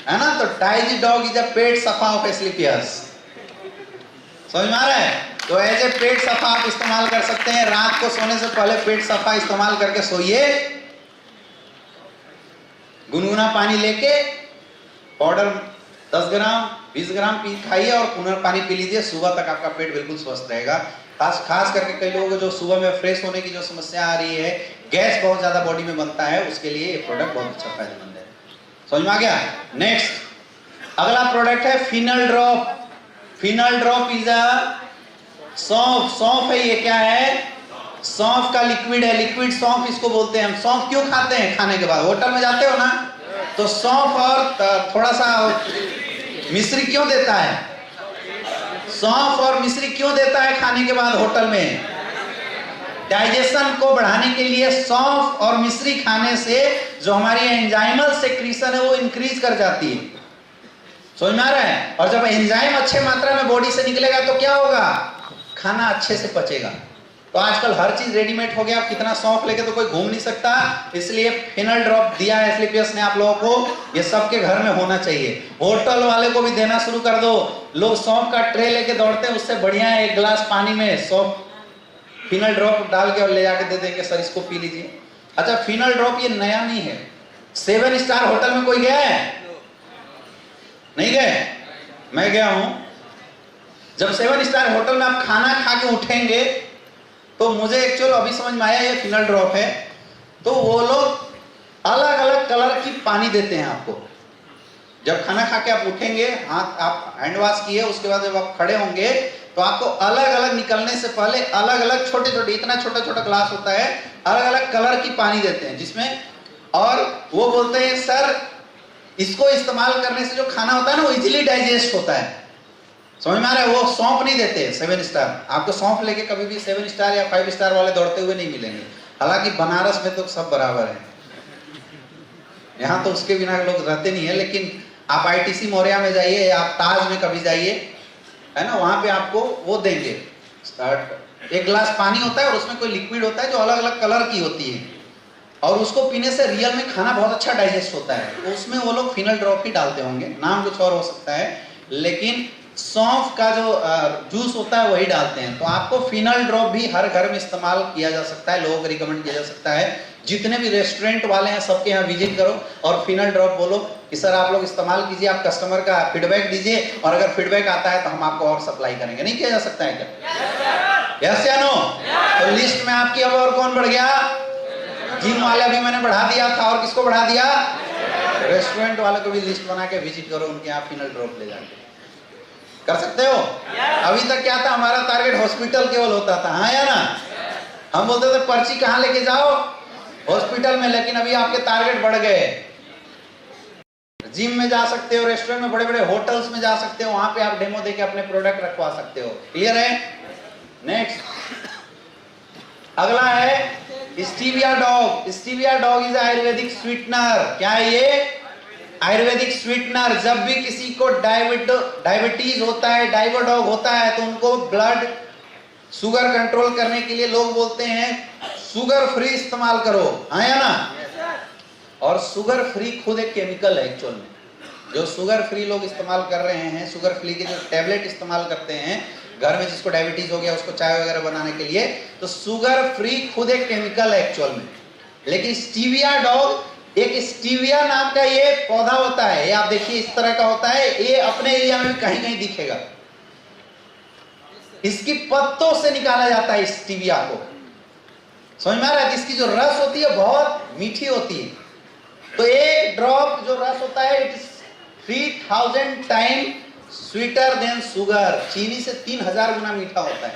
है ना? तो डाइजी डॉग इज अ पेट सफा ऑफ एस्क्लेपियस। समझ में आ रहा है? तो एज ए पेट सफा आप इस्तेमाल कर सकते हैं। रात को सोने से पहले पेट सफा इस्तेमाल करके सोइए। गुनगुना पानी लेके पाउडर 10 ग्राम 20 ग्राम खाइए और पुनः पानी पी लीजिए। सुबह तक आपका पेट बिल्कुल स्वस्थ रहेगा। खास करके कई लोगों को जो सुबह में फ्रेश होने की जो समस्या आ रही है, गैस बहुत ज्यादा बॉडी में बनता है, उसके लिए ये प्रोडक्ट बहुत अच्छा फायदेमंद है। समझ में आ गया? नेक्स्ट अगला प्रोडक्ट है fennel drop. Fennel drop is a सौंफ है। ये क्या है? सौंफ का लिक्विड है। लिक्विड सौंफ इसको बोलते हैं हम। सौंफ क्यों खाते हैं? खाने के बाद होटल में जाते हो ना, तो सौंफ और थोड़ा सा मिश्री क्यों देता है? सौंफ और मिश्री क्यों देता है खाने के बाद होटल में? डाइजेशन को बढ़ाने के लिए। सौंफ और मिश्री खाने से जो हमारी एंजाइमल सेक्रीशन है वो इंक्रीज कर जाती है। समझ में आ रहा है? और जब एंजाइम अच्छे मात्रा में बॉडी से निकलेगा तो क्या होगा? खाना अच्छे से पचेगा। तो आजकल हर चीज रेडीमेड हो गया, आप कितना सौंफ लेके तो कोई घूम नहीं सकता, इसलिए फिनल ड्रॉप दिया है एस्क्लेपियस ने आप लोगों को। ये सबके घर में होना चाहिए। होटल वाले को भी देना शुरू कर दो। लोग सौंफ का ट्रे लेके दौड़ते हैं, उससे बढ़िया है एक गिलास पानी में सौंफ फिनल ड्रॉप डाल के और ले जाके दे देंगे, सर इसको पी लीजिए। अच्छा फिनल ड्रॉप ये नया नहीं है। 7 स्टार होटल में कोई गया है? नहीं गए? मैं गया हूं। जब 7 स्टार होटल में आप खाना खा के उठेंगे तो मुझे एक्चुअल अभी समझ में आया ये फिनल ड्रॉप है। तो वो लोग अलग अलग कलर की पानी देते हैं आपको। जब खाना खा के आप उठेंगे, हाथ आप हैंड वॉश किए, उसके बाद जब आप खड़े होंगे तो आपको अलग अलग निकलने से पहले अलग अलग छोटे छोटे, इतना छोटा छोटा ग्लास होता है, अलग अलग कलर की पानी देते हैं जिसमें, और वो बोलते हैं सर इसको इस्तेमाल करने से जो खाना होता है ना वो इजीली डाइजेस्ट होता है। समझ में आ रहा है? वो सौंफ नहीं देते 7 स्टार, आपको सौंफ लेके कभी भी 7 स्टार या 5 स्टार वाले दौड़ते हुए नहीं मिलेंगे। हालांकि बनारस में तो सब बराबर है, यहाँ तो उसके बिना लोग रहते नहीं है, लेकिन आप ITC मौर्या में जाइए या आप ताज में कभी जाइए, है ना, वहां पे आपको वो देंगे, एक गिलास पानी होता है और उसमें कोई लिक्विड होता है जो अलग अलग कलर की होती है, और उसको पीने से रियल में खाना बहुत अच्छा डाइजेस्ट होता है। तो उसमें वो लोग फिनल ड्रॉप ही डालते होंगे, नाम कुछ और हो सकता है, लेकिन सौंफ का जो जूस होता है वही डालते हैं। तो आपको फिनल ड्रॉप भी हर घर में इस्तेमाल किया जा सकता है, लोगों को रिकमेंड किया जा सकता है। जितने भी रेस्टोरेंट वाले हैं सबके यहाँ विजिट करो और फिनल ड्रॉप बोलो कि सर आप लोग इस्तेमाल कीजिए, आप कस्टमर का फीडबैक दीजिए, और अगर फीडबैक आता है तो हम आपको और सप्लाई करेंगे। नहीं किया जा सकता है क्या? यस या नो? तो लिस्ट में आपकी अब और कौन बढ़ गया? जिम वाले भी मैंने बढ़ा दिया था, और किसको बढ़ा दिया? रेस्टोरेंट वाले को भी लिस्ट बना के विजिट करो, उनके यहाँ फिनल ड्रॉप ले जाके कर सकते हो। अभी तक क्या था, हमारा टारगेट हॉस्पिटल केवल होता था, हाँ या ना? हम बोलते थे पर्ची कहाँ लेके जाओ? हॉस्पिटल में। लेकिन अभी आपके टारगेट बढ़ गए, जिम में जा सकते हो, रेस्टोरेंट में, बड़े बड़े होटल्स में जा सकते हो, वहां पे आप डेमो देके अपने प्रोडक्ट रखवा सकते हो। क्लियर है? नेक्स्ट अगला है stevia dog. Stevia dog is Ayurvedic sweetener. क्या है ये? आयुर्वेदिक स्वीटनर। जब भी किसी को डायबिटीज होता है, डायबोडॉग होता है, तो उनको ब्लड शुगर कंट्रोल करने के लिए लोग बोलते हैं शुगर फ्री इस्तेमाल करो, हाँ या ना? और शुगर फ्री खुद एक केमिकल है एक्चुअल में। जो शुगर फ्री लोग इस्तेमाल कर रहे हैं, शुगर फ्री के जो टैबलेट इस्तेमाल करते हैं घर में, जिसको डायबिटीज हो गया उसको चाय वगैरह बनाने के लिए, तो शुगर फ्री खुद एक केमिकल है एक्चुअल में। लेकिन स्टीविया डॉग, एक स्टीविया नाम का ये पौधा होता है, ये आप देखिए इस तरह का होता है, ये अपने एरिया में कहीं कहीं दिखेगा। इसकी पत्तों से निकाला जाता है स्टीविया को। समझ में आ रहा है? इसकी जो रस होती है बहुत मीठी होती है। तो एक ड्रॉप जो रस होता है it is 3000 time sweeter than sugar. चीनी से 3000 गुना मीठा होता है।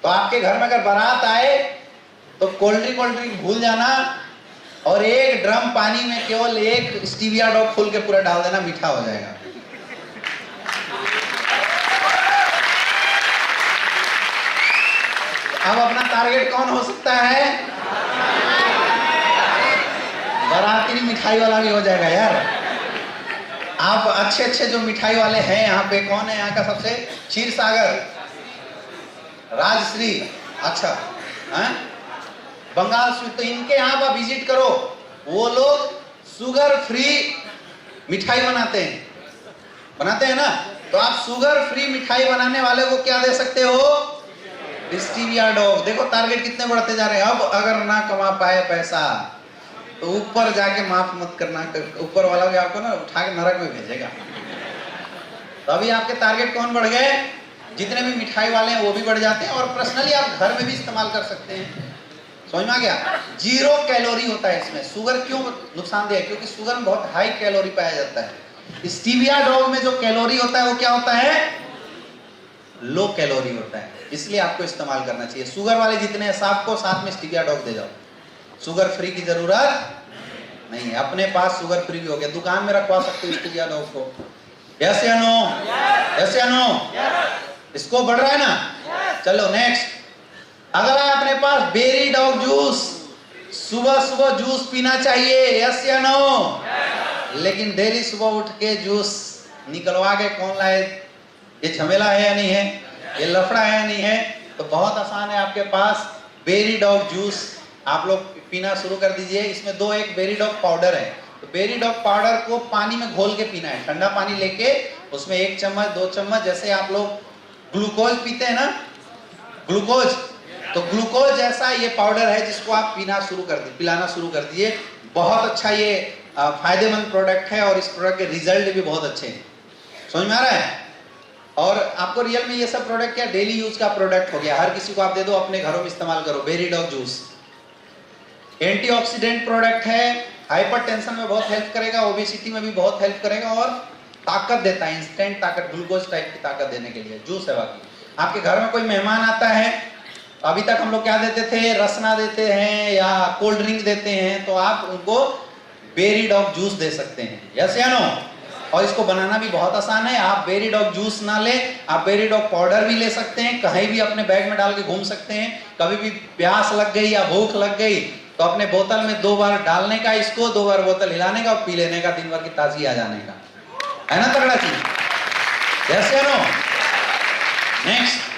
तो आपके घर में अगर बारात आए तो कोल्ड ड्रिंक भूल जाना, और एक ड्रम पानी में केवल एक स्टीविया डॉग खोल के पूरा डाल देना, मीठा हो जाएगा। अब अपना टारगेट कौन हो सकता है? बाराती मिठाई वाला भी हो जाएगा यार। आप अच्छे अच्छे जो मिठाई वाले हैं यहाँ पे, कौन है यहाँ का सबसे? क्षीर सागर, राजश्री, अच्छा है, बंगाल स्वीट। तो इनके यहाँ आप विजिट करो, वो लोग शुगर फ्री मिठाई बनाते हैं ना। तो आप शुगर फ्री मिठाई बनाने वाले को क्या दे सकते हो? Stevia dog. देखो टारगेट कितने बढ़ते जा रहे हैं। अब अगर ना कमा पाए पैसा तो ऊपर जाके माफ मत करना, ऊपर वाला भी आपको ना उठा के नरक में भेजेगा। तो अभी आपके टारगेट कौन बढ़ गए? जितने भी मिठाई वाले हैं वो भी बढ़ जाते हैं, और पर्सनली आप घर में भी इस्तेमाल कर सकते हैं। समझ में आ गया? 0 कैलोरी होता है इसमें। शुगर क्यों नुकसानदेह है? क्योंकि शुगर में बहुत हाई कैलोरी पाया जाता है। स्टीविया डॉग में जो कैलोरी होता है वो क्या होता है? लो कैलोरी होता है, इसलिए आपको इस्तेमाल करना चाहिए। शुगर वाले जितने हैं सबको साथ में स्टीविया डॉग दे जाओ, शुगर फ्री की जरूरत नहीं है। अपने पास शुगर फ्री भी हो गया, दुकान में रखवा सकते हो स्टीविया डॉग को। यस या नो? यस या नो? इसको बढ़ रहा है ना? चलो नेक्स्ट अगला है अपने पास बेरी डॉग जूस। सुबह सुबह जूस पीना चाहिए, यस या नो? लेकिन डेली सुबह उठ के जूस निकलवा के कौन लाए? ये झमेला है या नहीं है? ये लफड़ा है या नहीं है? तो बहुत आसान है, आपके पास बेरी डॉग जूस आप लोग पीना शुरू कर दीजिए। इसमें 1 बेरी डॉग पाउडर है। तो बेरी डॉग पाउडर को पानी में घोल के पीना है, ठंडा पानी लेके उसमें 1 चम्मच 2 चम्मच, जैसे आप लोग ग्लूकोज पीते हैं ना, ग्लूकोज, तो ग्लूकोज जैसा ये पाउडर है जिसको आप पिलाना शुरू कर दीजिए। बहुत अच्छा ये फायदेमंद प्रोडक्ट है, और इस प्रोडक्ट के रिजल्ट भी बहुत अच्छे हैं। समझ में आ रहा है? और आपको रियल में ये सब प्रोडक्ट क्या डेली यूज का प्रोडक्ट हो गया, हर किसी को आप दे दो, अपने घरों में इस्तेमाल करो। Berry dog juice antioxidant product है, हाइपरटेंशन में बहुत हेल्प करेगा, ओबेसिटी में भी बहुत हेल्प करेगा, और ताकत देता है, इंस्टेंट ताकत, ग्लूकोज टाइप की ताकत देने के लिए जूस है। बाकी आपके घर में कोई मेहमान आता है, अभी तक हम लोग क्या देते थे, रसना देते हैं या कोल्ड ड्रिंक देते हैं, तो आप उनको बेरी डॉग जूस दे सकते हैं, यस या नो। और इसको बनाना भी बहुत आसान है। आप बेरी डॉग जूस ना ले, आप बेरी डॉग पाउडर भी ले सकते हैं, कहीं भी अपने बैग में डाल के घूम सकते हैं। कभी भी प्यास लग गई या भूख लग गई तो अपने बोतल में 2 बार डालने का, इसको 2 बार बोतल हिलाने का और पी लेने का, दिन भर की ताजगी आ जाने का, है ना तगड़ा चीज, यस या नो। नेक्स्ट,